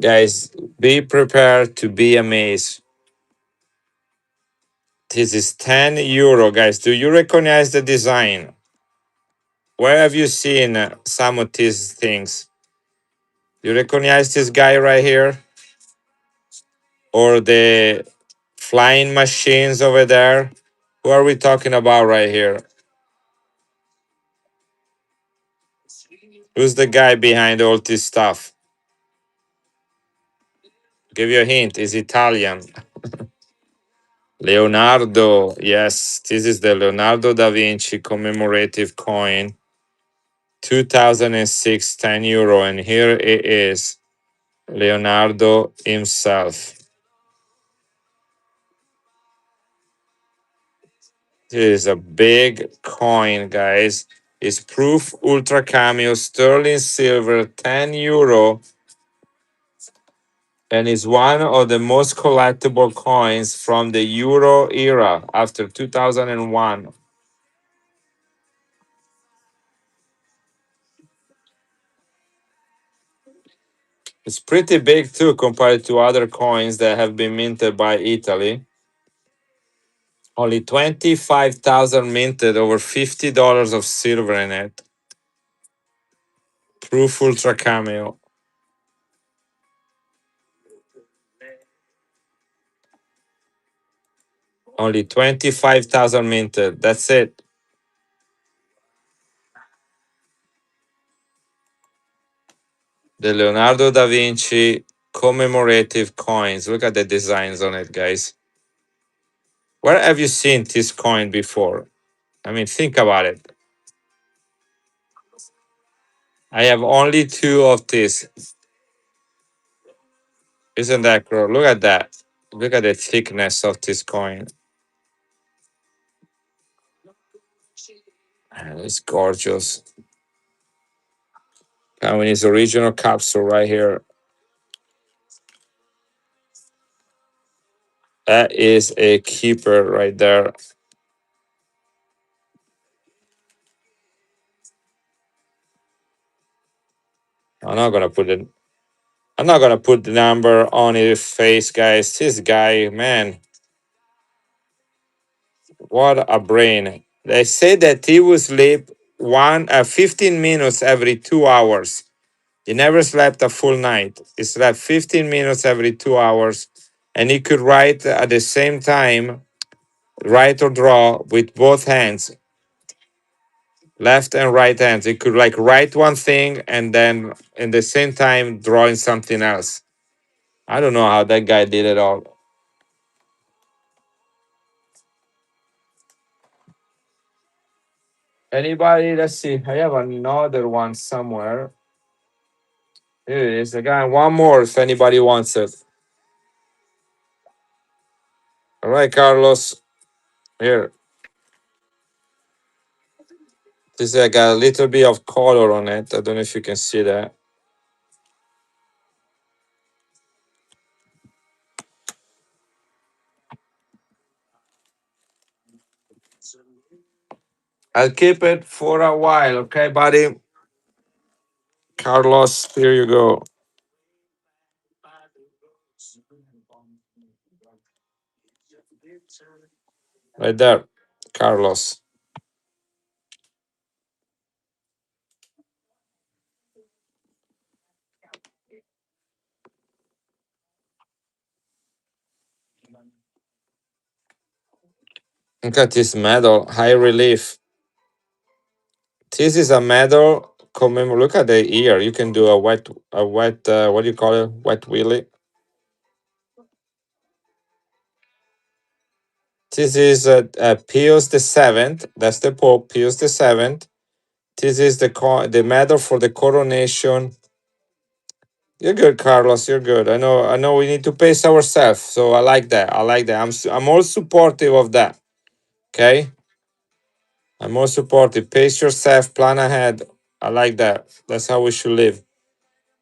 Guys, be prepared to be amazed. This is 10 euro, guys. Do you recognize the design? Where have you seen some of these things? You recognize this guy right here? Or the flying machines over there? Who are we talking about right here? Who's the guy behind all this stuff? Give you a hint. He's Italian. Leonardo. Yes, this is the Leonardo da Vinci commemorative coin. 2006, 10 euro. And here it is. Leonardo himself. This is a big coin, guys. It's proof ultra cameo sterling silver 10 euro, and is one of the most collectible coins from the euro era after 2001. It's pretty big too compared to other coins that have been minted by Italy. Only 25,000 minted, over $50 of silver in it. Proof ultra cameo. Only 25,000 minted. That's it. The Leonardo da Vinci commemorative coins. Look at the designs on it, guys. Where have you seen this coin before? I mean, think about it. I have only 2 of this. Isn't that cool? Look at that. Look at the thickness of this coin. Man, it's gorgeous. And its original capsule right here. That is a keeper right there. I'm not gonna put it. I'm not gonna put the number on his face, guys. This guy, man, what a brain. They say that he will sleep 15 minutes every 2 hours. He never slept a full night. He slept 15 minutes every 2 hours, and he could write at the same time, write or draw with both hands, left and right hands. He could like write one thing and then in the same time drawing something else. I don't know how that guy did it all. Anybody? Let's see. I have another one somewhere. Here it is. Again, one more if anybody wants it. All right, Carlos. Here. This I got a little bit of color on it. I don't know if you can see that. I'll keep it for a while, okay, buddy? Carlos, here you go. Right there. Carlos. Look at this medal, high relief. This is a medal look at the ear. You can do a wet, what do you call it? Wet willy. This is Pius the Seventh. That's the Pope, Pius the Seventh. This is the medal for the coronation. You're good, Carlos. You're good. I know. I know. We need to pace ourselves. So I like that. I like that. I'm all supportive of that. Okay. I'm all supportive. Pace yourself. Plan ahead. I like that. That's how we should live.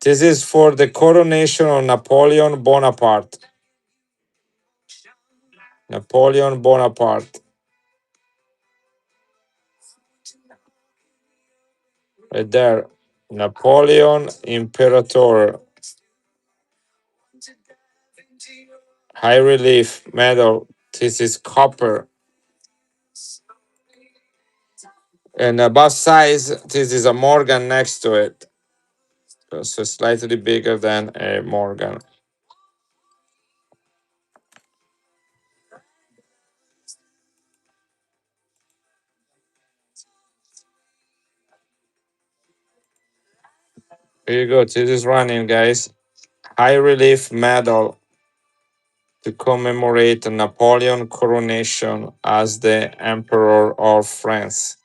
This is for the coronation of Napoleon Bonaparte. Napoleon Bonaparte. Right there. Napoleon Imperator. High relief medal. This is copper. And above size, this is a Morgan next to it. So slightly bigger than a Morgan. Here you go. This is running, guys. High relief medal to commemorate Napoleon coronation as the Emperor of France.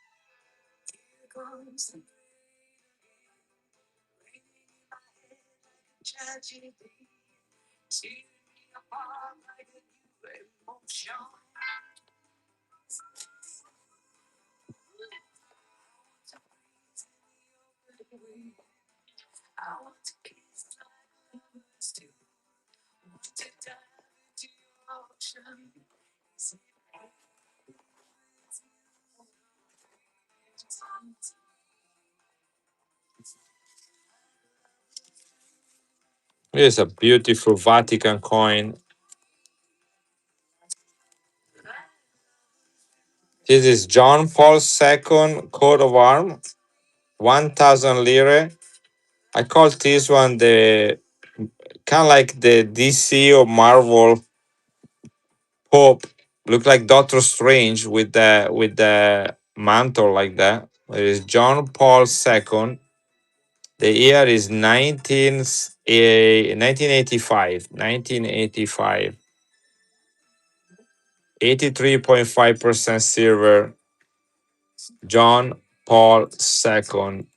Here's a beautiful Vatican coin. This is John Paul II coat of arms, 1,000 lire. I call this one the kind of like the DC or Marvel Pope. Look like Doctor Strange with the mantle like that. It is John Paul II. The year is 1985. 1985. 83.5% silver. John Paul II.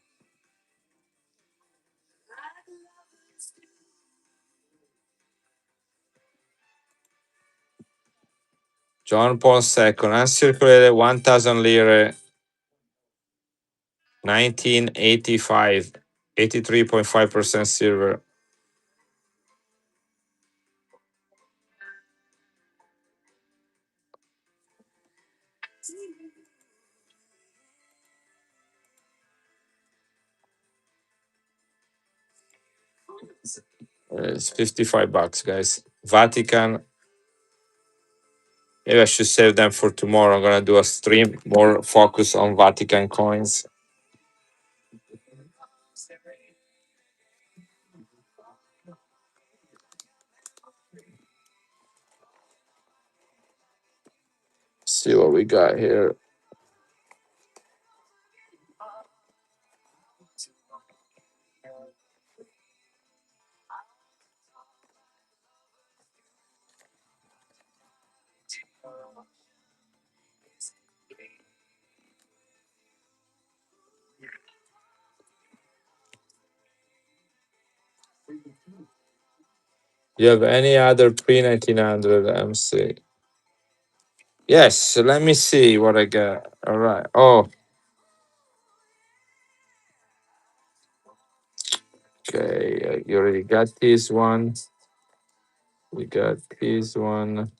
John Paul II. Uncirculated 1,000 lire. 1985. 83.5% silver. It's $55, guys. Vatican. Maybe I should save them for tomorrow. I'm gonna do a stream more focus on Vatican coins. see what we got here. You have any other pre 1900 MC? Yes, let me see what I got. All right. Oh, okay. You already got this one. We got this one.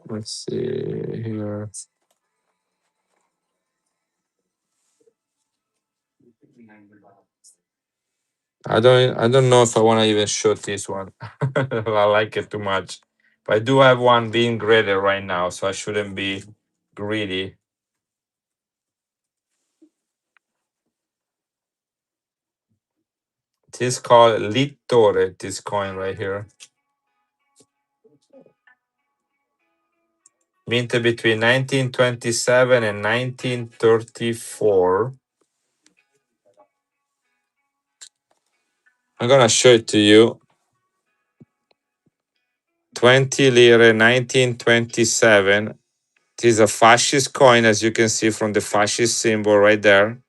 Let's see here. I don't know if I want to even shoot this one. I like it too much. But I do have one being graded right now, so I shouldn't be greedy. This called Littore, this coin right here. Minted between 1927 and 1934. I'm gonna show it to you. 20 lire 1927. It is a fascist coin, as you can see from the fascist symbol right there.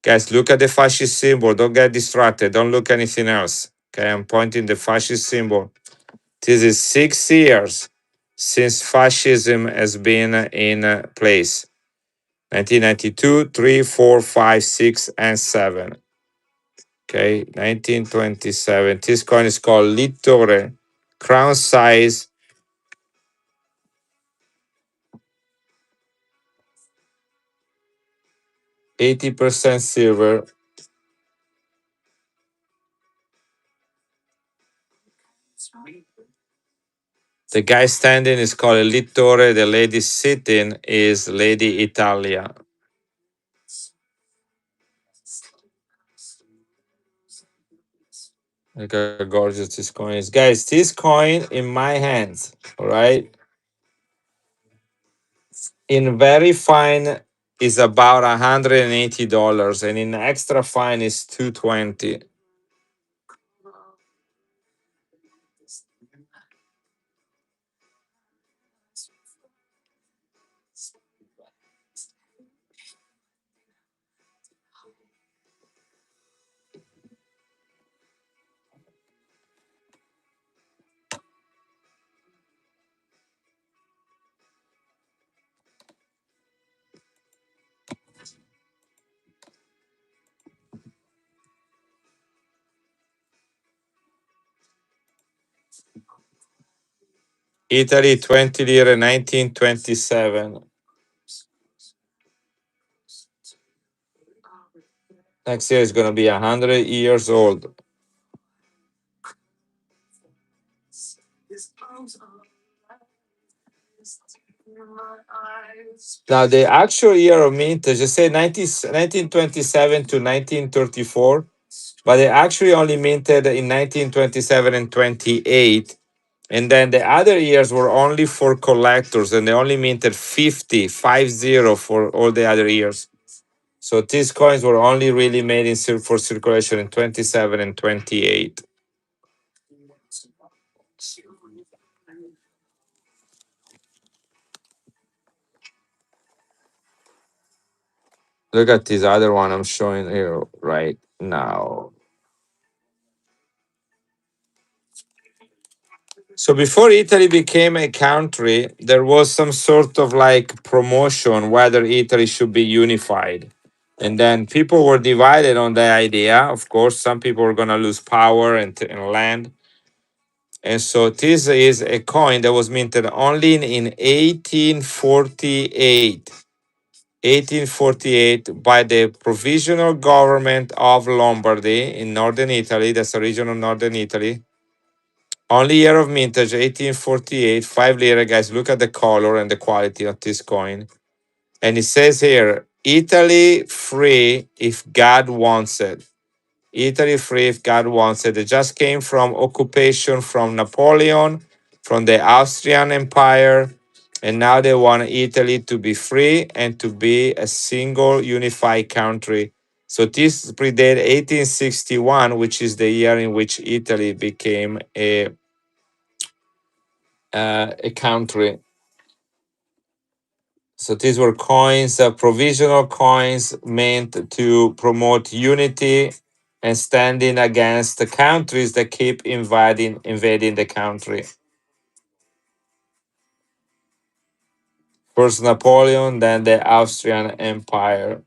Guys, look at the fascist symbol. Don't get distracted. Don't look anything else. Okay, I'm pointing the fascist symbol. This is 6 years since fascism has been in place. 1992, 3, 4, 5, 6, and 7. Okay, 1927. This coin is called Littore. Crown size, 80% silver. The guy standing is called a Littore. The lady sitting is Lady Italia. Look how gorgeous this coin is. Guys, this coin in my hands, all right, in very fine is about $180, and in extra fine is 220. Italy, 20 lire, 1927. Next year is going to be 100 years old. Now, the actual year of mintage, I say 1927 to 1934, but they actually only minted in 1927 and 28. And then the other years were only for collectors, and they only minted 50 for all the other years. So these coins were only really made for circulation in 27 and 28. Look at this other one I'm showing here right now. So before Italy became a country, there was some sort of like promotion whether Italy should be unified. And then people were divided on the idea. Of course, some people were going to lose power and land. And so this is a coin that was minted only in 1848. 1848 by the provisional government of Lombardy in northern Italy. That's a region of northern Italy. Only year of mintage, 1848, 5 lira. Guys, look at the color and the quality of this coin. And it says here, Italy free if God wants it. Italy free if God wants it. It just came from occupation from Napoleon, from the Austrian Empire, And now they want Italy to be free and to be a single unified country. So this predate 1861, which is the year in which Italy became a country. So these were coins, provisional coins meant to promote unity and standing against the countries that keep invading the country. First Napoleon, then the Austrian Empire.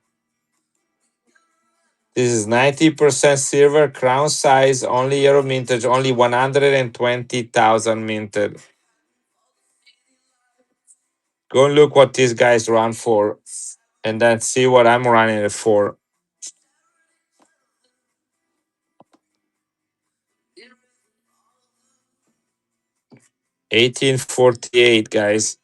This is 90% silver, crown size, only year of mintage, only 120,000 minted. Go and look what these guys run for, and then see what I'm running it for. 1848, guys.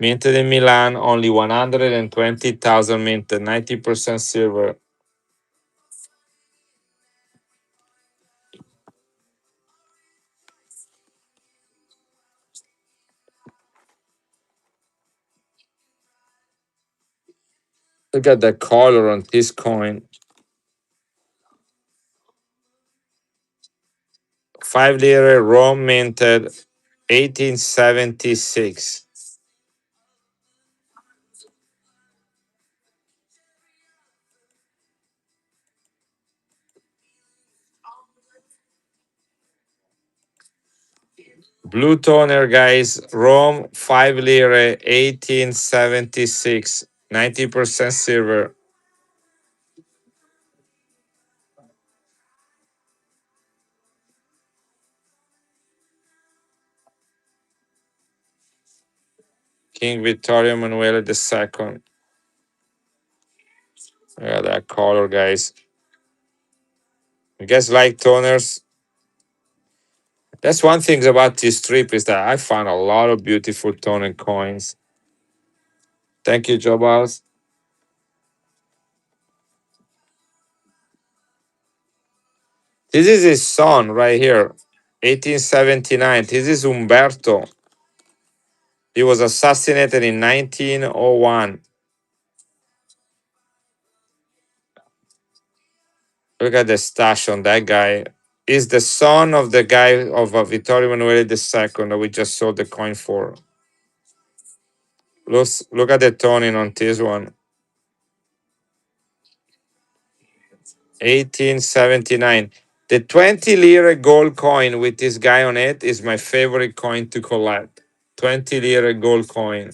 Minted in Milan, only 120,000 minted, 90% silver. Look at the color on this coin. 5 lire, Rome minted, 1876. Blue toner, guys. Rome, 5 lire, 1876. 90% silver. King Vittorio Emanuele II. Look at that color, guys. You guys like toners? That's one thing about this trip is that I found a lot of beautiful toner coins. Thank you, Joe Boss. This is his son right here, 1879. This is Umberto. He was assassinated in 1901. Look at the stash on that guy. Is the son of the guy of Vittorio Emanuele II that we just sold the coin for. Look at the toning on this one. 1879. The 20 lire gold coin with this guy on it is my favorite coin to collect. 20 lire gold coin.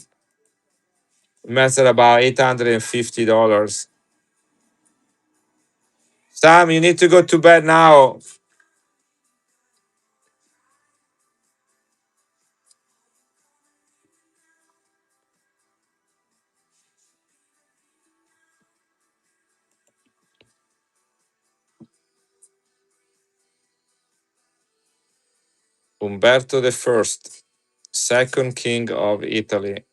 That's at about $850. Sam, you need to go to bed now. Umberto the First, second king of Italy.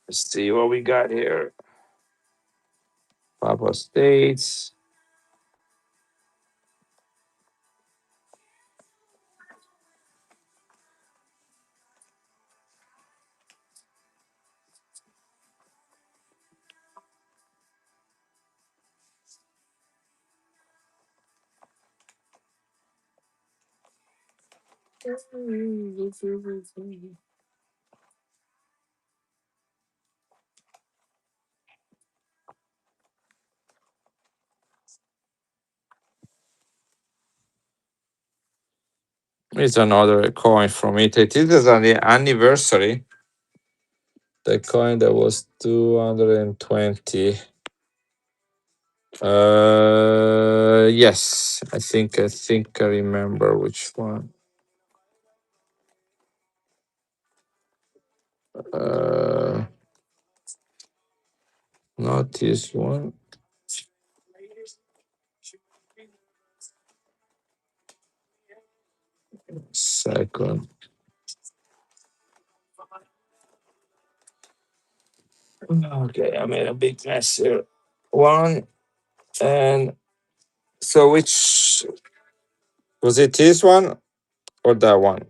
Let's see what we got here. Papa States. It's another coin from Italy. This is on the anniversary. The coin that was 220. Yes, I think I remember which one. Uh, not this one. Second. Okay, I made a big mess here. One and so which was it? This one or that one?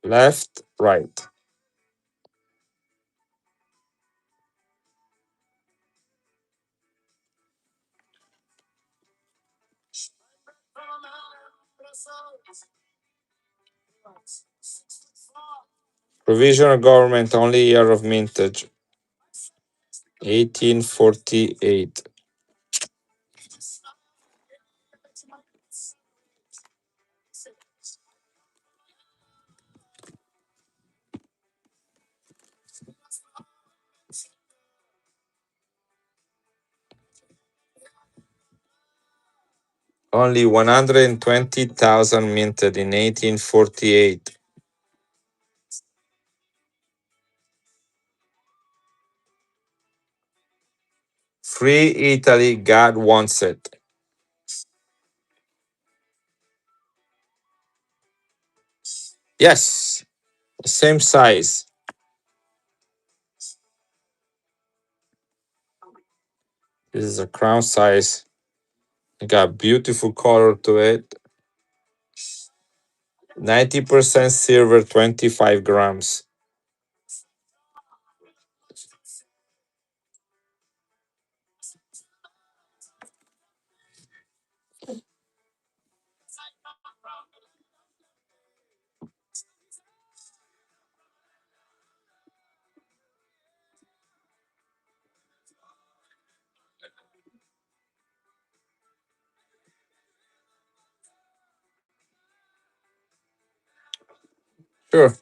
Left, right. Provisional government, only year of mintage, 1848. Only 120,000 minted in 1848. Free Italy, God wants it. Yes, same size. This is a crown size. It got beautiful color to it. 90% silver, 25 grams. Sure.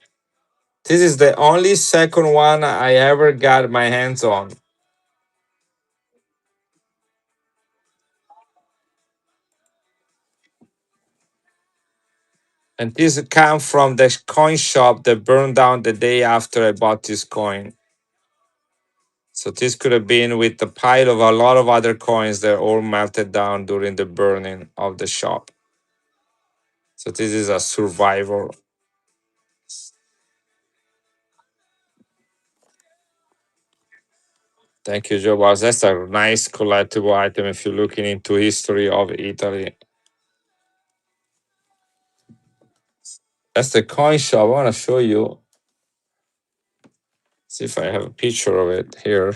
This is the only second one I ever got my hands on. And this come from the coin shop that burned down the day after I bought this coin. So this could have been with the pile of a lot of other coins that all melted down during the burning of the shop. So this is a survival. Thank you, Joe Boss. That's a nice collectible item if you're looking into history of Italy. That's the coin shop. I want to show you. See if I have a picture of it here.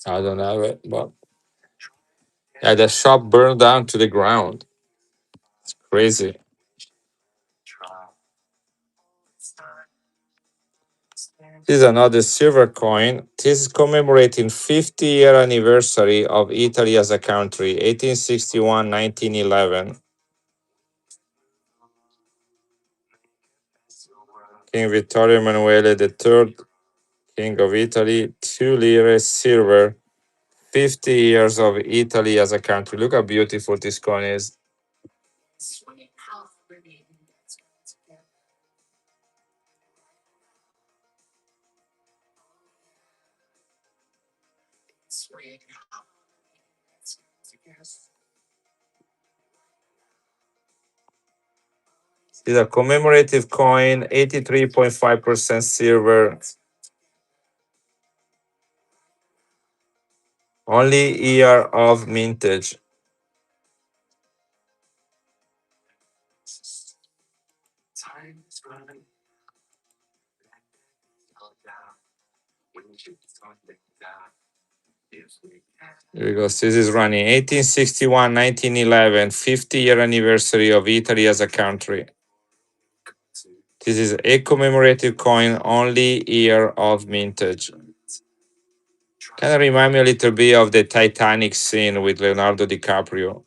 I don't have it, but yeah, the shop burned down to the ground. Crazy. This is another silver coin. This is commemorating 50-year anniversary of Italy as a country, 1861-1911. King Vittorio Emanuele III, King of Italy, 2 lire silver, 50 years of Italy as a country. Look how beautiful this coin is. This is a commemorative coin, 83.5% silver. Only year of mintage. Here we go. This is running 1861, 1911, 50-year anniversary of Italy as a country. This is a commemorative coin, only year of mintage. Kind of remind me a little bit of the Titanic scene with Leonardo DiCaprio.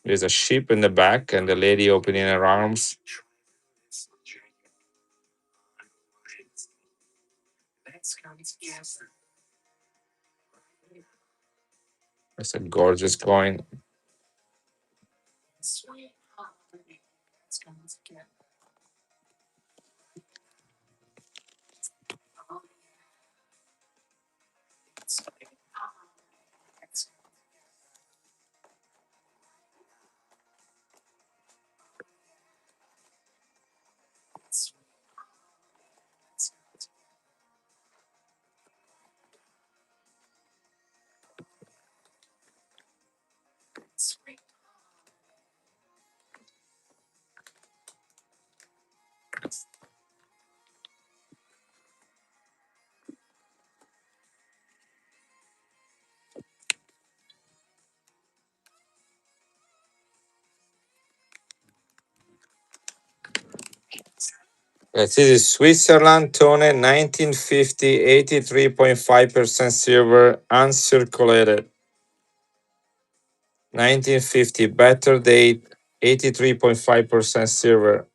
There's a ship in the back and the lady opening her arms. It's a gorgeous coin. This is Switzerland, tone 1950, 83.5% silver, uncirculated. 1950, better date, 83.5% silver.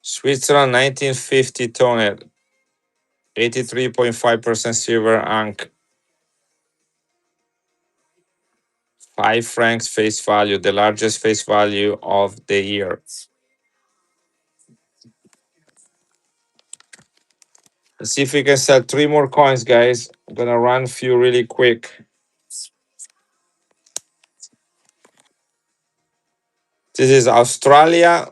Switzerland, 1950, tone 83.5% silver, Ankh. 5 francs face value, the largest face value of the year. Let's see if we can sell 3 more coins, guys. I'm gonna run a few really quick. This is Australia,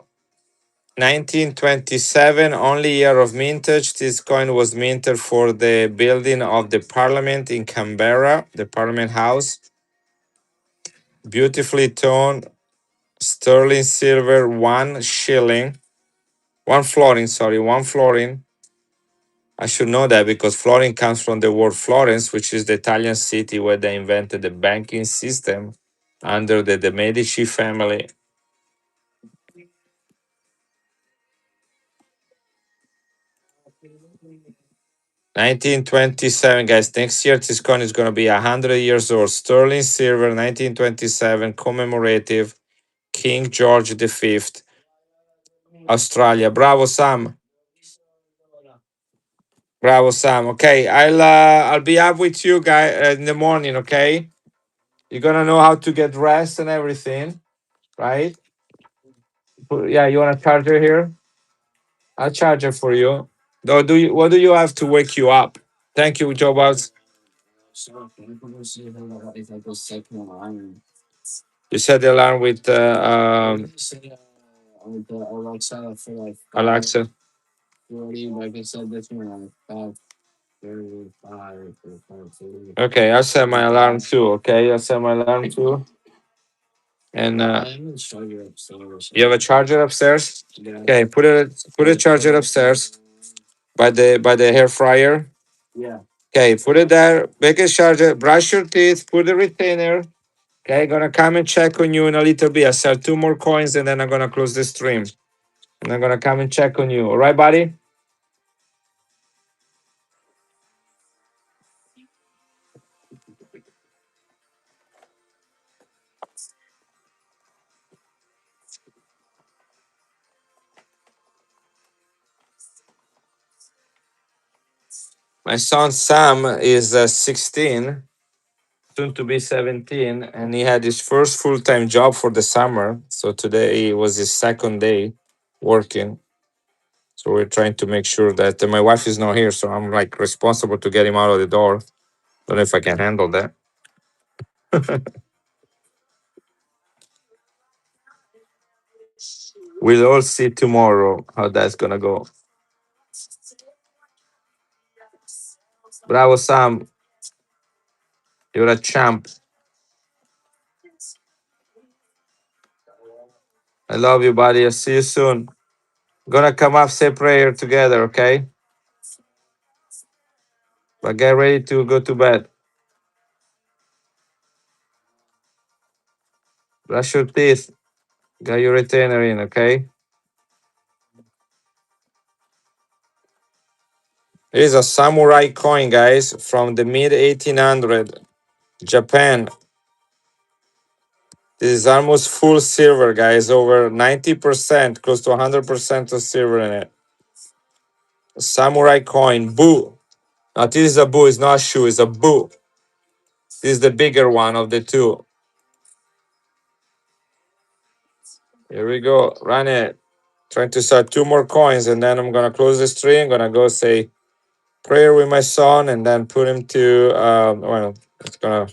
1927, only year of mintage. This coin was minted for the building of the parliament in Canberra, the parliament house. Beautifully toned sterling silver, 1 shilling, 1 florin, sorry, 1 florin. I should know that because florin comes from the word Florence, which is the Italian city where they invented the banking system under the Medici family. 1927, guys. Next year, this coin is going to be 100 years old. Sterling silver, 1927, commemorative, King George V, Australia. Bravo, Sam. Bravo, Sam. Okay, I'll be up with you guys in the morning. Okay, you're gonna know how to get rest and everything, right? Yeah, you want a charger here? I'll charge it for you. Though, do you? What do you have to wake you up? Thank you, Joe Bugs. You set the alarm with Alexa. Okay, I'll set my alarm too. Okay, I'll set my alarm too. And you have a charger upstairs. Okay, put a charger upstairs by the hair fryer. Okay, put it there. Make a charger. Brush your teeth. Put the retainer. Okay, gonna come and check on you in a little bit. I sell 2 more coins and then I'm gonna close the stream. And I'm gonna come and check on you. All right, buddy? My son Sam is 16, soon to be 17, and he had his first full-time job for the summer. So today was his second day working. So we're trying to make sure that my wife is not here, so I'm like responsible to get him out of the door. Don't know if I can handle that. We'll all see tomorrow how that's gonna go. Bravo, Sam. You're a champ. I love you, buddy. I'll see you soon. Gonna come up, say prayer together, okay? But get ready to go to bed. Brush your teeth. Got your retainer in, okay? Here's a samurai coin, guys, from the mid 1800, Japan. This is almost full silver, guys. Over 90%, close to 100% of silver in it. A samurai coin, boo. Now, this is a boo, it's not a shoe, it's a boo. This is the bigger one of the two. Here we go, run it. Trying to start two more coins, and then I'm gonna close the stream. Gonna go say prayer with my son, and then put him to well, it's gonna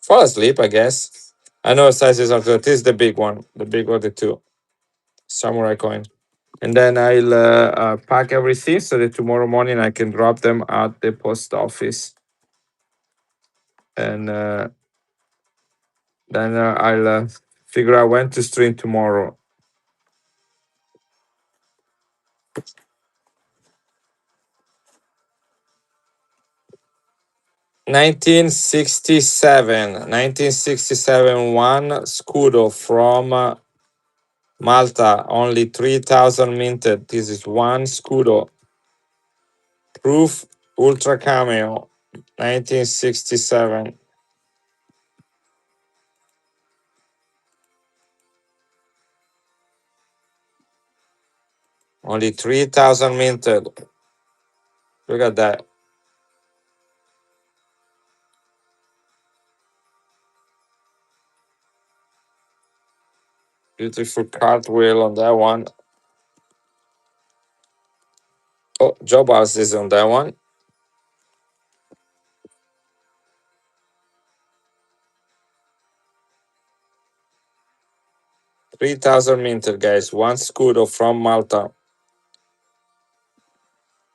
fall asleep, I guess. I know sizes are good. This is the big one, the big one, the two samurai coin. And then I'll pack everything so that tomorrow morning I can drop them at the post office. And then I'll figure out when to stream tomorrow. 1967, one Scudo from Malta, only 3,000 minted. This is one Scudo. Proof Ultra Cameo, 1967. Only 3,000 minted. Look at that. Beautiful cartwheel on that one. Oh, Job House is on that one. 3,000 minted, guys. One Scudo from Malta.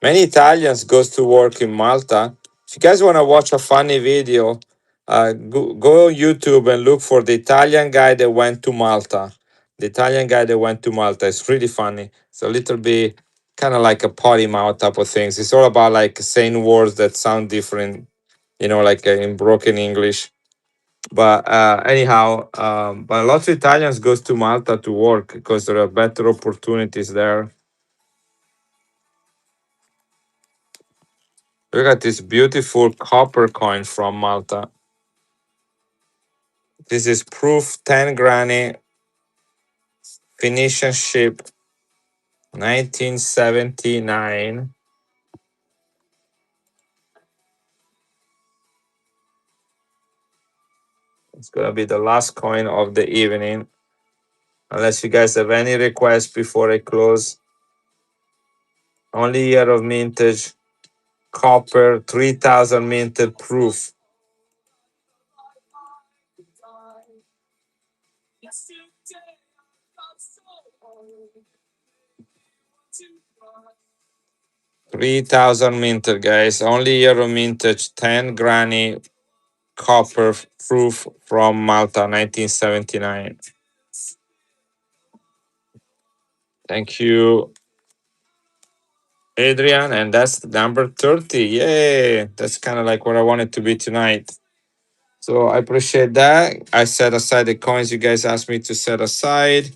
Many Italians goes to work in Malta. If you guys want to watch a funny video, go on YouTube and look for the Italian guy that went to Malta. The Italian guy that went to Malta. It's really funny. It's a little bit kind of like a potty mouth type of things. It's all about like saying words that sound different, like in broken English. But anyhow, but lots of Italians goes to Malta to work because there are better opportunities there. Look at this beautiful copper coin from Malta. This is proof 10 granny Phoenician ship 1979. It's gonna be the last coin of the evening. Unless you guys have any requests before I close. Only year of mintage, copper 3,000 minted proof. 3,000 minted, guys. Only year of mintage, 10 granny copper proof from Malta, 1979. Thank you, Adrian. And that's number 30. Yay! That's kind of like what I wanted to be tonight. So I appreciate that. I set aside the coins you guys asked me to set aside.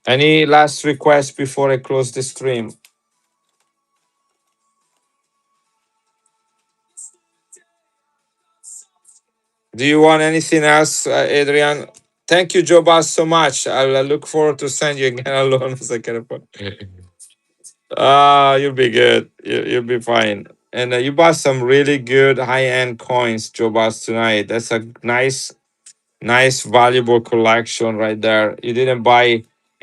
Any last requests before I close the stream? Do you want anything else, Adrian? Thank you, Joe Bass, so much. I'll look forward to send you again alone as I can afford. You'll be good. You'll be fine. And you bought some really good high-end coins, Joe Bass, tonight. That's a nice valuable collection right there. You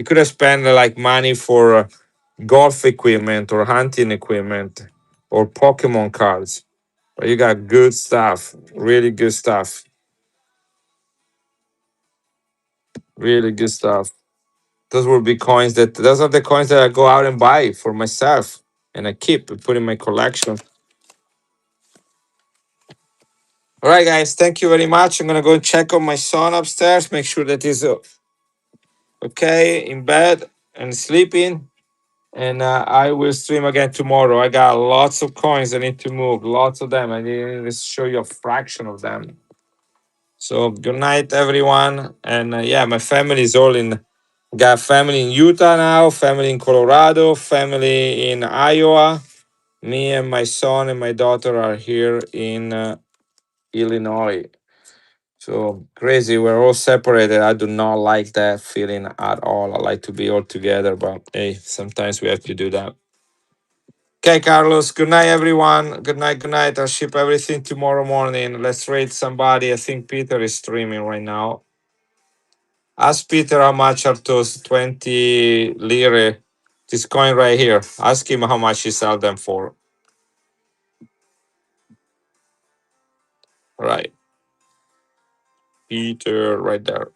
You could have spent like money for golf equipment or hunting equipment or Pokemon cards. But you got good stuff, really good stuff, really good stuff. Those will be coins that those are the coins that I go out and buy for myself and I keep and put in my collection. All right, guys, thank you very much. I'm gonna go and check on my son upstairs, make sure that he's okay in bed and sleeping. And I will stream again tomorrow. I got lots of coins I need to move, lots of them. I need to show you a fraction of them. So good night, everyone. And yeah, my family is all in. Got family in Utah now, family in Colorado, family in Iowa. Me and my son and my daughter are here in Illinois. So crazy. We're all separated. I do not like that feeling at all. I like to be all together, but hey, sometimes we have to do that. Okay, Carlos. Good night, everyone. Good night. Good night. I'll ship everything tomorrow morning. Let's rate somebody. I think Peter is streaming right now. Ask Peter how much are those 20 lire. This coin right here. Ask him how much he sell them for. Right. Peter right there.